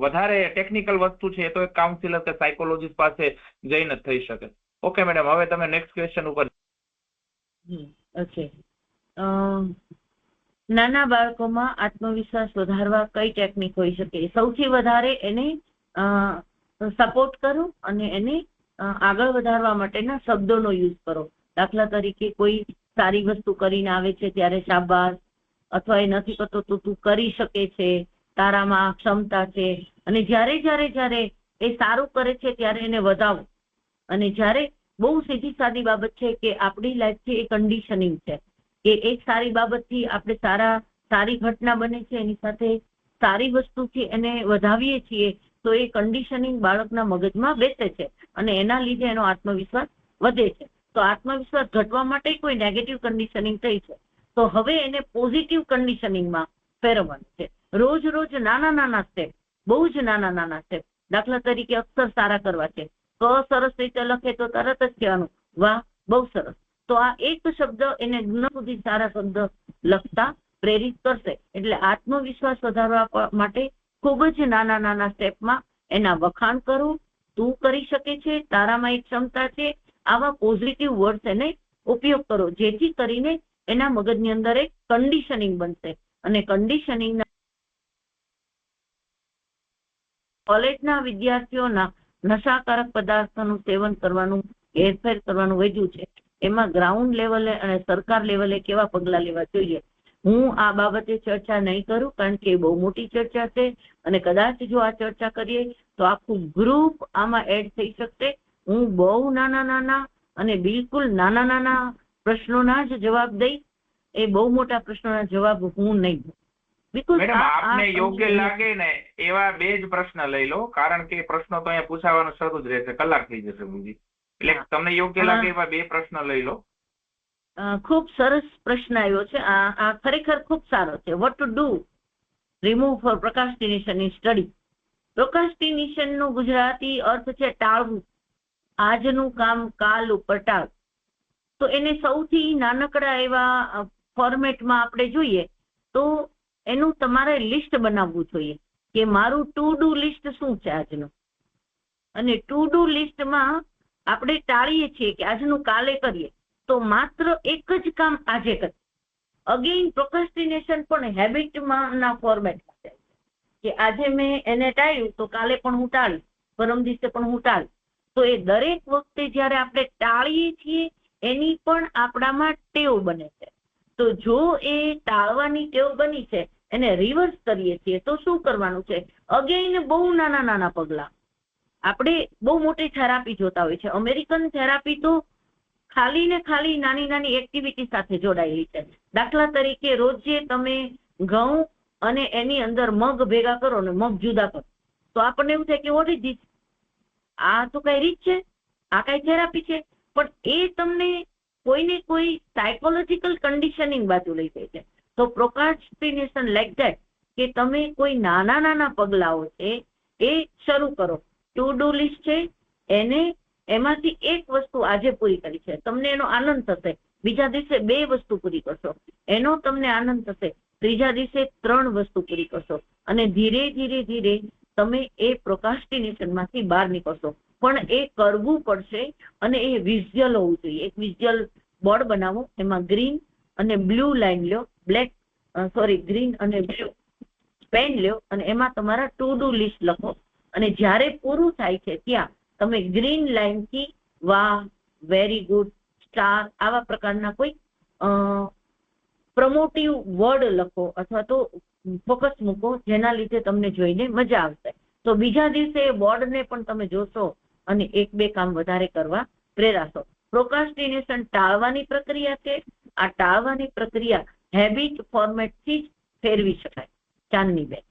વધારે ટેકનિકલ વસ્તુ છે એ તો એક કાઉન્સિલર કે સાયકોલોજીસ્ટ પાસે જઈને જ થઈ શકે. ઓકે મેડમ, હવે તમે નેક્સ્ટ ક્વેશ્ચન ઉપર. ઓકે, નાના બાળકોમાં આત્મવિશ્વાસ વધારવા કઈ ટેકનિક હોઈ શકે? સૌથી વધારે એને સપોર્ટ કરો અને એને આગળ વધારવા માટેના શબ્દોનો યુઝ કરો. દાખલા તરીકે કોઈ સારી વસ્તુ કરીને આવે છે ત્યારે શાબાશ, અથવા એ નથી કરતો તો તું કરી શકે છે, તારામાં ક્ષમતા છે. અને જ્યારે જ્યારે જ્યારે એ સારું કરે છે ત્યારે એને વધાવો. અને જ્યારે બહુ સીધી સાદી બાબત છે કે આપણી લાઈફથી એ કન્ડિશનિંગ છે કે એક સારી બાબતથી આપણે સારી ઘટના બને છે, એની સાથે સારી વસ્તુથી એને વધાવીએ છીએ તો એ કન્ડિશનિંગ બાળકના મગજમાં બેસે છે અને એના લીધે એનો આત્મવિશ્વાસ વધે છે. તો આત્મવિશ્વાસ ઘટવા માટે કોઈ નેગેટિવ કન્ડિશનિંગ થઈ છે તો હવે એને પોઝિટિવ કન્ડિશનિંગમાં ફેરવવાનું છે. રોજ રોજ નાના નાના સ્ટેપ, બહુ જ નાના સ્ટેપ. દાખલા તરીકે અક્ષર સારા કરવા છે, ક સરસ રીતે લખે તો તરત જ કહેવાનું વાહ બહુ સરસ. તો આ એક શબ્દ એને જ્ઞ સુધી સારા શબ્દ લખતા પ્રેરિત કરશે. એટલે આત્મવિશ્વાસ વધારવા માટે ખૂબ જ નાના સ્ટેપમાં એના વખાણ કરો. તું કરી શકે છે, તારામાં એક ક્ષમતા છે, આવા પોઝિટિવ વર્ડ્સ એને ઉપયોગ કરો, જેથી કરીને એના મગજની અંદર એક કન્ડિશનિંગ બનશે. અને કન્ડિશનિંગ કોલેજના વિદ્યાર્થીઓના નશાકારક પદાર્થોનું સેવન કરવાનું, હેરફેર કરવાનું વધ્યું છે. એમાં ગ્રાઉન્ડ લેવલે અને સરકાર લેવલે કેવા પગલાં લેવા જોઈએ? હું આ બાબતે ચર્ચા નહીં કરું કારણ કે બહુ મોટી ચર્ચા છે અને કદાચ જો આ ચર્ચા કરીએ તો આખું ગ્રુપ આમાં એડ થઈ શકશે. હું બહુ નાના અને બિલકુલ નાના પ્રશ્નોના જ જવાબ દઈશ. એ બહુ મોટા પ્રશ્નોના જવાબ હું નહીં દઉં. મેડમ, આપને યોગ્ય લાગે ને એવા બે જ પ્રશ્ન લઈ લો, કારણ કે પ્રશ્નો તો અહીંયા પૂછાવાનું શરૂ જ રહેશે, કલાક થઈ જશે બીજી. એટલે તમને યોગ્ય લાગે એવા બે પ્રશ્ન લઈ લો. ખૂબ સરસ પ્રશ્ન આવ્યો છે. આ ખરેખર ખૂબ સારો છે. What to do remove for procrastination in study. Procrastination નો ગુજરાતી અર્થ છે ટાળવું. આજનું કામ કાલ ઉપર ટાળ. તો એને સૌથી નાનકડા એવા ફોર્મેટમાં આપણે જોઈએ તો એનું તમારે લિસ્ટ બનાવવું જોઈએ કે મારું ટુ ડુ લિસ્ટ શું છે આજનું. અને ટુ ડુ લિસ્ટમાં આપણે ટાળીએ છીએ કે આજનું કાલે કરીએ, તો માત્ર એક જ કામ આજે કરીએ. અગેઇન પ્રોક્રાસ્ટિનેશન પણ હેબિટમાં ના ફોર્મેટમાં છે કે આજે મેં એને ટાળ્યું તો કાલે પણ હું ટાળીશ, પરમ દિવસે પણ હું ટાળીશ. તો એ દરેક વખતે જ્યારે આપણે ટાળીએ છીએ એની પણ આપણામાં ટેવ બને છે. તો જો એ ટાળવાની ટેવ બની છે એને રિવર્સ કરીએ છીએ તો શું કરવાનું છે? અગેઇન બહુ નાના પગલા. આપણે બહુ મોટી થેરાપી જોતા હોય છે. અમેરિકન થેરાપી તો ખાલી ને ખાલી નાની એક્ટિવિટી સાથે જોડાયેલી છે. દાખલા તરીકે રોજે તમે ઘઉં અને એની અંદર મગ ભેગા કરો ને મગ જુદા કરો તો આપણને એવું થાય કે વોટ ઇઝ ધીસ? આ તો કઈ રીત છે? આ કઈ થેરાપી છે? પણ એ તમને કોઈને કોઈ સાયકોલોજીકલ કન્ડિશનિંગ બાજુ લઈ જાય છે. તો પ્રોક્રાસ્ટિનેશન લાઈક ધેટ કે તમે કોઈ નાના પગલાઓ છે એ શરૂ કરો. ટુ ડુ લિસ્ટ છે એને એમાંથી એક વસ્તુ આજે પૂરી કરી છે, તમને એનો આનંદ થશે. બીજા દિવસે 2 વસ્તુ પૂરી કરશો, એનો તમને આનંદ થશે. ત્રીજા દિવસે 3 વસ્તુ પૂરી કરશો અને ધીરે તમે એ પ્રોક્રાસ્ટિનેશનમાંથી બહાર નીકળશો. પણ એ કરવું પડશે અને એ વિઝ્યુઅલ હોવું જોઈએ. એક વિઝ્યુઅલ બોર્ડ બનાવો, એમાં ગ્રીન અને બ્લુ લાઈન લ્યો, ગ્રીન અને બ્લુ પેન લ્યો અને એમાં તમારા ટુ ડુ લિસ્ટ લખો. અને જ્યારે પૂરું થાય છે ત્યાં તમે ગ્રીન લાઈનથી વાહ, વેરી ગુડ, સ્ટાર આવા પ્રકારના કોઈ પ્રમોટિવ વર્ડ લખો અથવા તો ફોકસ મૂકો, જેના લીધે તમને જોઈને મજા આવશે. તો બીજા દિવસે બોર્ડને પણ તમે જોશો અને 1-2 કામ વધારે કરવા પ્રેરાશો. પ્રોક્રાસ્ટિનેશન ટાળવાની પ્રક્રિયા છે. આ ટાળવાની પ્રક્રિયા હેબિટ ફોર્મેટથી જ ફેરવી શકાય. ચાંદની બેન,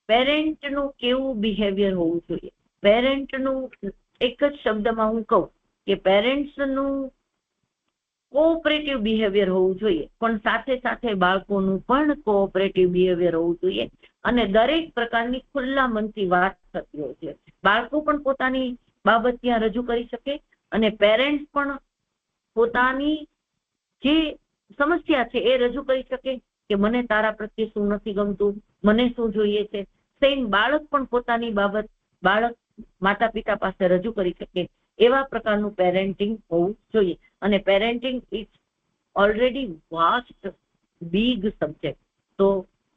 પેરેન્ટનું કેવું બિહેવિયર હોવું જોઈએ? પેરેન્ટનું એક જ શબ્દમાં હું કહું કે પેરેન્ટ્સનું કોઓપરેટિવ બિહેવિયર હોવું જોઈએ, પણ સાથે સાથે બાળકોનું પણ કોઓપરેટિવ બિહેવિયર હોવું જોઈએ અને દરેક પ્રકારની ખુલ્લા મનથી વાત થતી હોય છે. બાળકો પણ પોતાની બાબત ત્યાં રજૂ કરી શકે અને પેરેન્ટ્સ પણ પોતાની જે સમસ્યા છે એ રજૂ કરી શકે કે મને તારા પ્રત્યે શું નથી ગમતું, મને શું જોઈએ છે. સેમ બાળક પણ પોતાની બાબત બાળક માતા પિતા પાસે રજૂ કરી શકે એવા પ્રકારનું પેરેન્ટિંગ હોવું જોઈએ. અને parenting is already vast big subject. તો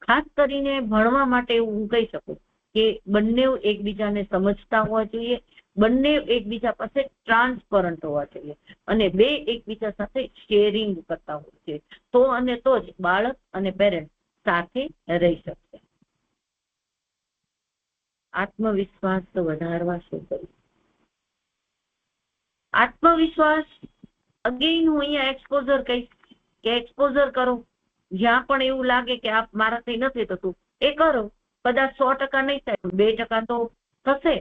ખાસ કરીને ભણવા માટે હું કહી શકું કે બંને એકબીજાને સમજતા હોવા જોઈએ, બંને એકબીજા પાસે ટ્રાન્સપરન્ટ હોવા જોઈએ અને બે એકબીજા સાથે શેરિંગ કરતા હોય છે. તો અને તો જ બાળક અને પેરેન્ટ સાથે રહી શકશે. આત્મવિશ્વાસ વધારવા શું કરવું? આત્મવિશ્વાસ અગેન હું અહીંયા એક્સપોઝર કહીશ કે એક્સપોઝર કરો. જ્યાં પણ એવું લાગે કે આપ મારાથી નથી થતું એ કરો. કદાચ 100% નહીં થાય, 2% તો થશે,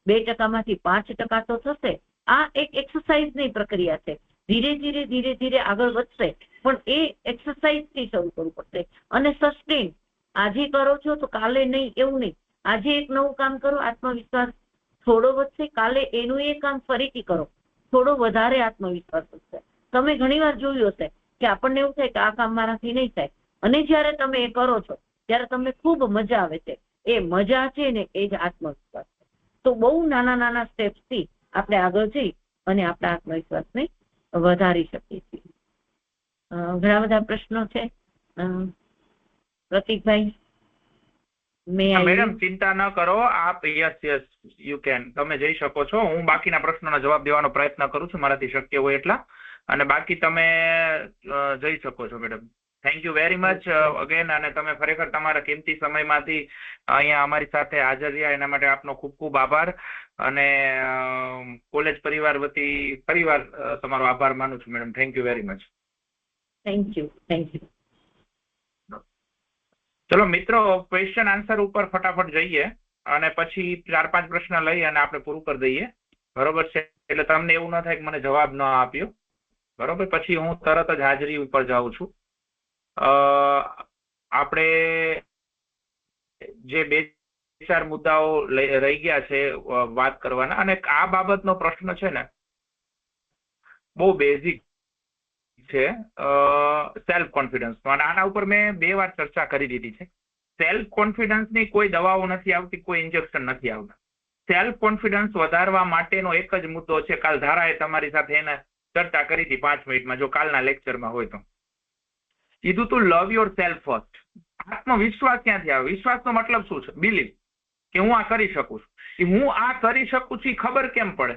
2%માંથી 5% તો થશે. આ એક એક્સરસાઇઝની પ્રક્રિયા છે. ધીરે ધીરે ધીરે ધીરે આગળ વધશે, પણ એ એક્સરસાઇઝથી શરૂ કરવું પડશે અને સસ્ટેન. આજે કરો છો તો કાલે નહીં એવું નહીં. આજે એક નવું કામ કરો, આત્મવિશ્વાસ થોડો વધશે, કાલે એનું એ કામ ફરીથી કરો, થોડો વધારે આત્મવિશ્વાસ વધશે. તમે ઘણી વાર જોયું હશે કે આપણને એવું થાય કે આ કામ મારાથી નહીં થાય અને જ્યારે તમે એ કરો છો ત્યારે તમને ખૂબ મજા આવે છે. એ મજા છે ને એ જ આત્મવિશ્વાસ છે. તો બહુ નાના નાના સ્ટેપ્સથી આપણે આગળ જઈ અને આપણા આત્મવિશ્વાસને વધારી શકીએ છીએ. ઘણા બધા પ્રશ્નો છે. પ્રતિકભાઈ, મેડમ ચિંતા ન કરો આપ. Yes yes you can. તમે જઈ શકો છો. હું બાકીના પ્રશ્નોના જવાબ દેવાનો પ્રયત્ન કરું છું મારાથી શક્ય હોય એટલા, અને બાકી તમે જઈ શકો છો madam. Thank you very much again. અને તમે ખરેખર તમારા કિંમતી સમયમાંથી અહીંયા અમારી સાથે હાજર રહ્યા એના માટે આપનો ખૂબ ખૂબ આભાર. અને કોલેજ પરિવાર વતી પરિવાર તમારો આભાર માનું છું madam. Thank you very much. Thank you. Thank you. ચલો મિત્રો, ક્વેશ્ચન આન્સર ઉપર ફટાફટ જઈએ અને પછી 4-5 પ્રશ્ન લઈ અને આપણે પૂરું કરી દઈએ. બરોબર છે? એટલે તમને એવું ન થાય કે મને જવાબ ન આપ્યો. બરોબર? પછી હું તરત જ હાજરી ઉપર જાઉં છું. આપણે જે 2-4 મુદ્દાઓ રહી ગયા છે વાત કરવાના, અને આ બાબતનો પ્રશ્ન છે ને બહુ બેઝિક છે. Self confidence. આના ઉપર મેં 2 વાર ચર્ચા કરી દીધી છે. સેલ્ફ કોન્ફિડન્સની કોઈ દવાઓ નથી આવતી, કોઈ ઇન્જેક્શન નથી આવતા. સેલ્ફ કોન્ફિડન્સ વધારવા માટેનો એક જ મુદ્દો છે. કાલ ધારાએ તમારી સાથે એને ચર્ચા કરી હતી 5 મિનિટમાં, જો કાલના લેક્ચરમાં હોય તો. કીધું તું લવ યોર સેલ્ફ ફર્સ્ટ. આત્મવિશ્વાસ ક્યાંથી આવે? વિશ્વાસનો મતલબ શું છે? બિલીવ કે હું આ કરી શકું છું. હું આ કરી શકું છું ખબર કેમ પડે?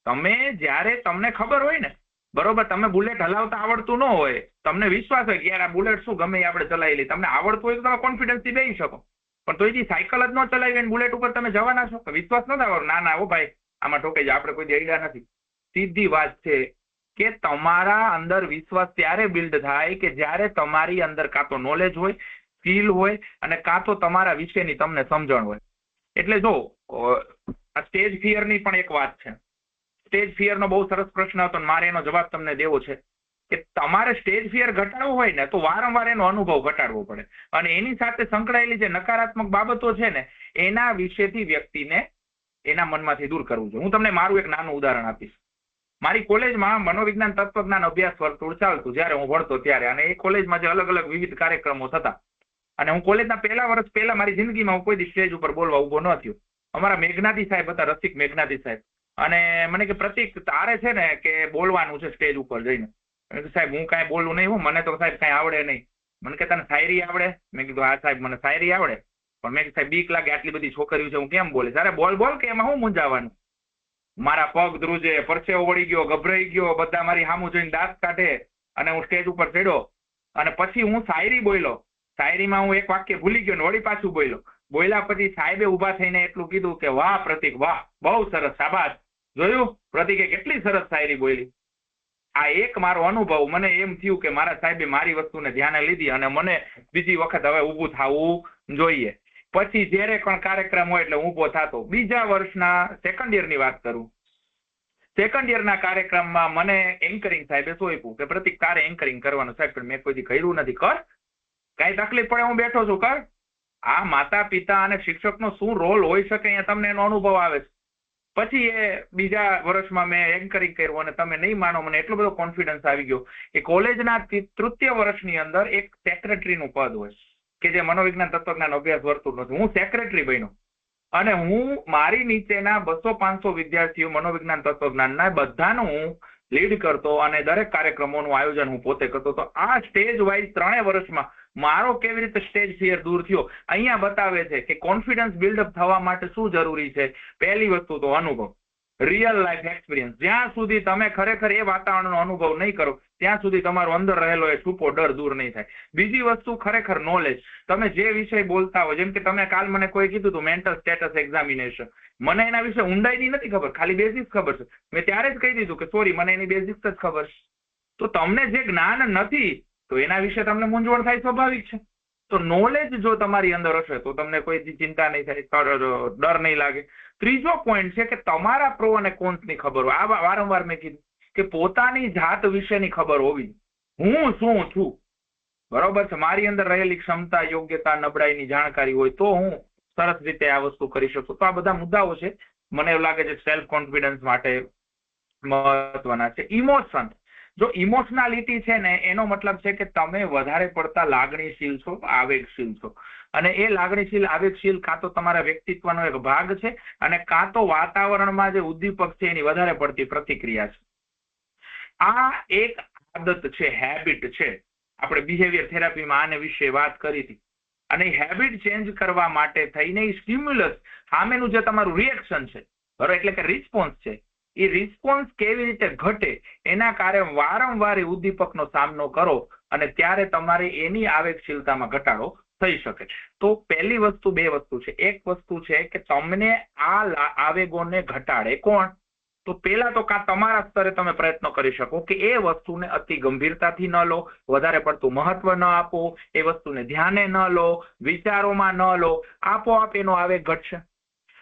તમે જ્યારે તમને ખબર હોય ને, બરોબર, તમે બુલેટ હલાવતા આવડતું ન હોય, તમને વિશ્વાસ હોય કે યાર આ બુલેટ શું ગમે આપણે ચલાવી લઈએ, તમને આવડતું હોય તો તમે કોન્ફિડન્સથી બેસી શકો. પણ તો એથી સાયકલ જ ન ચલાવી બુલેટ ઉપર તમે જવાના છો? વિશ્વાસ ન થાય? ના ના હો ભાઈ, આમાં ઠોકાઈ જાય, આપણે કોઈ આઈડિયા નથી. સીધી વાત છે કે તમારા અંદર વિશ્વાસ ત્યારે બિલ્ડ થાય કે જ્યારે તમારી અંદર કાં તો નોલેજ હોય, સ્કિલ હોય, અને કાં તો તમારા વિશેની તમને સમજણ હોય. એટલે જો આ સ્ટેજ ફિયરની પણ એક વાત છે. સ્ટેજ ફિયરનો બહુ સરસ પ્રશ્ન હતો, મારે એનો જવાબ તમને દેવો છે કે તમારે સ્ટેજ ફિયર ઘટાડવું હોય ને તો વારંવાર એનો અનુભવ ઘટાડવો પડે, અને એની સાથે સંકળાયેલી જે નકારાત્મક બાબતો છે ને એના વિશેથી વ્યક્તિને એના મનમાંથી દૂર કરવું જોઈએ. હું તમને મારું એક નાનું ઉદાહરણ આપીશ. મારી કોલેજમાં મનોવિજ્ઞાન તત્વજ્ઞાન અભ્યાસ વર્તુળ ચાલતું જ્યારે હું ભણતો ત્યારે, અને એ કોલેજમાં જે અલગ અલગ વિવિધ કાર્યક્રમો થતા, અને હું કોલેજના પહેલા વર્ષ પહેલા મારી જિંદગીમાં હું કોઈ દી સ્ટેજ ઉપર બોલવા ઉભો ન થયો. અમારા મેઘનાથી સાહેબ હતા, રસિક મેઘનાથી સાહેબ, અને મને કે પ્રતિક તારે છે ને કે બોલવાનું છે સ્ટેજ ઉપર જઈને. સાહેબ હું કાંઈ બોલું નહીં, હું મને તો સાહેબ કાંઈ આવડે નહીં. મને કે તને શાયરી આવડે? મેં કીધું હા સાહેબ મને શાયરી આવડે, પણ મેં સાહેબ બીક લાગે, આટલી બધી છોકરીઓ છે હું કેમ બોલે? અરે બોલ બોલ, કે એમાં હું મૂંઝાવાનું? મારા પગ ધ્રુજે, પરસેવો વળી ગયો, ગભરાઈ ગયો, બધા મારી સામું જોઈને દાંત કાઢે, અને હું સ્ટેજ ઉપર ચડ્યો અને પછી હું શાયરી બોલ્યો. શાયરીમાં હું એક વાક્ય ભૂલી ગયો ને વળી પાછું બોલ્યો. બોલ્યા પછી સાહેબે ઉભા થઈને એટલું કીધું કે વાહ પ્રતિક વાહ, બહુ સરસ, શાબાશ. જોયું પ્રતિકે કેટલી સરસ શાયરી બોલી. આ એક મારો અનુભવ, મને એમ થયું કે મારા સાહેબે મારી વસ્તુને ધ્યાને લીધી અને મને બીજી વખત હવે ઊભું થવું જોઈએ. પછી જ્યારે પણ કાર્યક્રમ હોય એટલે ઊભો થતો. બીજા વર્ષના સેકન્ડ યરની વાત કરું. સેકન્ડ યરના કાર્યક્રમમાં મને એન્કરિંગ સાહેબે સોંપ્યું કે પ્રતિક તારે એન્કરિંગ કરવાનું. સાહેબ પણ મેં કોઈ કર્યું નથી. કર, કઈ તકલીફ પડે હું બેઠો છું, કર. આ માતા પિતા અને શિક્ષકનો શું રોલ હોઈ શકે અહીંયા તમને એનો અનુભવ આવે છે. પછી એ બીજા વર્ષમાં મેં એન્કરિંગ કર્યું અને તમે નહીં માનો, મને એટલો બધો કોન્ફિડન્સ આવી ગયો કે કોલેજના તૃતીય વર્ષની અંદર એક સેક્રેટરીનું પદ હોય કે જે મનોવિજ્ઞાન તત્વજ્ઞાન અભ્યાસ વર્તુળ નથી. હું સેક્રેટરી બન્યો અને હું મારી નીચેના 200-500 વિદ્યાર્થીઓ મનોવિજ્ઞાન તત્વજ્ઞાનના બધાનું હું લીડ કરતો અને દરેક કાર્યક્રમોનું આયોજન હું પોતે કરતો. તો આ સ્ટેજ વાઇઝ 3 વર્ષમાં મારો કેવી રીતે સ્ટેજ ફિયર દૂર થયો અહીંયા બતાવે છે કે કોન્ફિડન્સ બિલ્ડઅપ થવા માટે શું જરૂરી છે. પહેલી વસ્તુ તો અનુભવ, રિયલ લાઈફ એક્સપિરિયન્સ. જ્યાં સુધી તમે ખરેખર એ વાતાવરણનો અનુભવ નહીં કરો ત્યાં સુધી તમારો અંદર રહેલો એ છુપો ડર દૂર નહીં થાય. બીજી વસ્તુ ખરેખર નોલેજ. તમે જે વિષય બોલતા હો, જેમ કે તમે કાલ મને કોઈ કીધું હતું મેન્ટલ સ્ટેટસ એક્ઝામિનેશન, મને એના વિશે ઊંડાઈની નથી ખબર, ખાલી બેઝિક્સ ખબર છે. મેં ત્યારે જ કહી દીધું કે સોરી મને એની બેઝિક્સ જ ખબર છે. તો તમને જે જ્ઞાન નથી તો એના વિશે તમને મૂંઝવણ થાય, સ્વાભાવિક છે. તો નોલેજ જો તમારી અંદર હશે તો તમને કોઈ ચિંતા નહીં થાય, ડર નહીં લાગે. ત્રીજો પોઈન્ટ છે કે તમારા પ્રો અને કોન્સની ખબર હોય. આ વારંવાર મેં કીધું કે પોતાની જાત વિશેની ખબર હોવી. હું શું છું, બરોબર છે, મારી અંદર રહેલી ક્ષમતા, યોગ્યતા, નબળાઈની જાણકારી હોય તો હું સરસ રીતે આ વસ્તુ કરી શકું. તો આ બધા મુદ્દાઓ છે, મને એવું લાગે છે સેલ્ફ કોન્ફિડન્સ માટે મહત્વના છે. ઇમોશન, જો ઇમોશનાલિટી છે ને એનો મતલબ છે કે તમે વધારે પડતા લાગણીશીલ છો, આવેગશીલ છો. અને એ લાગણીશીલ આવેગશીલ કાં તો તમારા વ્યક્તિત્વનો એક ભાગ છે અને કાં તો વાતાવરણમાં જે ઉદ્દીપક છે એની વધારે પડતી પ્રતિક્રિયા છે. આ એક આદત છે, હેબિટ છે. આપણે બિહેવિયર થેરાપીમાં આને વિશે વાત કરી હતી. અને હેબિટ ચેન્જ કરવા માટે થઈને સ્ટિમ્યુલસ, સામેનું જે તમારું રિએક્શન છે બરોબર, એટલે કે રિસ્પોન્સ છે, એ રિસ્પોન્સ કેવી રીતે ઘટે એના કારણે વારંવાર ઉદ્દીપકનો સામનો કરો અને ત્યારે તમારે એની આવેગશીલતામાં ઘટાડો થઈ શકે. તો પહેલી વસ્તુ, બે વસ્તુ છે. એક વસ્તુ છે કે તમને આ આવેગોને ઘટાડે કોણ? તો પેલા તો કાં તમારા સ્તરે તમે પ્રયત્ન કરી શકો કે એ વસ્તુને અતિ ગંભીરતાથી ન લો, વધારે પડતું મહત્વ ન આપો, એ વસ્તુને ધ્યાને ન લો, વિચારોમાં ન લો, આપોઆપ એનો આવેગ ઘટશે.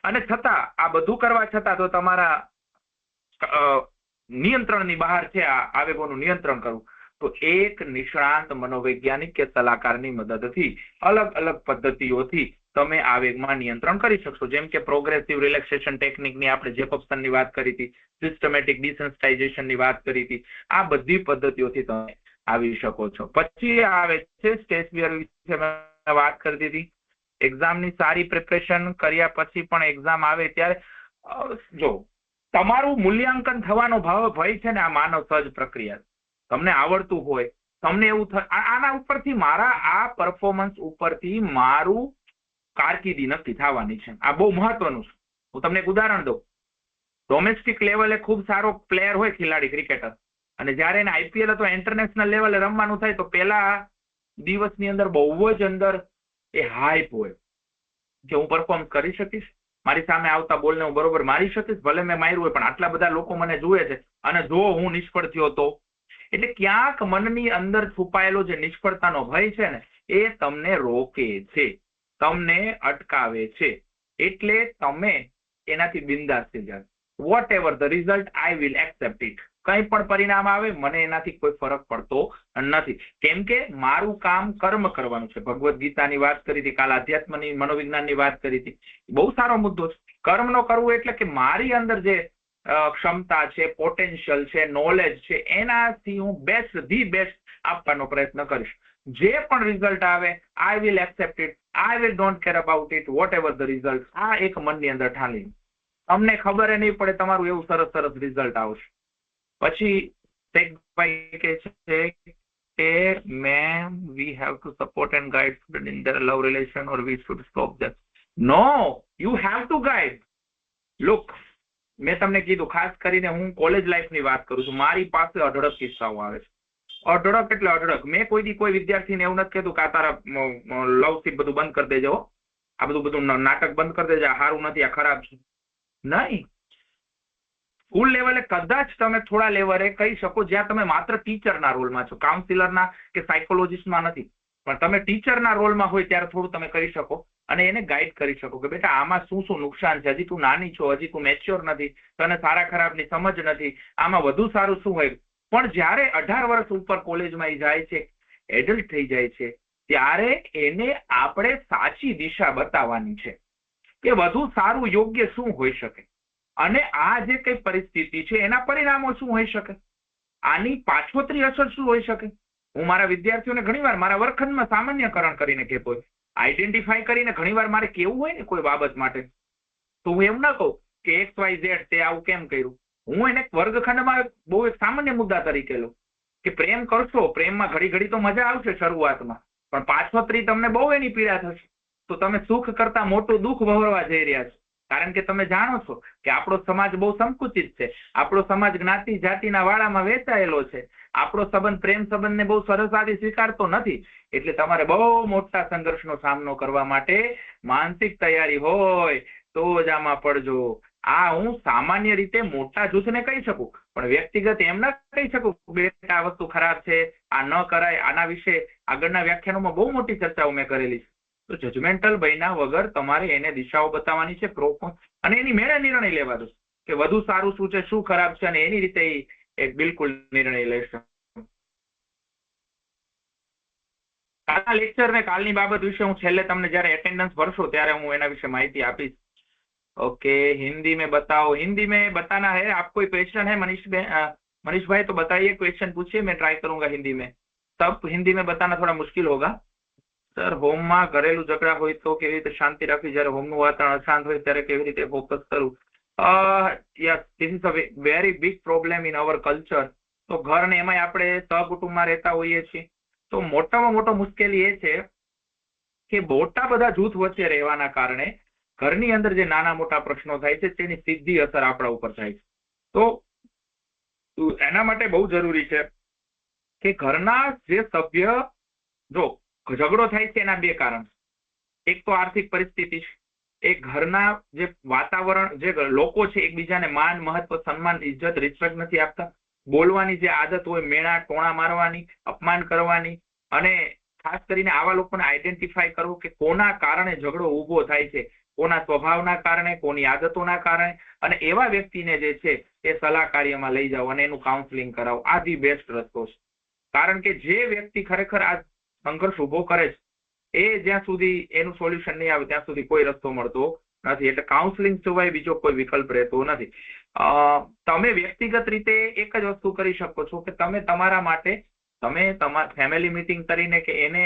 અને છતાં આ બધું કરવા છતાં તો તમારા નિયંત્રણની બહાર છે આ આવેગોનું નિયંત્રણ કરવું, તો એક નિષ્ણાંત મનોવૈજ્ઞાનિક કે સલાહકારની મદદથી અલગ અલગ પદ્ધતિઓથી તમે આવેગમાં નિયંત્રણ કરી શકશો. જેમ કે પ્રોગ્રેસિવ રિલેક્સેશન ટેકનિકની આપણે જેકોબ્સનની વાત કરી હતી, સિસ્ટમેટિક ડિસેન્સિટાઇઝેશનની વાત કરી હતી. આ બધી પદ્ધતિઓથી તમે આવી શકો છો. પછી આવે છે સ્ટેજ ફિયર વિશે મેં વાત કરી હતી. એક્ઝામની સારી પ્રિપરેશન કર્યા પછી પણ એક્ઝામ આવે ત્યારે જો તમારું મૂલ્યાંકન થવાનો ભય છે ને, આ માનવ સહજ પ્રક્રિયા. તમને આવડતું હોય, તમને એવું થાય આના ઉપરથી મારા આ પરફોર્મન્સ ઉપરથી મારું કારકિર્દી નક્કી થવાની છે. આ બહુ મહત્વનું છે. હું તમને એક ઉદાહરણ દઉં. ડોમેસ્ટિક લેવલે ખૂબ સારો પ્લેયર હોય ખેલાડી, ક્રિકેટર, અને જ્યારે એને આઈપીએલ અથવા ઇન્ટરનેશનલ લેવલે રમવાનું થાય તો પહેલા દિવસની અંદર બહુ જ અંદર એ હાઈપ હોય કે હું પરફોર્મ કરી શકીશ, મારી સામે આવતા બોલને હું બરોબર મારી શકીશ, ભલે મેં માર્યું હોય પણ આટલા બધા લોકો મને જુએ છે, અને જો હું નિષ્ફળ થયો તો. એટલે ક્યાંક મનની અંદર છુપાયેલો જે નિષ્ફળતાનો ભય છે ને એ તમને રોકે છે, તમને અટકાવે છે. એટલે તમે એનાથી બિંદાસ થઈ જાવ. Whatever the result, I will accept it. કંઈ પણ પરિણામ આવે મને એનાથી કોઈ ફરક પડતો નથી, કેમ કે મારું કામ કર્મ કરવાનું છે. ભગવદ્ ગીતાની વાત કરી હતી, કાલ આધ્યાત્મની મનોવિજ્ઞાનની વાત કરી હતી. બહુ સારો મુદ્દો છે. કર્મ નો કરવું એટલે કે મારી અંદર જે ક્ષમતા છે, પોટેન્શિયલ છે, નોલેજ છે, એનાથી હું ધી બેસ્ટ આપવાનો પ્રયત્ન કરીશ. જે પણ રિઝલ્ટ આવે, I will accept it, I will don't care about it, whatever the result. આ એક મનની અંદર ઠાલી, તમને ખબર નહીં પડે તમારું એવું સરસ સરસ રિઝલ્ટ આવશે. પછી ભાઈ કે છે કે ma'am we have to support and guide student in their love relation or we should stop them. No, you have to guide. Look, મેં તમને કીધું, ખાસ કરીને હું કોલેજ લાઈફની વાત કરું છું. મારી પાસે અઢળક કિસ્સાઓ આવે છે. અઢળક એટલે અઢળક. મેં કોઈ વિદ્યાર્થીને એવું નથી કીધું કે આ તારા લવ થી બધું બંધ કરી દેજો. આ બધું નાટક બંધ કરી દેજે, આ સારું નથી, આ ખરાબ છે, નહીં. સ્કૂલ લેવલે કદાચ તમે થોડા લેવલે કહી શકો જ્યાં તમે માત્ર ટીચરના રોલમાં છો, કાઉન્સિલરના કે સાયકોલોજીસ્ટમાં નથી, પણ તમે ટીચરના રોલમાં હોય ત્યારે થોડું તમે કરી શકો અને એને ગાઈડ કરી શકો કે બેટા આમાં શું શું નુકસાન છે, હજી તું નાની છો, હજી તું મેચ્યોર નથી, તને સારા ખરાબની સમજ નથી, આમાં વધુ સારું શું હોય. પણ જ્યારે 18 વર્ષ ઉપર કોલેજમાં જાય છે, એડલ્ટ થઈ જાય છે, ત્યારે એને આપણે સાચી દિશા બતાવવાની છે કે વધુ સારું યોગ્ય શું હોઈ શકે અને આ જે કઈ પરિસ્થિતિ છે એના પરિણામો શું હોઈ શકે, આની પાછોતરી અસર શું હોઈ શકે. હું મારા વિદ્યાર્થીઓને ઘણીવાર મારા વર્ગખંડમાં સામાન્યકરણ કરીને કહેતો હોય, આઈડેન્ટિફાઈ કરીને ઘણીવાર મારે કેવું હોય ને કોઈ બાબત માટે, તો હું એમ ના કહું કે XYZ તે આવું કેમ કર્યું. હું એને વર્ગખંડમાં બહુ એક સામાન્ય મુદ્દા તરીકે લઉં કે પ્રેમ કરશો, પ્રેમમાં ઘડી ઘડી તો મજા આવશે શરૂઆતમાં, પણ પાછોતરી તમને બહુ એની પીડા થશે, તો તમે સુખ કરતા મોટું દુઃખ ભોગવવા જઈ રહ્યા છો. કારણ કે તમે જાણો છો કે આપણો સમાજ બહુ સંકુચિત છે, આપણો સમાજ જ્ઞાતિ જાતિના વાળામાં વેચાયેલો છે, આપણો સંબંધ પ્રેમ સંબંધને બહુ સરળતાથી સ્વીકારતો નથી. એટલે તમારે બહુ મોટા સંઘર્ષનો સામનો કરવા માટે માનસિક તૈયારી હોય તો જ આમાં પડજો. આ હું સામાન્ય રીતે મોટા જૂથને કહી શકું, પણ વ્યક્તિગત એમ ના કહી શકું કે આ વસ્તુ ખરાબ છે, આ ન કરાય. આના વિશે આગળના વ્યાખ્યાનોમાં બહુ મોટી ચર્ચાઓ મેં કરેલી છે. તો જજમેન્ટલ બન્યા વગર તમારે એને દિશાઓ બતાવવાની છે, અને એની મેળે નિર્ણય લેવા દો કે વધુ સારું શું છે, શું ખરાબ છે, અને એની રીતે એક બિલકુલ નિર્ણય લેશે. કાલના લેક્ચર ને કાલની બાબત વિશે હું છેલ્લે તમને જ્યારે એટેન્ડન્સ ભરશો ત્યારે હું એના વિશે માહિતી આપીશ. ओके, हिंदी में बताओ. हिंदी में बताना है. आप कोई क्वेश्चन है मनीष भाई तो बताइए, क्वेश्चन पूछिए, मैं ट्राई करूंगा हिंदी में. तब हिंदी में बताना थोड़ा मुश्किल होगा. સર, હોમમાં ઘરેલું ઝઘડા હોય તો કેવી રીતે શાંતિ રાખવી, જ્યારે હોમનું વાતાવરણ અશાંત હોય ત્યારે કેવી રીતે ફોકસ કરવું? Yes, this is a very big problem in our culture. તો ઘર ને એમાંય આપણે સહકુટુંબમાં રહેતા હોઈએ છીએ, તો મોટામાં મોટો મુશ્કેલી એ છે કે મોટા બધા જૂથ વચ્ચે રહેવાના કારણે ઘરની અંદર જે નાના મોટા પ્રશ્નો થાય છે તેની સીધી અસર આપણા ઉપર થાય છે. તો એના માટે બહુ જરૂરી છે કે ઘરના જે સભ્ય, જો ઝઘડો થાય છે એના બે કારણ, એક તો આર્થિક પરિસ્થિતિ છે, એક ઘરના જે વાતાવરણ, જે લોકો છે એકબીજાને માન, મહત્વ, સન્માન, ઇજ્જત, રિસ્પેક્ટ નથી આપતા, બોલવાની જે આદત હોય મેણા ટોણા મારવાની, અપમાન કરવાની, અને ખાસ કરીને આવા લોકોને આઈડેન્ટિફાઈ કરવું કે કોના કારણે ઝઘડો ઊભો થાય છે, કોના સ્વભાવના કારણે, કોની આદતોના કારણે, અને એવા વ્યક્તિને જે છે એ સલાહ કાર્યમાં લઈ જાઓ અને એનું કાઉન્સેલિંગ કરાવો. આ ધી બેસ્ટ રસ્તો છે. કારણ કે જે વ્યક્તિ ખરેખર આ સંઘર્ષ ઉભો કરે છે એ જ્યાં સુધી એનું સોલ્યુશન નહીં આવે ત્યાં સુધી કોઈ રસ્તો મળતો નથી. એટલે કાઉન્સેલિંગ સિવાય બીજો કોઈ વિકલ્પ રહેતો નથી. તમે વ્યક્તિગત રીતે એક જ વસ્તુ કરી શકો છો કે તમે તમારા માટે તમે તમારા ફેમિલી મીટિંગ કરીને કે એને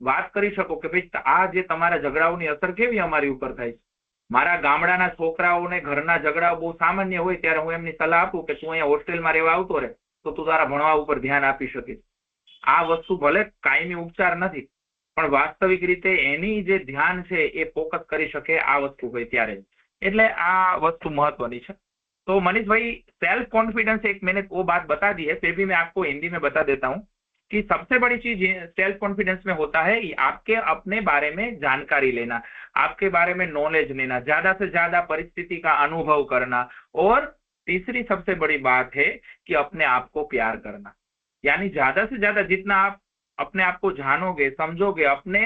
વાત કરી શકો કે ભાઈ આ જે તમારા ઝઘડાઓની અસર કેવી અમારી ઉપર થાય છે. મારા ગામડાના છોકરાઓને ઘરના ઝઘડાઓ બહુ સામાન્ય હોય ત્યારે હું એમની સલાહ આપું કે તું અહીંયા હોસ્ટેલમાં રહેવા આવતો રહે તો તું તારા ભણવા ઉપર ધ્યાન આપી શકીશ. આ વસ્તુ ભલે કાયમી ઉપચાર નથી, પણ વાસ્તવિક રીતે એની જે ધ્યાન છે એ ફોકસ કરી શકે આ વસ્તુ હોય ત્યારે. એટલે આ વસ્તુ महत्वनी है. तो मनीष भाई, सेल्फ कॉन्फिडेंस एक मैंने वो बात बता दी है, फिर भी मैं आपको हिंदी में बता देता हूँ कि सबसे बड़ी चीज सेल्फ कॉन्फिडेंस में होता है आपके अपने बारे में जानकारी लेना, आपके बारे में नॉलेज लेना, ज्यादा से ज्यादा परिस्थिति का अनुभव करना, और तीसरी सबसे बड़ी बात है कि अपने आप को प्यार करना. यानी ज्यादा से ज्यादा जितना आप अपने आप को जानोगे, समझोगे, अपने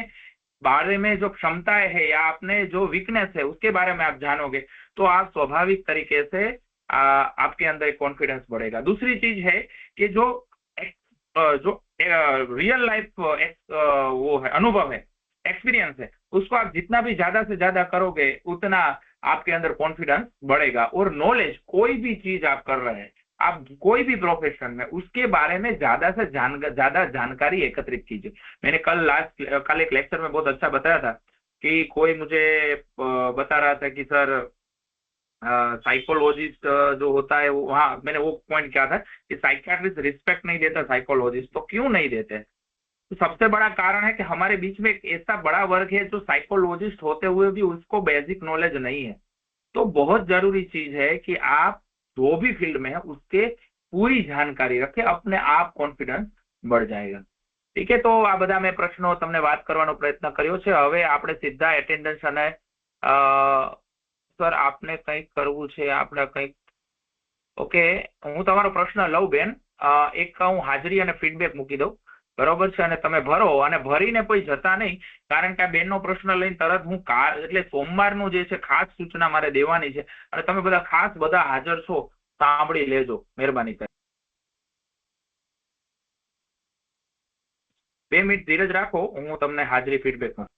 बारे में जो क्षमताएं है या अपने जो वीकनेस है उसके बारे में आप जानोगे, तो आप स्वाभाविक तरीके से आपके अंदर एक कॉन्फिडेंस बढ़ेगा. दूसरी चीज है कि जो रियल लाइफ वो है, अनुभव है, एक्सपीरियंस है, उसको आप जितना भी ज्यादा से ज्यादा करोगे उतना आपके अंदर कॉन्फिडेंस बढ़ेगा. और नॉलेज, कोई भी चीज आप कर रहे हैं, आप कोई भी प्रोफेशन में, उसके बारे में ज्यादा से ज्यादा जानकारी एकत्रित कीजिए. मैंने कल एक लेक्चर में बहुत अच्छा बताया था कि कोई मुझे बता रहा था कि सर साइकोलॉजिस्ट जो होता है वो, वहाँ मैंने वो पॉइंट किया था कि साइकियाट्रिस्ट रिस्पेक्ट नहीं देता साइकोलॉजिस्ट. तो क्यों नहीं देते? तो सबसे बड़ा कारण है कि हमारे बीच में एक ऐसा बड़ा वर्ग है जो साइकोलॉजिस्ट होते हुए भी उसको बेसिक नॉलेज नहीं है. तो बहुत जरूरी चीज है कि आप जो भी फील्ड में है उसके पूरी जानकारी रखें, अपने आप कॉन्फिडेंस बढ़ जाएगा. ઠીક છે, તો આ બધા મેં પ્રશ્નો તમને વાત કરવાનો પ્રયત્ન કર્યો છે. હવે આપણે સીધા એટેન્ડન્સ અને સર આપને કંઈક કરવું છે, આપણે કંઈક ઓકે, હું તમારો પ્રશ્ન લઉં બેન. એક હું હાજરી અને ફીડબેક મૂકી દઉં, બરોબર છે, અને તમે ભરો અને ભરીને કોઈ જતા નહીં, કારણ કે આ બેનનો પ્રશ્ન લઈને તરત હું એટલે સોમવારનું જે છે ખાસ સૂચના મારે દેવાની છે, અને તમે બધા ખાસ બધા હાજર છો, સાંભળી લેજો મહેરબાની કરી. 2 મિનિટ ધીરજ રાખો, હું તમને હાજરી ફીડબેક માં.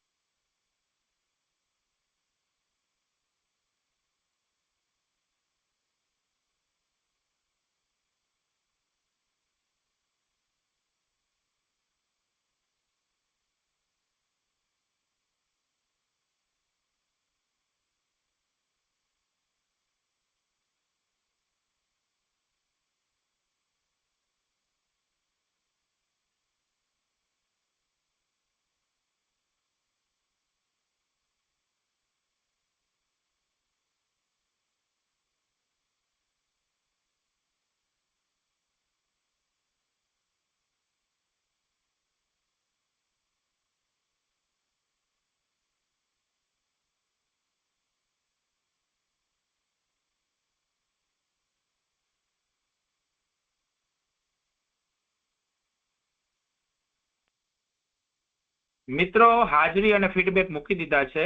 મિત્રો હાજરી અને ફીડબેક મૂકી દીધા છે,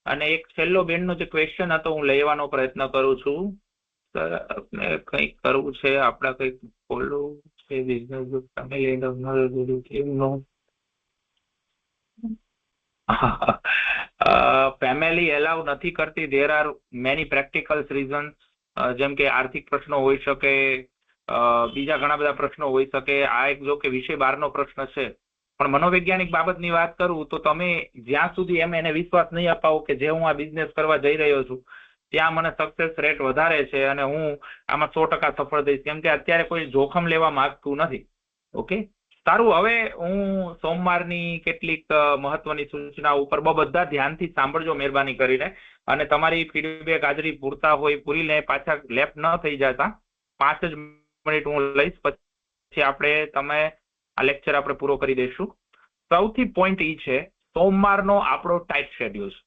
અને એક છેલ્લો બેનનો જે ક્વેશ્ચન હતો હું લેવાનો પ્રયત્ન કરું છું. સર આપણે કંઈક કરવું છે, આપણે કંઈક ખોલવું છે બિઝનેસ ફેમિલી એલાવ નથી કરતી. There are many practical reason, જેમ કે આર્થિક પ્રશ્નો હોઈ શકે, બીજા ઘણા બધા પ્રશ્નો હોઈ શકે. આ એક જો કે વિષય 12નો પ્રશ્ન છે, પણ મનોવૈજ્ઞાનિક બાબતની વાત કરું તો તમે જ્યાં સુધી એમ એને વિશ્વાસ નહીં અપાવો કે જે હું આ બિઝનેસ કરવા જઈ રહ્યો છું ત્યાં મને સક્સેસ રેટ વધારે છે અને હું આમાં 100% સફળ થઈશ, કેમ કે અત્યારે કોઈ જોખમ લેવા માંગતું નથી. ઓકે, સારું. હવે હું સોમવારની કેટલીક મહત્વની સૂચના ઉપર બધા ધ્યાનથી સાંભળજો મહેરબાની કરીને, અને તમારી ફીડબેક હાજરી પૂરતા હોય પૂરી લે, પાછા લેફ્ટ ન થઈ જતા. 5 જ મિનિટ હું લઈશ, પછી આપણે તમે આ લેક્ચર આપણે પૂરો કરી દઈશું. સૌથી પોઈન્ટ ઈ છે સોમવારનો આપણો ટાઈટ શેડ્યુલ છે,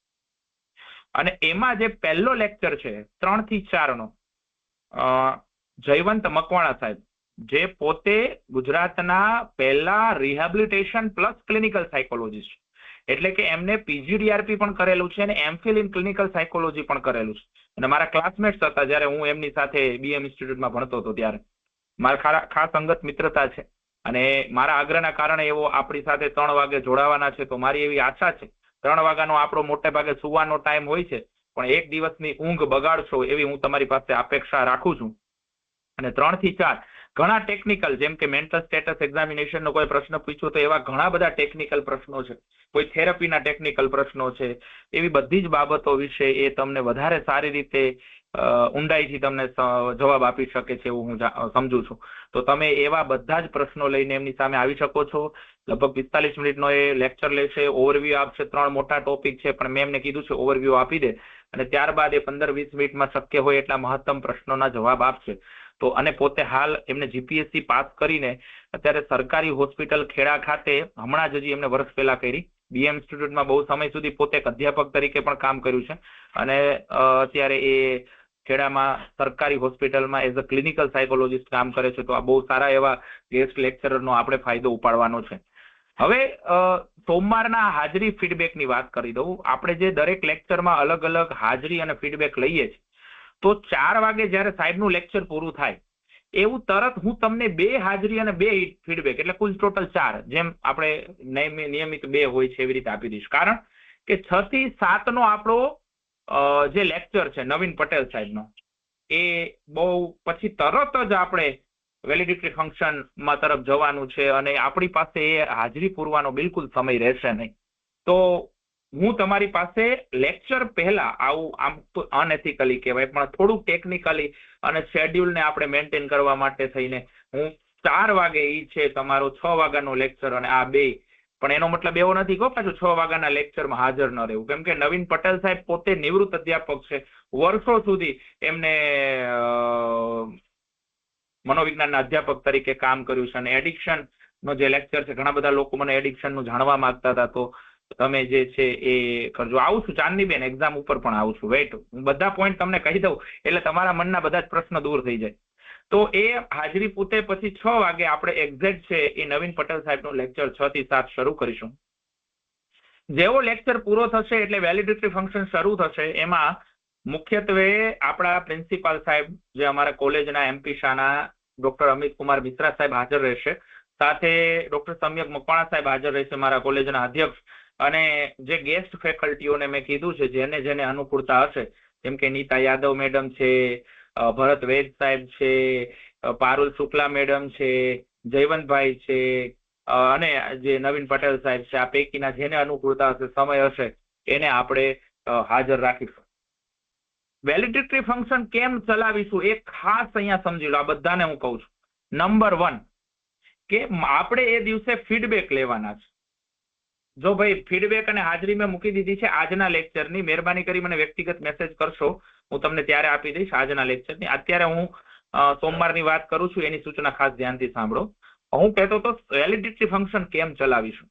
અને એમાં જે પહેલો લેક્ચર છે 3 થી 4 નો, જયવંત મકવાણા સાહેબ, જે પોતે ગુજરાતના પહેલા રિહેબિલિટેશન પ્લસ ક્લિનિકલ સાયકોલોજીસ્ટ, એટલે કે એમને પીજીડીઆરપી પણ કરેલું છે અને એમફિલ ઇન ક્લિનિકલ સાયકોલોજી પણ કરેલું છે, અને મારા ક્લાસમેટ્સ હતા જ્યારે હું એમની સાથે બીએમ ઇન્સ્ટિટ્યૂટમાં ભણતો હતો ત્યારે. મારા ખાસ અંગત મિત્રતા છે, અને મારા આગ્રહના કારણે એવો આપણી સાથે 3 વાગે જોડાવાના છે. તો મારી એવી આશા છે, 3 વાગ્યાનો આપણો મોટે ભાગે સુવાનો ટાઈમ હોય છે, પણ એક દિવસની ઊંઘ બગાડશો એવી હું તમારી પાસે અપેક્ષા રાખું છું. અને 3 થી 4 ઘણા ટેકનિકલ, જેમ કે મેન્ટલ સ્ટેટસ એક્ઝામિનેશનનો કોઈ પ્રશ્ન પૂછ્યો તો એવા ઘણા બધા ટેકનિકલ પ્રશ્નો છે, કોઈ થેરપીના ટેકનિકલ પ્રશ્નો છે, એવી બધી જ બાબતો વિશે એ તમને વધારે સારી રીતે ઊંડાઈથી તમને જવાબ આપી શકે છે એવું હું સમજુ છું. તો તમે એવા બધા જ પ્રશ્નો લઈને એમની સામે આવી શકો છો. લગભગ 45 મિનિટનો એ લેક્ચર લેશે, ઓવરવ્યુ આપશે. 3 મોટા ટોપિક છે, પણ મેં એમને કીધું છે ઓવરવ્યુ આપી દે, અને ત્યારબાદ એ 15-20 મિનિટમાં શક્ય હોય એટલા મહત્તમ પ્રશ્નોના જવાબ આપશે. તો અને પોતે હાલ એમને જીપીએસસી પાસ કરીને અત્યારે સરકારી હોસ્પિટલ ખેડા ખાતે હમણાં જ હજી એમને વર્ષ પહેલા કરી, બીએમ ઇન્સ્ટિટ્યૂટમાં બહુ સમય સુધી પોતે એક અધ્યાપક તરીકે પણ કામ કર્યું છે, અને અત્યારે એ ખેડામાં સરકારી હોસ્પિટલમાં એઝ અ ક્લિનિકલ સાયકોલોજીસ્ટ કામ કરે છે. તો આ બહુ સારા એવા ગેસ્ટ લેક્ચરરનો આપણે ફાયદો ઉપાડવાનો છે. હવે સોમવારના હાજરી ફીડબેકની વાત કરી દઉં. આપણે જે દરેક લેક્ચરમાં અલગ અલગ હાજરી અને ફીડબેક લઈએ છીએ, તો 4 વાગે જ્યારે સાહેબનું લેક્ચર પૂરું થાય એવું તરત હું તમને 2 હાજરી અને 2 ફીડબેક, એટલે કુલ ટોટલ 4, જેમ આપણે નિયમિત 2 હોય છે એવી રીતે આપી દઈશ. કારણ કે 6 થી 7 નો આપણો જે લેક્ચર છે નવીન પટેલ સાહેબનો, એ બહુ પછી તરત જ આપણે વેલિડિટી ફંક્શનમાં તરફ જવાનું છે, અને આપણી પાસે એ હાજરી પૂરવાનો બિલકુલ સમય રહેશે નહીં. તો હું તમારી પાસે લેક્ચર પહેલા આવું, આમ તો અનએથિકલી કહેવાય, પણ થોડુંક ટેકનિકલી અને શેડ્યુલને આપણે મેન્ટેન કરવા માટે થઈને હું 4 વાગે ઈ છે તમારો 6 વાગ્યાનો લેક્ચર અને આ 2, પણ એનો મતલબ એવો નથી કે પાછું 6 વાગ્યાના લેક્ચરમાં હાજર ન રહેવું, કેમ કે નવીન પટેલ સાહેબ પોતે નિવૃત્ત અધ્યાપક છે, વર્ષો સુધી એમને મનોવિજ્ઞાનના અધ્યાપક તરીકે કામ કર્યું છે, અને એડિક્શન નો જે લેક્ચર છે, ઘણા બધા લોકો મને એડિક્શન નું જાણવા માંગતા હતા, તો તમે જે છે એ કરજો. આવું છું ચાંદનીબેન, એક્ઝામ ઉપર પણ આવું છું. વેઇટ, હું બધા પોઈન્ટ તમને કહી દઉં એટલે તમારા મનના બધા જ પ્રશ્ન દૂર થઈ જાય. તો એ હાજરી પૂતે પછી 6 વાગે આપણે એક્ઝેક્ટ છે એ નવીન પટેલ સાહેબનું લેક્ચર 6 થી 7 શરૂ કરીશું. જેવો લેક્ચર પૂરો થશે એટલે વેલિડિટી ફંક્શન શરૂ થશે. એમાં મુખ્યત્વે આપણા પ્રિન્સિપાલ સાહેબ, જે અમારા કોલેજના એમપી શાહના ડોક્ટર અમિત કુમાર મિશ્રા સાહેબ હાજર રહેશે, સાથે ડોક્ટર સમ્યક મકવાણા સાહેબ હાજર રહેશે, મારા કોલેજના અધ્યક્ષ, અને જે ગેસ્ટ ફેકલ્ટીઓને મેં કીધું છે જેને જેને અનુકૂળતા હશે, જેમ કે નીતા યાદવ મેડમ છે, ભરત વૈદ સાહેબ છે, પારુલ શુક્લા મેડમ છે, જયવંતભાઈ છે, અને જે નવીન પટેલ સાહેબ છે, આ પૈકીના જેને અનુકૂળતા હશે, સમય હશે, એને આપણે હાજર રાખીશું. વેલિડિટી ફંક્શન કેમ ચલાવીશું એ ખાસ અહીંયા સમજી લો. આ બધાને હું કહું છું. નંબર 1 કે આપણે એ દિવસે ફીડબેક લેવાના છે. જો ભાઈ ફીડબેક અને હાજરી મેં મૂકી દીધી છે આજના લેક્ચરની, મહેરબાની કરી મને વ્યક્તિગત મેસેજ કરશો, હું તમને ત્યારે આપી દઈશ આજના લેક્ચરની. અત્યારે હું સોમવારની વાત કરું છું, એની સૂચના ખાસ ધ્યાનથી સાંભળો. હું કહેતો તો વેલિડિટી ફંક્શન કેમ ચલાવીશું.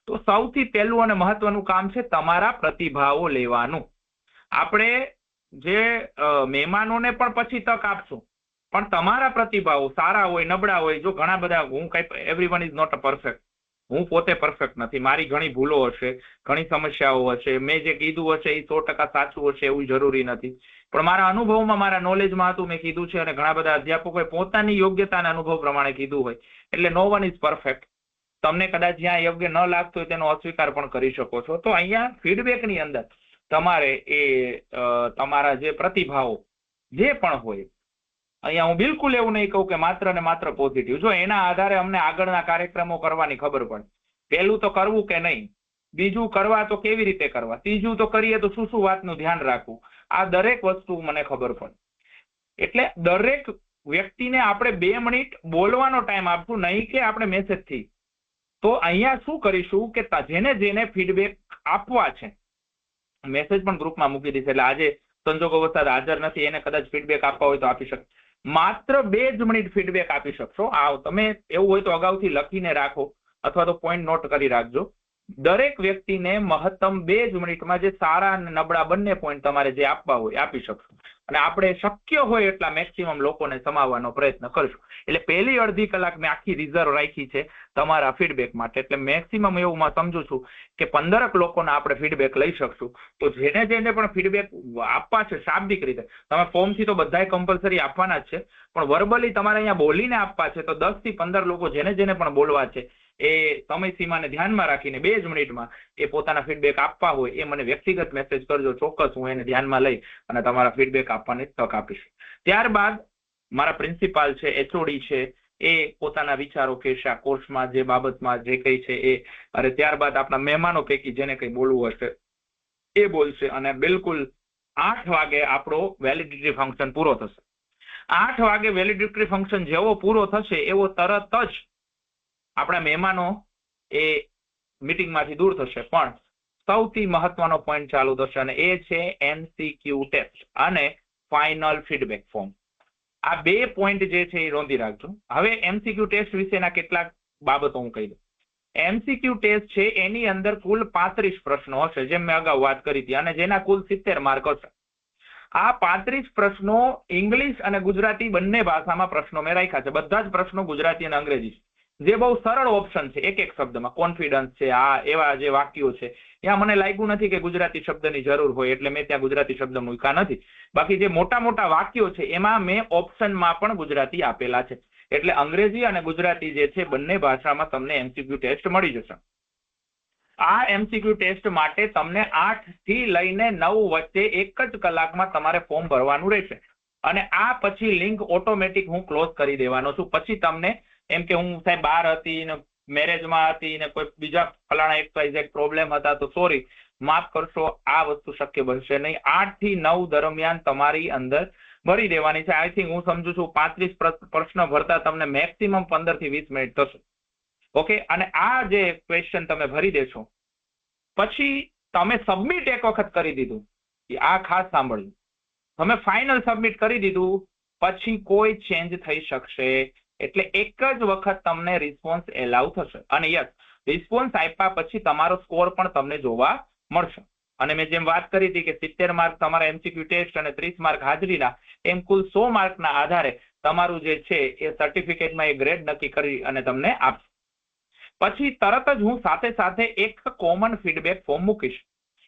તો સૌથી પહેલું અને મહત્વનું કામ છે તમારા પ્રતિભાવો લેવાનું. આપણે જે મહેમાનોને પણ પછી તક આપશું, પણ તમારા પ્રતિભાવો સારા હોય નબળા હોય, જો ઘણા બધા, હું કઈ everyone is not a perfect, હું પોતે પરફેક્ટ નથી, મારી ઘણી ભૂલો હશે, ઘણી સમસ્યાઓ હશે, મેં જે કીધું હશે એ 100% સાચું હશે એવું જરૂરી નથી, પણ મારા અનુભવમાં, મારા નોલેજમાં હતું, મેં કીધું છે, અને ઘણા બધા અધ્યાપકોએ પોતાની યોગ્યતા અને અનુભવ પ્રમાણે કીધું હોય. એટલે નો વન ઇઝ પરફેક્ટ. તમને કદાચ જ્યાં યોગ્ય ન લાગતું હોય તેનો અસ્વીકાર પણ કરી શકો છો. તો અહીંયા ફીડબેકની અંદર તમારે એ તમારા જે પ્રતિભાવો જે પણ હોય, અહીંયા હું બિલકુલ એવું નહીં કહું કે માત્ર ને માત્ર પોઝિટિવ. જો એના આધારે અમને આગળના કાર્યક્રમો કરવાની ખબર પડે. પહેલું તો કરવું કે નહીં, બીજું કરવા તો કેવી રીતે કરવા, ત્રીજું તો કરીએ તો શું શું વાતનું ધ્યાન રાખવું, આ દરેક વસ્તુ મને ખબર પડે. એટલે દરેક વ્યક્તિને આપણે 2 મિનિટ બોલવાનો ટાઈમ આપશું, નહીં કે આપણે મેસેજથી. તો અહીંયા શું કરીશું કે જેને જેને ફીડબેક આપવા છે, મેસેજ પણ ગ્રુપમાં મૂકી દીધો, એટલે આજે સંજોગો વરસાદ હાજર નથી, એને કદાચ ફીડબેક આપવા હોય તો આપી શકે. માત્ર 2 જ મિનિટ ફીડબેક આપી શકશો. તમે એવું હોય તો અગાઉથી લખીને રાખો અથવા તો પોઈન્ટ નોટ કરી રાખજો. દરેક વ્યક્તિને મહત્તમ 2 જ મિનિટમાં જે સારા અને નબળા બંને પોઈન્ટ તમારે જે આપવા હોય આપી શકશો. અને આપણે શક્ય હોય એટલા મેક્સિમમ લોકોને સમાવવાનો પ્રયત્ન કરશું. એટલે પહેલી અડધી કલાક મેં આખી રિઝર્વ રાખી છે તમારા ફીડબેક માટે. એટલે મેક્સિમમ એવું હું સમજુ છું કે 15 લોકોના આપણે ફીડબેક લઈ શકશું. તો જેને જેને પણ ફીડબેક આપવા છે શાબ્દિક રીતે, તમે ફોર્મથી તો બધાય કમ્પલસરી આપવાના જ છે, પણ વર્બલી તમારે અહીંયા બોલીને આપવા છે, તો 10 થી 15 લોકો જેને જેને પણ બોલવા છે એ સમય સીમાને ધ્યાનમાં રાખીને 2 જ મિનિટમાં એ પોતાના ફીડબેક આપવા હોય એ મને વ્યક્તિગત મેસેજ કરજો. ચોક્કસ હું એને ધ્યાનમાં લઈ અને તમારા ફીડબેક આપવાની તક આપીશ. ત્યારબાદ મારા પ્રિન્સિપાલ છે, એચઓડી છે, એ પોતાના વિચારો કહેશે આ કોર્સમાં જે બાબતમાં જે કઈ છે એ. અને ત્યારબાદ આપણા મહેમાનો પૈકી જેને કઈ બોલવું હશે એ બોલશે. અને બિલકુલ 8 વાગે આપણો વેલિડિટી ફંક્શન પૂરો થશે. 8 વાગે વેલિડિટી ફંક્શન જેવો પૂરો થશે એવો તરત જ આપણા મહેમાનો એ મીટિંગમાંથી દૂર થશે. પણ સૌથી મહત્વનો પોઈન્ટ ચાલુ થશે અને એ છે MCQ ટેસ્ટ અને ફાઇનલ ફીડબેક ફોર્મ. આ 2 પોઈન્ટ જે છે એ નોંધી રાખજો. હવે MCQ ટેસ્ટ વિશેના કેટલાક બાબતો હું કહી દઉં. MCQ ટેસ્ટ છે એની અંદર કુલ 35 પ્રશ્નો હશે, જેમ મેં અગાઉ વાત કરી હતી, અને જેના કુલ 70 માર્ક હશે. આ 35 પ્રશ્નો ઇંગ્લિશ અને ગુજરાતી બંને ભાષામાં પ્રશ્નો મેં રાખ્યા છે. બધા જ પ્રશ્નો ગુજરાતી અને અંગ્રેજી છે, જે બહુ સરળ ઓપ્શન છે. એક એક શબ્દમાં કોન્ફિડન્સ છે, આ એવા જે વાક્યો છે, ત્યાં મને લાગ્યું નથી કે ગુજરાતી શબ્દની જરૂર હોય, એટલે મેં ત્યાં ગુજરાતી શબ્દ મૂક્યા નથી. બાકી જે મોટા મોટા વાક્યો છે એમાં મેં ઓપ્શનમાં પણ ગુજરાતી આપેલા છે. એટલે અંગ્રેજી અને ગુજરાતી જે છે બંને ભાષામાં તમને MCQ ટેસ્ટ મળી જશે. આ MCQ ટેસ્ટ માટે તમને 8 થી લઈને 9 વચ્ચે 1 જ કલાકમાં તમારે ફોર્મ ભરવાનું રહેશે. અને આ પછી લિંક ઓટોમેટિક હું ક્લોઝ કરી દેવાનો છું. પછી તમને એમ કે હું સાહેબ બહાર હતી ને મેરેજમાં હતી ને કોઈ બીજા ફલાણા XYZ પ્રોબ્લેમ હતા તો સોરી, માફ કરશો, આ વસ્તુ શક્ય બનશે નહીં. 8 થી 9 દરમિયાન તમારી અંદર ભરી દેવાની છે. આઈ થિંક હું સમજુ છું 35 પ્રશ્ન ભરતા તમને મેક્સિમમ 15 થી 20 મિનિટ થશે. ઓકે, અને આ જે ક્વેશ્ચન તમે ભરી દેશો પછી તમે સબમિટ એક વખત કરી દીધું, આ ખાસ સાંભળ્યું, તમે ફાઇનલ સબમિટ કરી દીધું પછી કોઈ ચેન્જ થઈ શકશે એટલે એક જ વખત તમને રિસ્પોન્સ એલાઉ થશે. અને યસ, રિસ્પોન્સ આપ્યા પછી તમારો સ્કોર પણ તમને જોવા મળશે. અને મેં જેમ વાત કરી હતી કે 70 માર્ક તમારા એમસીક્યુ ટેસ્ટ અને 30 માર્ક હાજરીના, એમ કુલ 100 માર્કના આધારે તમારું જે છે એ સર્ટિફિકેટમાં એ ગ્રેડ નક્કી કરી અને તમને આપશે. પછી તરત જ હું સાથે સાથે એક કોમન ફીડબેક ફોર્મ મૂકીશ,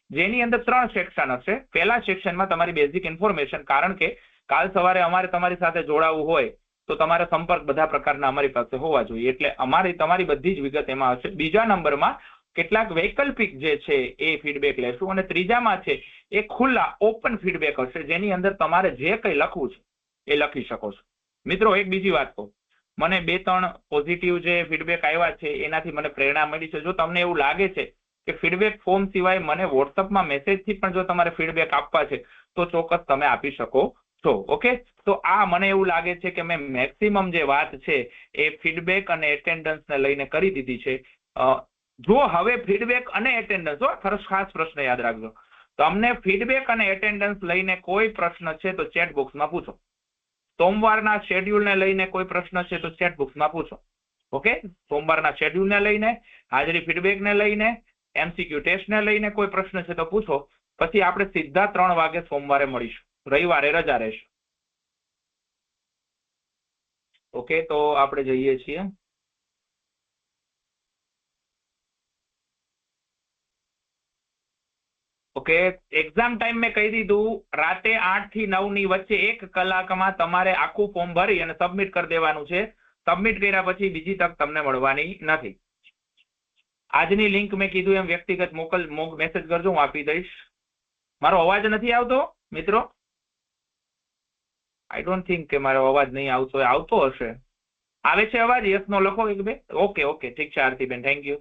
જેની અંદર 3 સેક્શન હશે. પહેલા સેક્શનમાં તમારી બેઝિક ઇન્ફોર્મેશન, કારણ કે કાલ સવારે અમારે તમારી સાથે જોડાવું હોય તો તમારા સંપર્ક બધા પ્રકારના અમારી પાસે હોવા જોઈએ, એટલે તમારી બધી જ વિગત એમાં હશે. બીજા નંબરમાં કેટલાક વૈકલ્પિક જે છે એ ફીડબેક લેશું, અને ત્રીજામાં છે એ ખુલ્લા ઓપન ફીડબેક હશે, જેની અંદર તમારે જે કંઈ લખવું છે એ લખી શકો છો. મિત્રો, એક બીજી વાત કહું, મને 2-3 પોઝિટિવ જે ફીડબેક આવ્યા છે એનાથી મને પ્રેરણા મળી છે. જો તમને એવું લાગે છે કે ફીડબેક ફોર્મ સિવાય મને વોટ્સઅપમાં મેસેજથી પણ જો તમારે ફીડબેક આપવા છે તો ચોક્કસ તમે આપી શકો છો. ઓકે, તો આ મને એવું લાગે છે કે મેં મેક્સિમમ જે વાત છે એ ફીડબેક અને એટેન્ડન્સને લઈને કરી દીધી છે. જો હવે ફીડબેક અને એટેન્ડન્સ, ખાસ પ્રશ્ન યાદ રાખજો, તમને ફીડબેક અને એટેન્ડન્સ લઈને કોઈ પ્રશ્ન છે તો ચેટ બોક્સમાં પૂછો. સોમવારના શેડ્યુલને લઈને કોઈ પ્રશ્ન છે તો ચેટ બોક્સમાં પૂછો. ઓકે, સોમવારના શેડ્યુલને લઈને, હાજરી ફીડબેકને લઈને, એમસીક્યુ ટેસ્ટને લઈને કોઈ પ્રશ્ન છે તો પૂછો. પછી આપણે સીધા 3 વાગે સોમવારે મળીશું. રવિવારે રજા રહેશે. ઓકે, તો આપણે જઈએ છીએ. ઓકે, એક્ઝામ ટાઈમ મેં કહી દીધું, રાતે 8 થી 9 ની વચ્ચે 1 કલાકમાં તમારે આખું ફોર્મ ભરી અને સબમિટ કરી દેવાનું છે. સબમિટ કર્યા પછી બીજી તક તમને મળવાની નથી. આજની લિંક મેં કીધું એમ વ્યક્તિગત મેસેજ કરજો, હું આપી દઈશ. મારો અવાજ નથી આવતો મિત્રો? આઈ ડોન્ટ થિંક કે મારો અવાજ નહીં આવતો હશે. આવે છે અવાજ? યસ નો લખો 1-2. ઓકે, ઠીક છે આરતીબેન, થેન્ક યુ.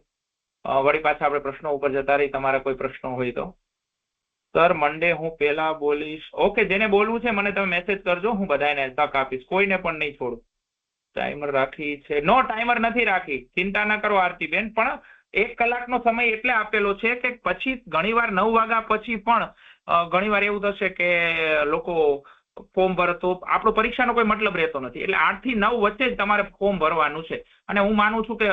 વળી પાછા આપણે પ્રશ્નો ઉપર જતા રહી. તમારા કોઈ પ્રશ્નો હોય તો સર મંડે હું પેલા બોલીશ. ઓકે, જેને બોલવું છે મને તમે મેસેજ કરજો, હું બધાને તક આપીશ, કોઈને પણ નહીં છોડું. ટાઈમર રાખી છે? નો, ટાઈમર નથી રાખી, ચિંતા ના કરો આરતીબેન. પણ 1 કલાકનો સમય એટલે આપેલો છે કે પછી ઘણીવાર 9 વાગ્યા પછી પણ ઘણીવાર એવું થશે કે લોકો ફોર્મ ભરે તો આપણો પરીક્ષાનો કોઈ મતલબ રહેતો નથી. એટલે 8 થી 9 વચ્ચે જ તમારે ફોર્મ ભરવાનું છે. અને હું માનું છું કે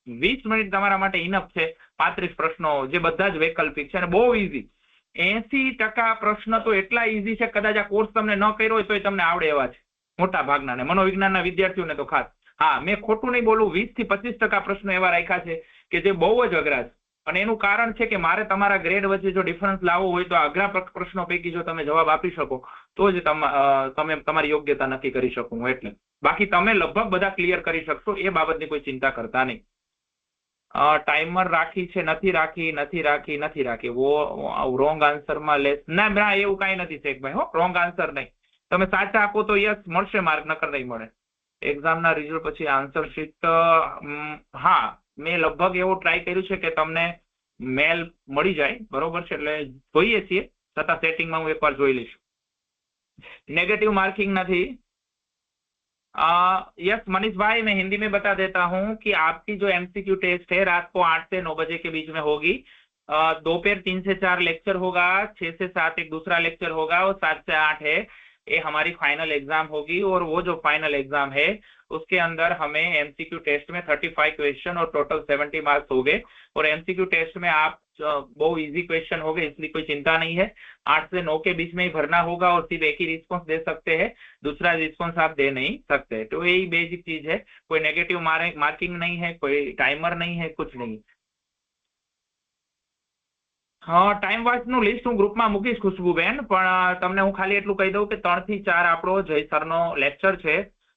20 મિનિટ તમારા માટે ઇનફ છે. 35 પ્રશ્નો જે બધા જ વૈકલ્પિક છે અને બહુ ઈઝી. 80% પ્રશ્ન તો એટલા ઈઝી છે, કદાચ આ કોર્સ તમને ન કર્યો હોય તો તમને આવડે એવા છે મોટા ભાગના, ને મનોવિજ્ઞાનના વિદ્યાર્થીઓને તો ખાસ. હા, મેં ખોટું નહીં બોલું, 20 થી 25% પ્રશ્નો એવા રાખ્યા છે કે જે બહુ જ અઘરા છે. અને એનું કારણ છે કે મારે તમારા ગ્રેડ વચ્ચે જો ડિફરન્સ લાવવો હોય તો અઘરા પ્રશ્નો પૈકી જો તમે જવાબ આપી શકો તો જ તમે તમારી યોગ્યતા નક્કી કરી શકો હું. એટલે બાકી તમે લગભગ બધા ક્લિયર કરી શકશો, એ બાબતની કોઈ ચિંતા કરતા નહીં. ટાઈમર રાખી છે? નથી રાખી. રોંગ આન્સરમાં લેસ ના, એવું કાંઈ નથી શેખભાઈ. રોંગ આન્સર નહીં. તમે સાચા આપો તો યસ મળશે માર્ક, નકર નહીં મળે. એક્ઝામના રિઝલ્ટ પછી આન્સર શીટ, હા, મેં લગભગ એવું ટ્રાય કર્યું છે કે તમને મેલ મળી જાય, બરોબર છે, એટલે જોઈએ છીએ, છતાં સેટિંગમાં હું એકવાર જોઈ લઈશ. नेगेटिव मार्किंग नहीं। यस मनीष भाई, मैं हिंदी में बता देता हूं कि आपकी जो एमसीक्यू टेस्ट है रात को 8 से 9 बजे के बीच में होगी। दोपहर 3 से 4 लेक्चर होगा, 6 से 7 एक दूसरा लेक्चर होगा और 7 से 8 है ये हमारी फाइनल एग्जाम होगी। और वो जो फाइनल एग्जाम है उसके अंदर हमें एमसीक्यू टेस्ट में 35 क्वेश्चन और टोटल 70 मार्क्स हो गए। और एमसीक्यू टेस्ट में आप बहुत इजी क्वेश्चन हो गए, इसलिए कोई चिंता नहीं है। 8 से 9 के बीच में ही भरना होगा और सिर्फ एक ही रिस्पॉन्स दे सकते हैं, दूसरा रिस्पॉन्स आप दे नहीं सकते। तो यही बेसिक चीज है, कोई नेगेटिव मार्किंग नहीं है, कोई टाइमर नहीं है, कुछ नहीं। हाँ, टाइम वाइज નું લિસ્ટ હું ગ્રુપમાં મૂકીશ ખુશ્બુબેન, પણ તમને હું ખાલી એટલું કહી દઉં કે 3 થી 4 આપણો જય સરનો લેક્ચર છે,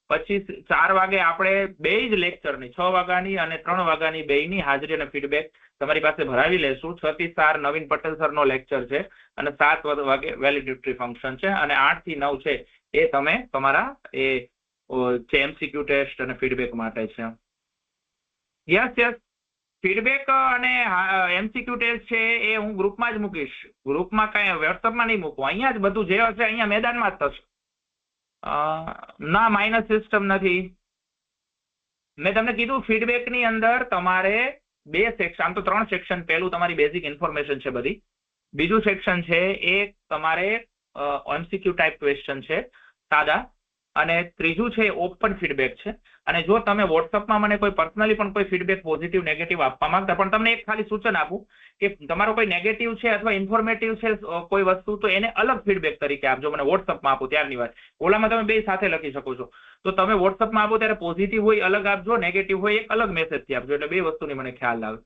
પછી 4 વાગે આપણે બે જ લેક્ચરની 6 વાગ્યાની અને 3 વાગ્યાની બેયની હાજરી અને ફીડબેક તમારી પાસે ભરાવી લેશું। 6 થી 4 નવીન પટેલ સરનો લેક્ચર છે અને 7 વાગે વેલિડિટી ફંક્શન છે અને 8 થી 9 છે એ તમે તમારા એ એમસીક્યુ ટેસ્ટ અને ફીડબેક માટે છે। યસ યસ, ફીડબેક અને એમસીક્યુ ટેસ્ટ છે એ હું ગ્રુપમાં જ મૂકીશ, ગ્રુપમાં કઈ વોટ્સઅપમાં નહીં મૂકું, અહીંયા જ બધું જે હશે અહીંયા મેદાનમાં જ થશે। ના, માઇનસ સિસ્ટમ નથી। મેં તમને કીધું ફીડબેકની અંદર તમારે 2 સેક્શન, આમ તો 3 સેક્શન, પહેલું તમારી બેઝિક ઇન્ફોર્મેશન છે બધી, બીજું સેક્શન છે એ તમારે એમસીક્યુ ટાઈપ ક્વેશ્ચન છે સાદા, અને ત્રીજું છે ઓપન ફીડબેક છે. અને જો તમે વોટ્સઅપમાં મને કોઈ પર્સનલી પણ કોઈ ફીડબેક પોઝિટિવ નેગેટિવ આપવા માંગતા, પણ તમને એક ખાલી સૂચન આપું કે તમારો કોઈ નેગેટિવ છે અથવા ઇન્ફોર્મેટિવ છે કોઈ વસ્તુ, તો એને અલગ ફીડબેક તરીકે આપજો. મને વોટ્સઅપમાં આપો ત્યારની વાત, ઓલામાં તમે બે સાથે લખી શકો છો. તો તમે વોટ્સઅપમાં આપો ત્યારે પોઝિટિવ હોય અલગ આપજો, નેગેટિવ હોય એક અલગ મેસેજથી આપજો, એટલે બે વસ્તુની મને ખ્યાલ આવે.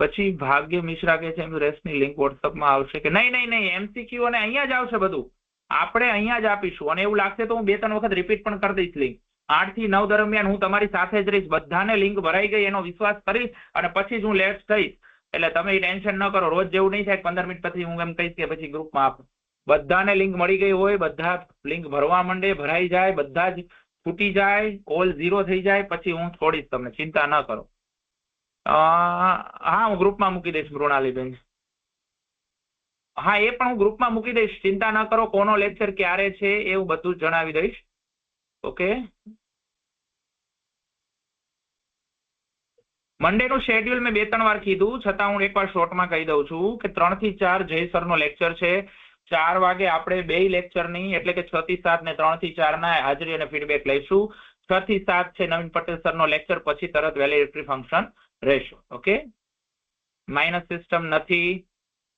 પછી ભાગ્ય મિશ્રા કે છે રેસની લિંક વોટ્સઅપમાં આવશે કે નહીં? નહીં નહીં, એમસીક્યુ અને અહીંયા જ આવશે બધું, આપણે અહીંયા જ આપીશું. અને એવું લાગશે તો હું 2-3 વખત રિપીટ પણ કરી દઈશ લિંક. 8 થી 9 દરમિયાન હું તમારી સાથે જ રહીશ. બધાને લિંક ભરાઈ ગઈ એનો વિશ્વાસ કરીશ અને પછી જ હું લેટ્સ કહીશ. એટલે તમે ટેન્શન ન કરો. રોજ જેવું નહીં થાય 15 મિનિટ પછી હું એમ કહીશ કે પછી ગ્રુપમાં આપો. બધાને લિંક મળી ગઈ હોય, બધા લિંક ભરવા માંડે, ભરાઈ જાય, બધા જ છૂટી જાય, કોલ 0 થઈ જાય, પછી હું છોડીશ તમને, ચિંતા ન કરો. હા, હું ગ્રુપમાં મૂકી દઈશ મૃણાલીબેન. હા, એ પણ હું ગ્રુપમાં મૂકી દઈશ, ચિંતા ન કરો. કોનો લેક્ચર ક્યારે છે એવું બધું જ જણાવી દઈશ. ઓકે, મંડે નું શેડ્યુલ મેં 2-3 વાર કીધું, છતાં હું એકવાર શોર્ટમાં કહી દઉં છું કે 3 થી 4 જય સરનો લેક્ચર છે. 4 વાગે આપણે બે લેક્ચરની એટલે કે 6 થી 7 ને 3 થી 4 ના હાજરી અને ફીડબેક લઈશું. 6 થી 7 છે નવીન પટેલ સરનો લેક્ચર, પછી તરત વેલિડેટરી ફંક્શન રહેશું. ઓકે, માઇનસ સિસ્ટમ નથી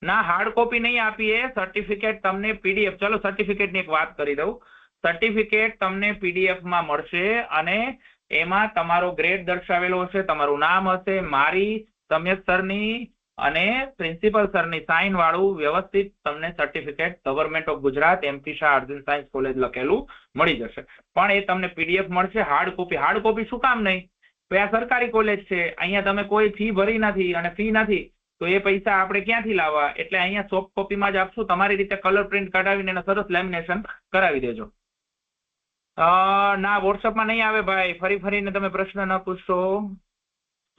ના, હાર્ડ કોપી નહીં આપીએ. સર્ટિફિકેટ તમને પીડીએફ, ચલો સર્ટિફિકેટની એક વાત કરી દઉં. સર્ટિફિકેટ તમને પીડીએફમાં મળશે અને એમાં તમારો ગ્રેડ દર્શાવેલો હશે, તમારું નામ હશે, મારી, સમ્યક સરની અને પ્રિન્સિપલ સરની સાઇન વાળું વ્યવસ્થિત તમને certificate government of Gujarat MP Shah arts and science college લખેલું મળી જશે. પણ એ તમને પીડીએફ મળશે. હાર્ડ કોપી શું કામ નહીં? તો આ સરકારી કોલેજ છે, અહીંયા તમે કોઈ ફી ભરી નથી અને ફી નથી, તો એ પૈસા આપણે ક્યાંથી લાવવા? એટલે અહીંયા સોફ્ટ કોપીમાં જ આપશું. તમારી રીતે કલર પ્રિન્ટ કઢાવીને એને સરસ લેમિનેશન કરાવી દેજો. ના, વોટ્સઅપમાં નહીં આવે ભાઈ. ફરીને તમે પ્રશ્ન ન પૂછશો,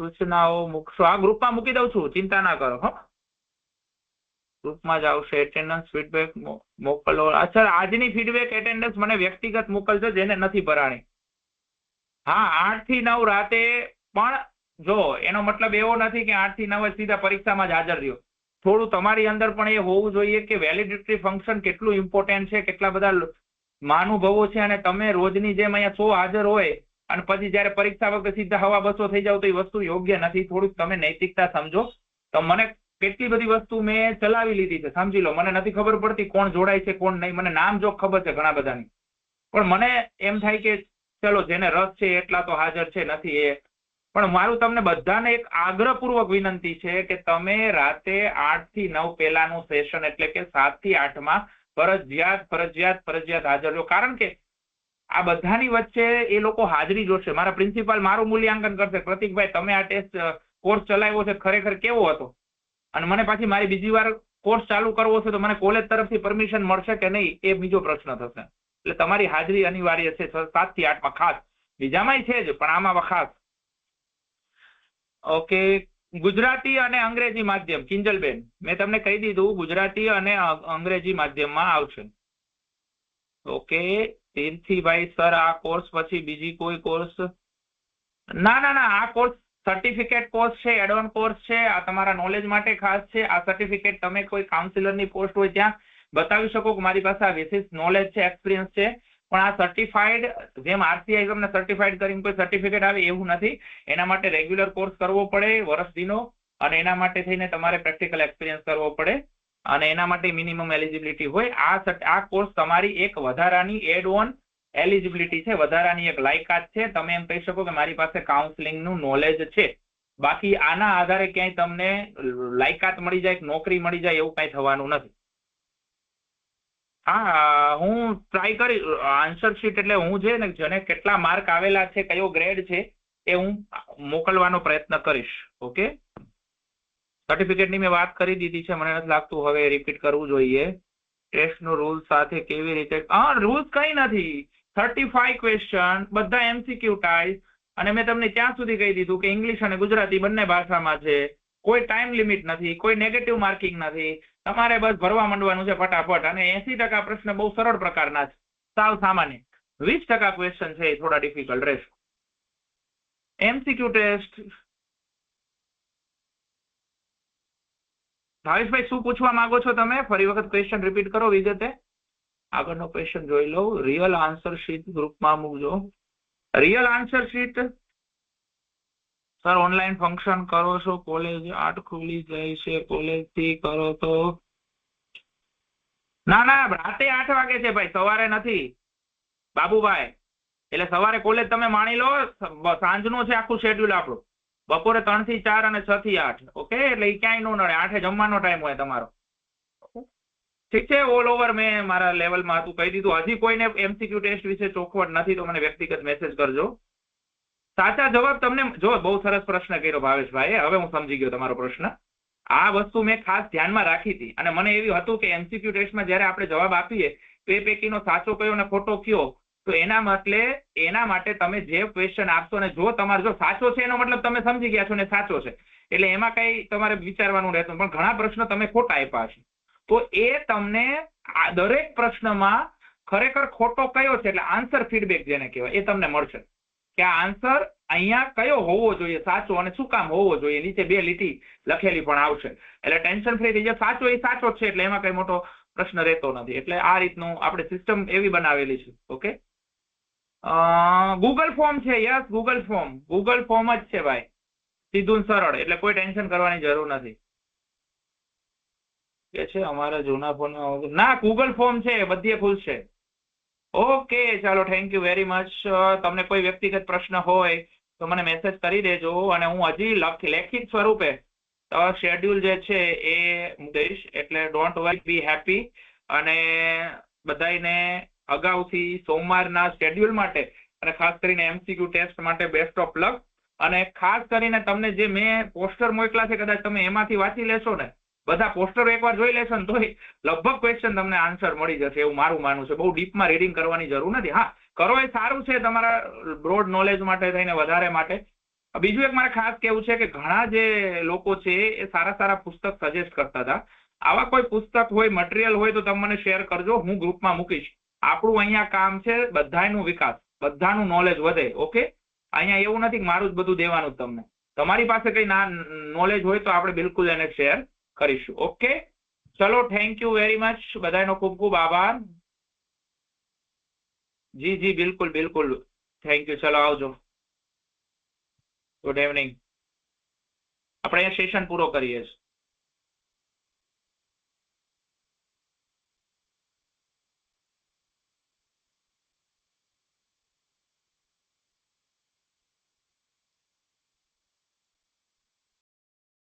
સૂચનાઓ મૂકશો. આ ગ્રુપમાં મૂકી દઉં છું, ચિંતા ના કરો. હો, ગ્રુપમાં જ આવશે. એટેન્ડન્સ ફીડબેક મોકલો. અચ્છા, આજની ફીડબેક એટેન્ડન્સ મને વ્યક્તિગત મોકલજો જેને નથી ભરાણી. હા, 8 થી 9 રાતે. પણ જો એનો મતલબ એવો નથી કે 8 થી 9 સીધા પરીક્ષામાં જ હાજર રહ્યો. થોડું તમારી અંદર પણ એ હોવું જોઈએ કે વેલિડિટી ફંક્શન કેટલું ઇમ્પોર્ટન્ટ છે, કેટલા બધા મહાનુભાવો છે, અને તમે રોજની જેમ અહીંયા 100 હાજર હોય અને પછી જયારે પરીક્ષા વખતે સીધા 100-200 થઈ જાવ તો એ વસ્તુ યોગ્ય નથી. થોડુંક તમે નૈતિકતા સમજો. તો મને કેટલી બધી વસ્તુ મેં ચલાવી લીધી છે, સમજી લો. મને નથી ખબર પડતી કોણ જોડાય છે કોણ નહીં. મને નામ જો ખબર છે ઘણા બધાની, પણ મને એમ થાય કે ચલો જેને રસ છે એટલા તો હાજર છે, નથી એ. પણ મારું તમને બધાને એક આગ્રહપૂર્વક વિનંતી છે કે તમે રાતે 8 થી 9 પહેલાનું સેશન એટલે કે 7 થી 8 માં ફરજિયાત હાજર રહ્યો. કારણ કે આ બધાની વચ્ચે એ લોકો હાજરી જોશે. મારા પ્રિન્સિપાલ મારું મૂલ્યાંકન કરશે, પ્રતિકભાઈ તમે આ ટેસ્ટ કોર્સ ચલાવ્યો છે ખરેખર કેવો હતો, અને મને પાછી મારી બીજી વાર કોર્સ ચાલુ કરવો છે તો મને કોલેજ તરફથી પરમિશન મળશે કે નહીં એ બીજો પ્રશ્ન થશે. એટલે તમારી હાજરી અનિવાર્ય છે 7 થી 8 માં ખાસ. બીજામાંય છે જ પણ આમાં ખાસ. ઓકે, ગુજરાતી અને અંગ્રેજી માધ્યમ. કિંજલબેન, મેં તમને કહી દીધું ગુજરાતી અને અંગ્રેજી માધ્યમમાં આવશે. ઓકે, તીર્થીભાઈ સર આ કોર્સ પછી બીજી કોઈ કોર્સ? ના, આ કોર્સ સર્ટિફિકેટ કોર્સ છે, એડવાન્સ કોર્સ છે. આ તમારા નોલેજ માટે ખાસ છે. આ સર્ટિફિકેટ તમે કોઈ કાઉન્સિલરની પોસ્ટ હોય ત્યાં બતાવી શકો કે મારી પાસે આ વિશેષ નોલેજ છે, એક્સપિરિયન્સ છે. પણ આ સર્ટિફાઈડ, જેમ આરસીઆઈ તમને સર્ટિફાઈડ કરીને કોઈ સર્ટિફિકેટ આવે એવું નથી. એના માટે રેગ્યુલર કોર્સ કરવો પડે વર્ષ દીનો, અને એના માટે થઈને તમારે પ્રેક્ટિકલ એક્સપિરિયન્સ કરવો પડે, અને એના માટે મિનિમમ એલિજિબિલિટી હોય. આ કોર્સ તમારી એક વધારાની એડ ઓન એલિજિબિલિટી છે, વધારાની એક લાયકાત છે. તમે એમ કહી શકો કે મારી પાસે કાઉન્સેલિંગનું નોલેજ છે. બાકી આના આધારે ક્યાંય તમને લાયકાત મળી જાય, નોકરી મળી જાય એવું કઈ થવાનું નથી. હા, હું ટ્રાય કરી આન્સર શીટ એટલે હું છે ને જેને કેટલા માર્ક આવેલા છે, કયો ગ્રેડ છે એ હું મોકલવાનો પ્રયત્ન કરીશ. ઓકે, સર્ટિફિકેટની મેં વાત કરી દીધી છે, મને નથી લાગતું હવે રિપીટ કરવું જોઈએ. ટેસ્ટનો રૂલ સાથે કેવી રીતે? રૂલ્સ કઈ નથી. 35 ક્વેશ્ચન, બધા એમસીક્યુ ટાઈપ, અને મેં તમને ત્યાં સુધી કહી દીધું કે ઇંગ્લિશ અને ગુજરાતી બંને ભાષામાં છે. કોઈ ટાઈમ લિમિટ નથી, કોઈ નેગેટિવ માર્કિંગ નથી. તમારે બસ ભરવા માંડવાનું છે ફટાફટ. અને 80% પ્રશ્ન બહુ સરળ પ્રકારના છે, સાવ સામાન્ય. 20% ક્વેશ્ચન છે એ થોડા ડિફિકલ્ટ રહેશે. MCQ test. ભાવેશભાઈ શું પૂછવા માંગો છો તમે? ફરી વખત ક્વેશ્ચન રિપીટ કરો વિગતે. આગળનો ક્વેશ્ચન જોઈ લઉં. રિયલ આન્સર શીટ ગ્રુપમાં મૂકજો. Real answer sheet sir online function કરો છો, કોલેજ 8 ખુલી જાય છે, કોલેજ થી કરો તો ના રાતે 8 વાગે છે ભાઈ, સવારે નથી બાબુભાઈ. એટલે સવારે કોલેજ તમે માણી લો, સાંજનો છે આખું શેડ્યુલ આપણું, બપોરે 3 થી 4 અને 6 થી 8. ઓકે, એટલે એ ક્યાંય નો નડે, 8 જમવાનો ટાઈમ હોય તમારો. ઠીક છે, ઓલ ઓવર મેં મારા લેવલમાં હતું કહી દીધું. હજી કોઈને એમસીક્યુ ટેસ્ટ વિશે ચોખવટ નથી તો મને વ્યક્તિગત મેસેજ કરજો. સાચા જવાબ તમને જો બહુ સરસ પ્રશ્ન કર્યો ભાવેશભાઈ, હવે હું સમજી ગયો તમારો પ્રશ્ન. આ વસ્તુ મેં ખાસ ધ્યાનમાં રાખી હતી અને મને એવું હતું કે એમસીક્યુ ટેસ્ટમાં જ્યારે આપણે જવાબ આપીએ તો એ પૈકીનો સાચો કયો અને ખોટો કયો, તો એના માટે તમે જે ક્વેશ્ચન આપશો ને જો તમારો જો સાચો છે એનો મતલબ તમે સમજી ગયા છો ને સાચો છે, એટલે એમાં કઈ તમારે વિચારવાનું રહેતું. પણ ઘણા પ્રશ્ન તમે ખોટા આપ્યા છે તો એ તમને દરેક પ્રશ્નમાં ખરેખર ખોટો કયો છે એટલે આન્સર ફીડબેક જેને કહેવાય એ તમને મળશે કે આ આન્સર અહીંયા કયો હોવો જોઈએ સાચો અને શું કામ હોવો જોઈએ. નીચે 2 લીટી લખેલી પણ આવશે, એટલે ટેન્શન ફ્રી થઈ જાય. સાચો એ સાચો જ છે એટલે એમાં કઈ મોટો પ્રશ્ન રહેતો નથી. એટલે આ રીતનું આપણે સિસ્ટમ એવી બનાવેલી છે. ઓકે, ગૂગલ ફોર્મ છે. યસ, ગૂગલ ફોર્મ જ છે ભાઈ, સીધું સરળ, એટલે કોઈ ટેન્શન કરવાની જરૂર નથી. કે છે અમારા જૂના ફોનમાં ના ગૂગલ ફોર્મ છે, બધે ખુલશે. ઓકે, ચાલો, થેન્ક યુ વેરી મચ. તમને કોઈ વ્યક્તિગત પ્રશ્ન હોય તો મને મેસેજ કરી દેજો અને હું હજી લેખિત સ્વરૂપે શેડ્યુલ જે છે એ મૂકીશ. એટલે ડોન્ટ વરી, બી હેપી. અને બધાને અગાઉથી સોમવારના શેડ્યુલ માટે અને ખાસ કરીને એમસીક્યુ ટેસ્ટ માટે બેસ્ટ ઓફ લક. અને ખાસ કરીને તમને જે મેં પોસ્ટર મોકલા છે કદાચ તમે એમાંથી વાંચી લેશો ને, બધા પોસ્ટર એકવાર જોઈ લેશો ને તો લગભગ ક્વેશ્ચન તમને આન્સર મળી જશે એવું મારું માનવું છે. બહુ ડીપમાં રીડિંગ કરવાની જરૂર નથી. હા, કરો એ સારું છે તમારા બ્રોડ નોલેજ માટે થઈને, વધારે માટે. બીજું એક મારે ખાસ કહેવું છે કે ઘણા જે લોકો છે એ સારા પુસ્તક સજેસ્ટ કરતા હતા. આવા કોઈ પુસ્તક હોય, મટીરિયલ હોય તો તમે મને શેર કરજો, હું ગ્રુપમાં મૂકીશ. આપણું અહીંયા કામ છે બધાનું વિકાસ, બધાનું નોલેજ વધે. ઓકે, અહીંયા એવું નથી કે મારું જ બધું દેવાનું જ તમને. તમારી પાસે કઈ નોલેજ હોય તો આપણે બિલકુલ એને શેર કરીશું. ઓકે, ચલો, થેન્ક યુ વેરી મચ. બધાનો ખૂબ ખૂબ આભાર. જી બિલકુલ, થેન્ક યુ. ચલો, આવજો. Good evening. આપણે અહીંયા સેશન પૂરો કરીએ છીએ.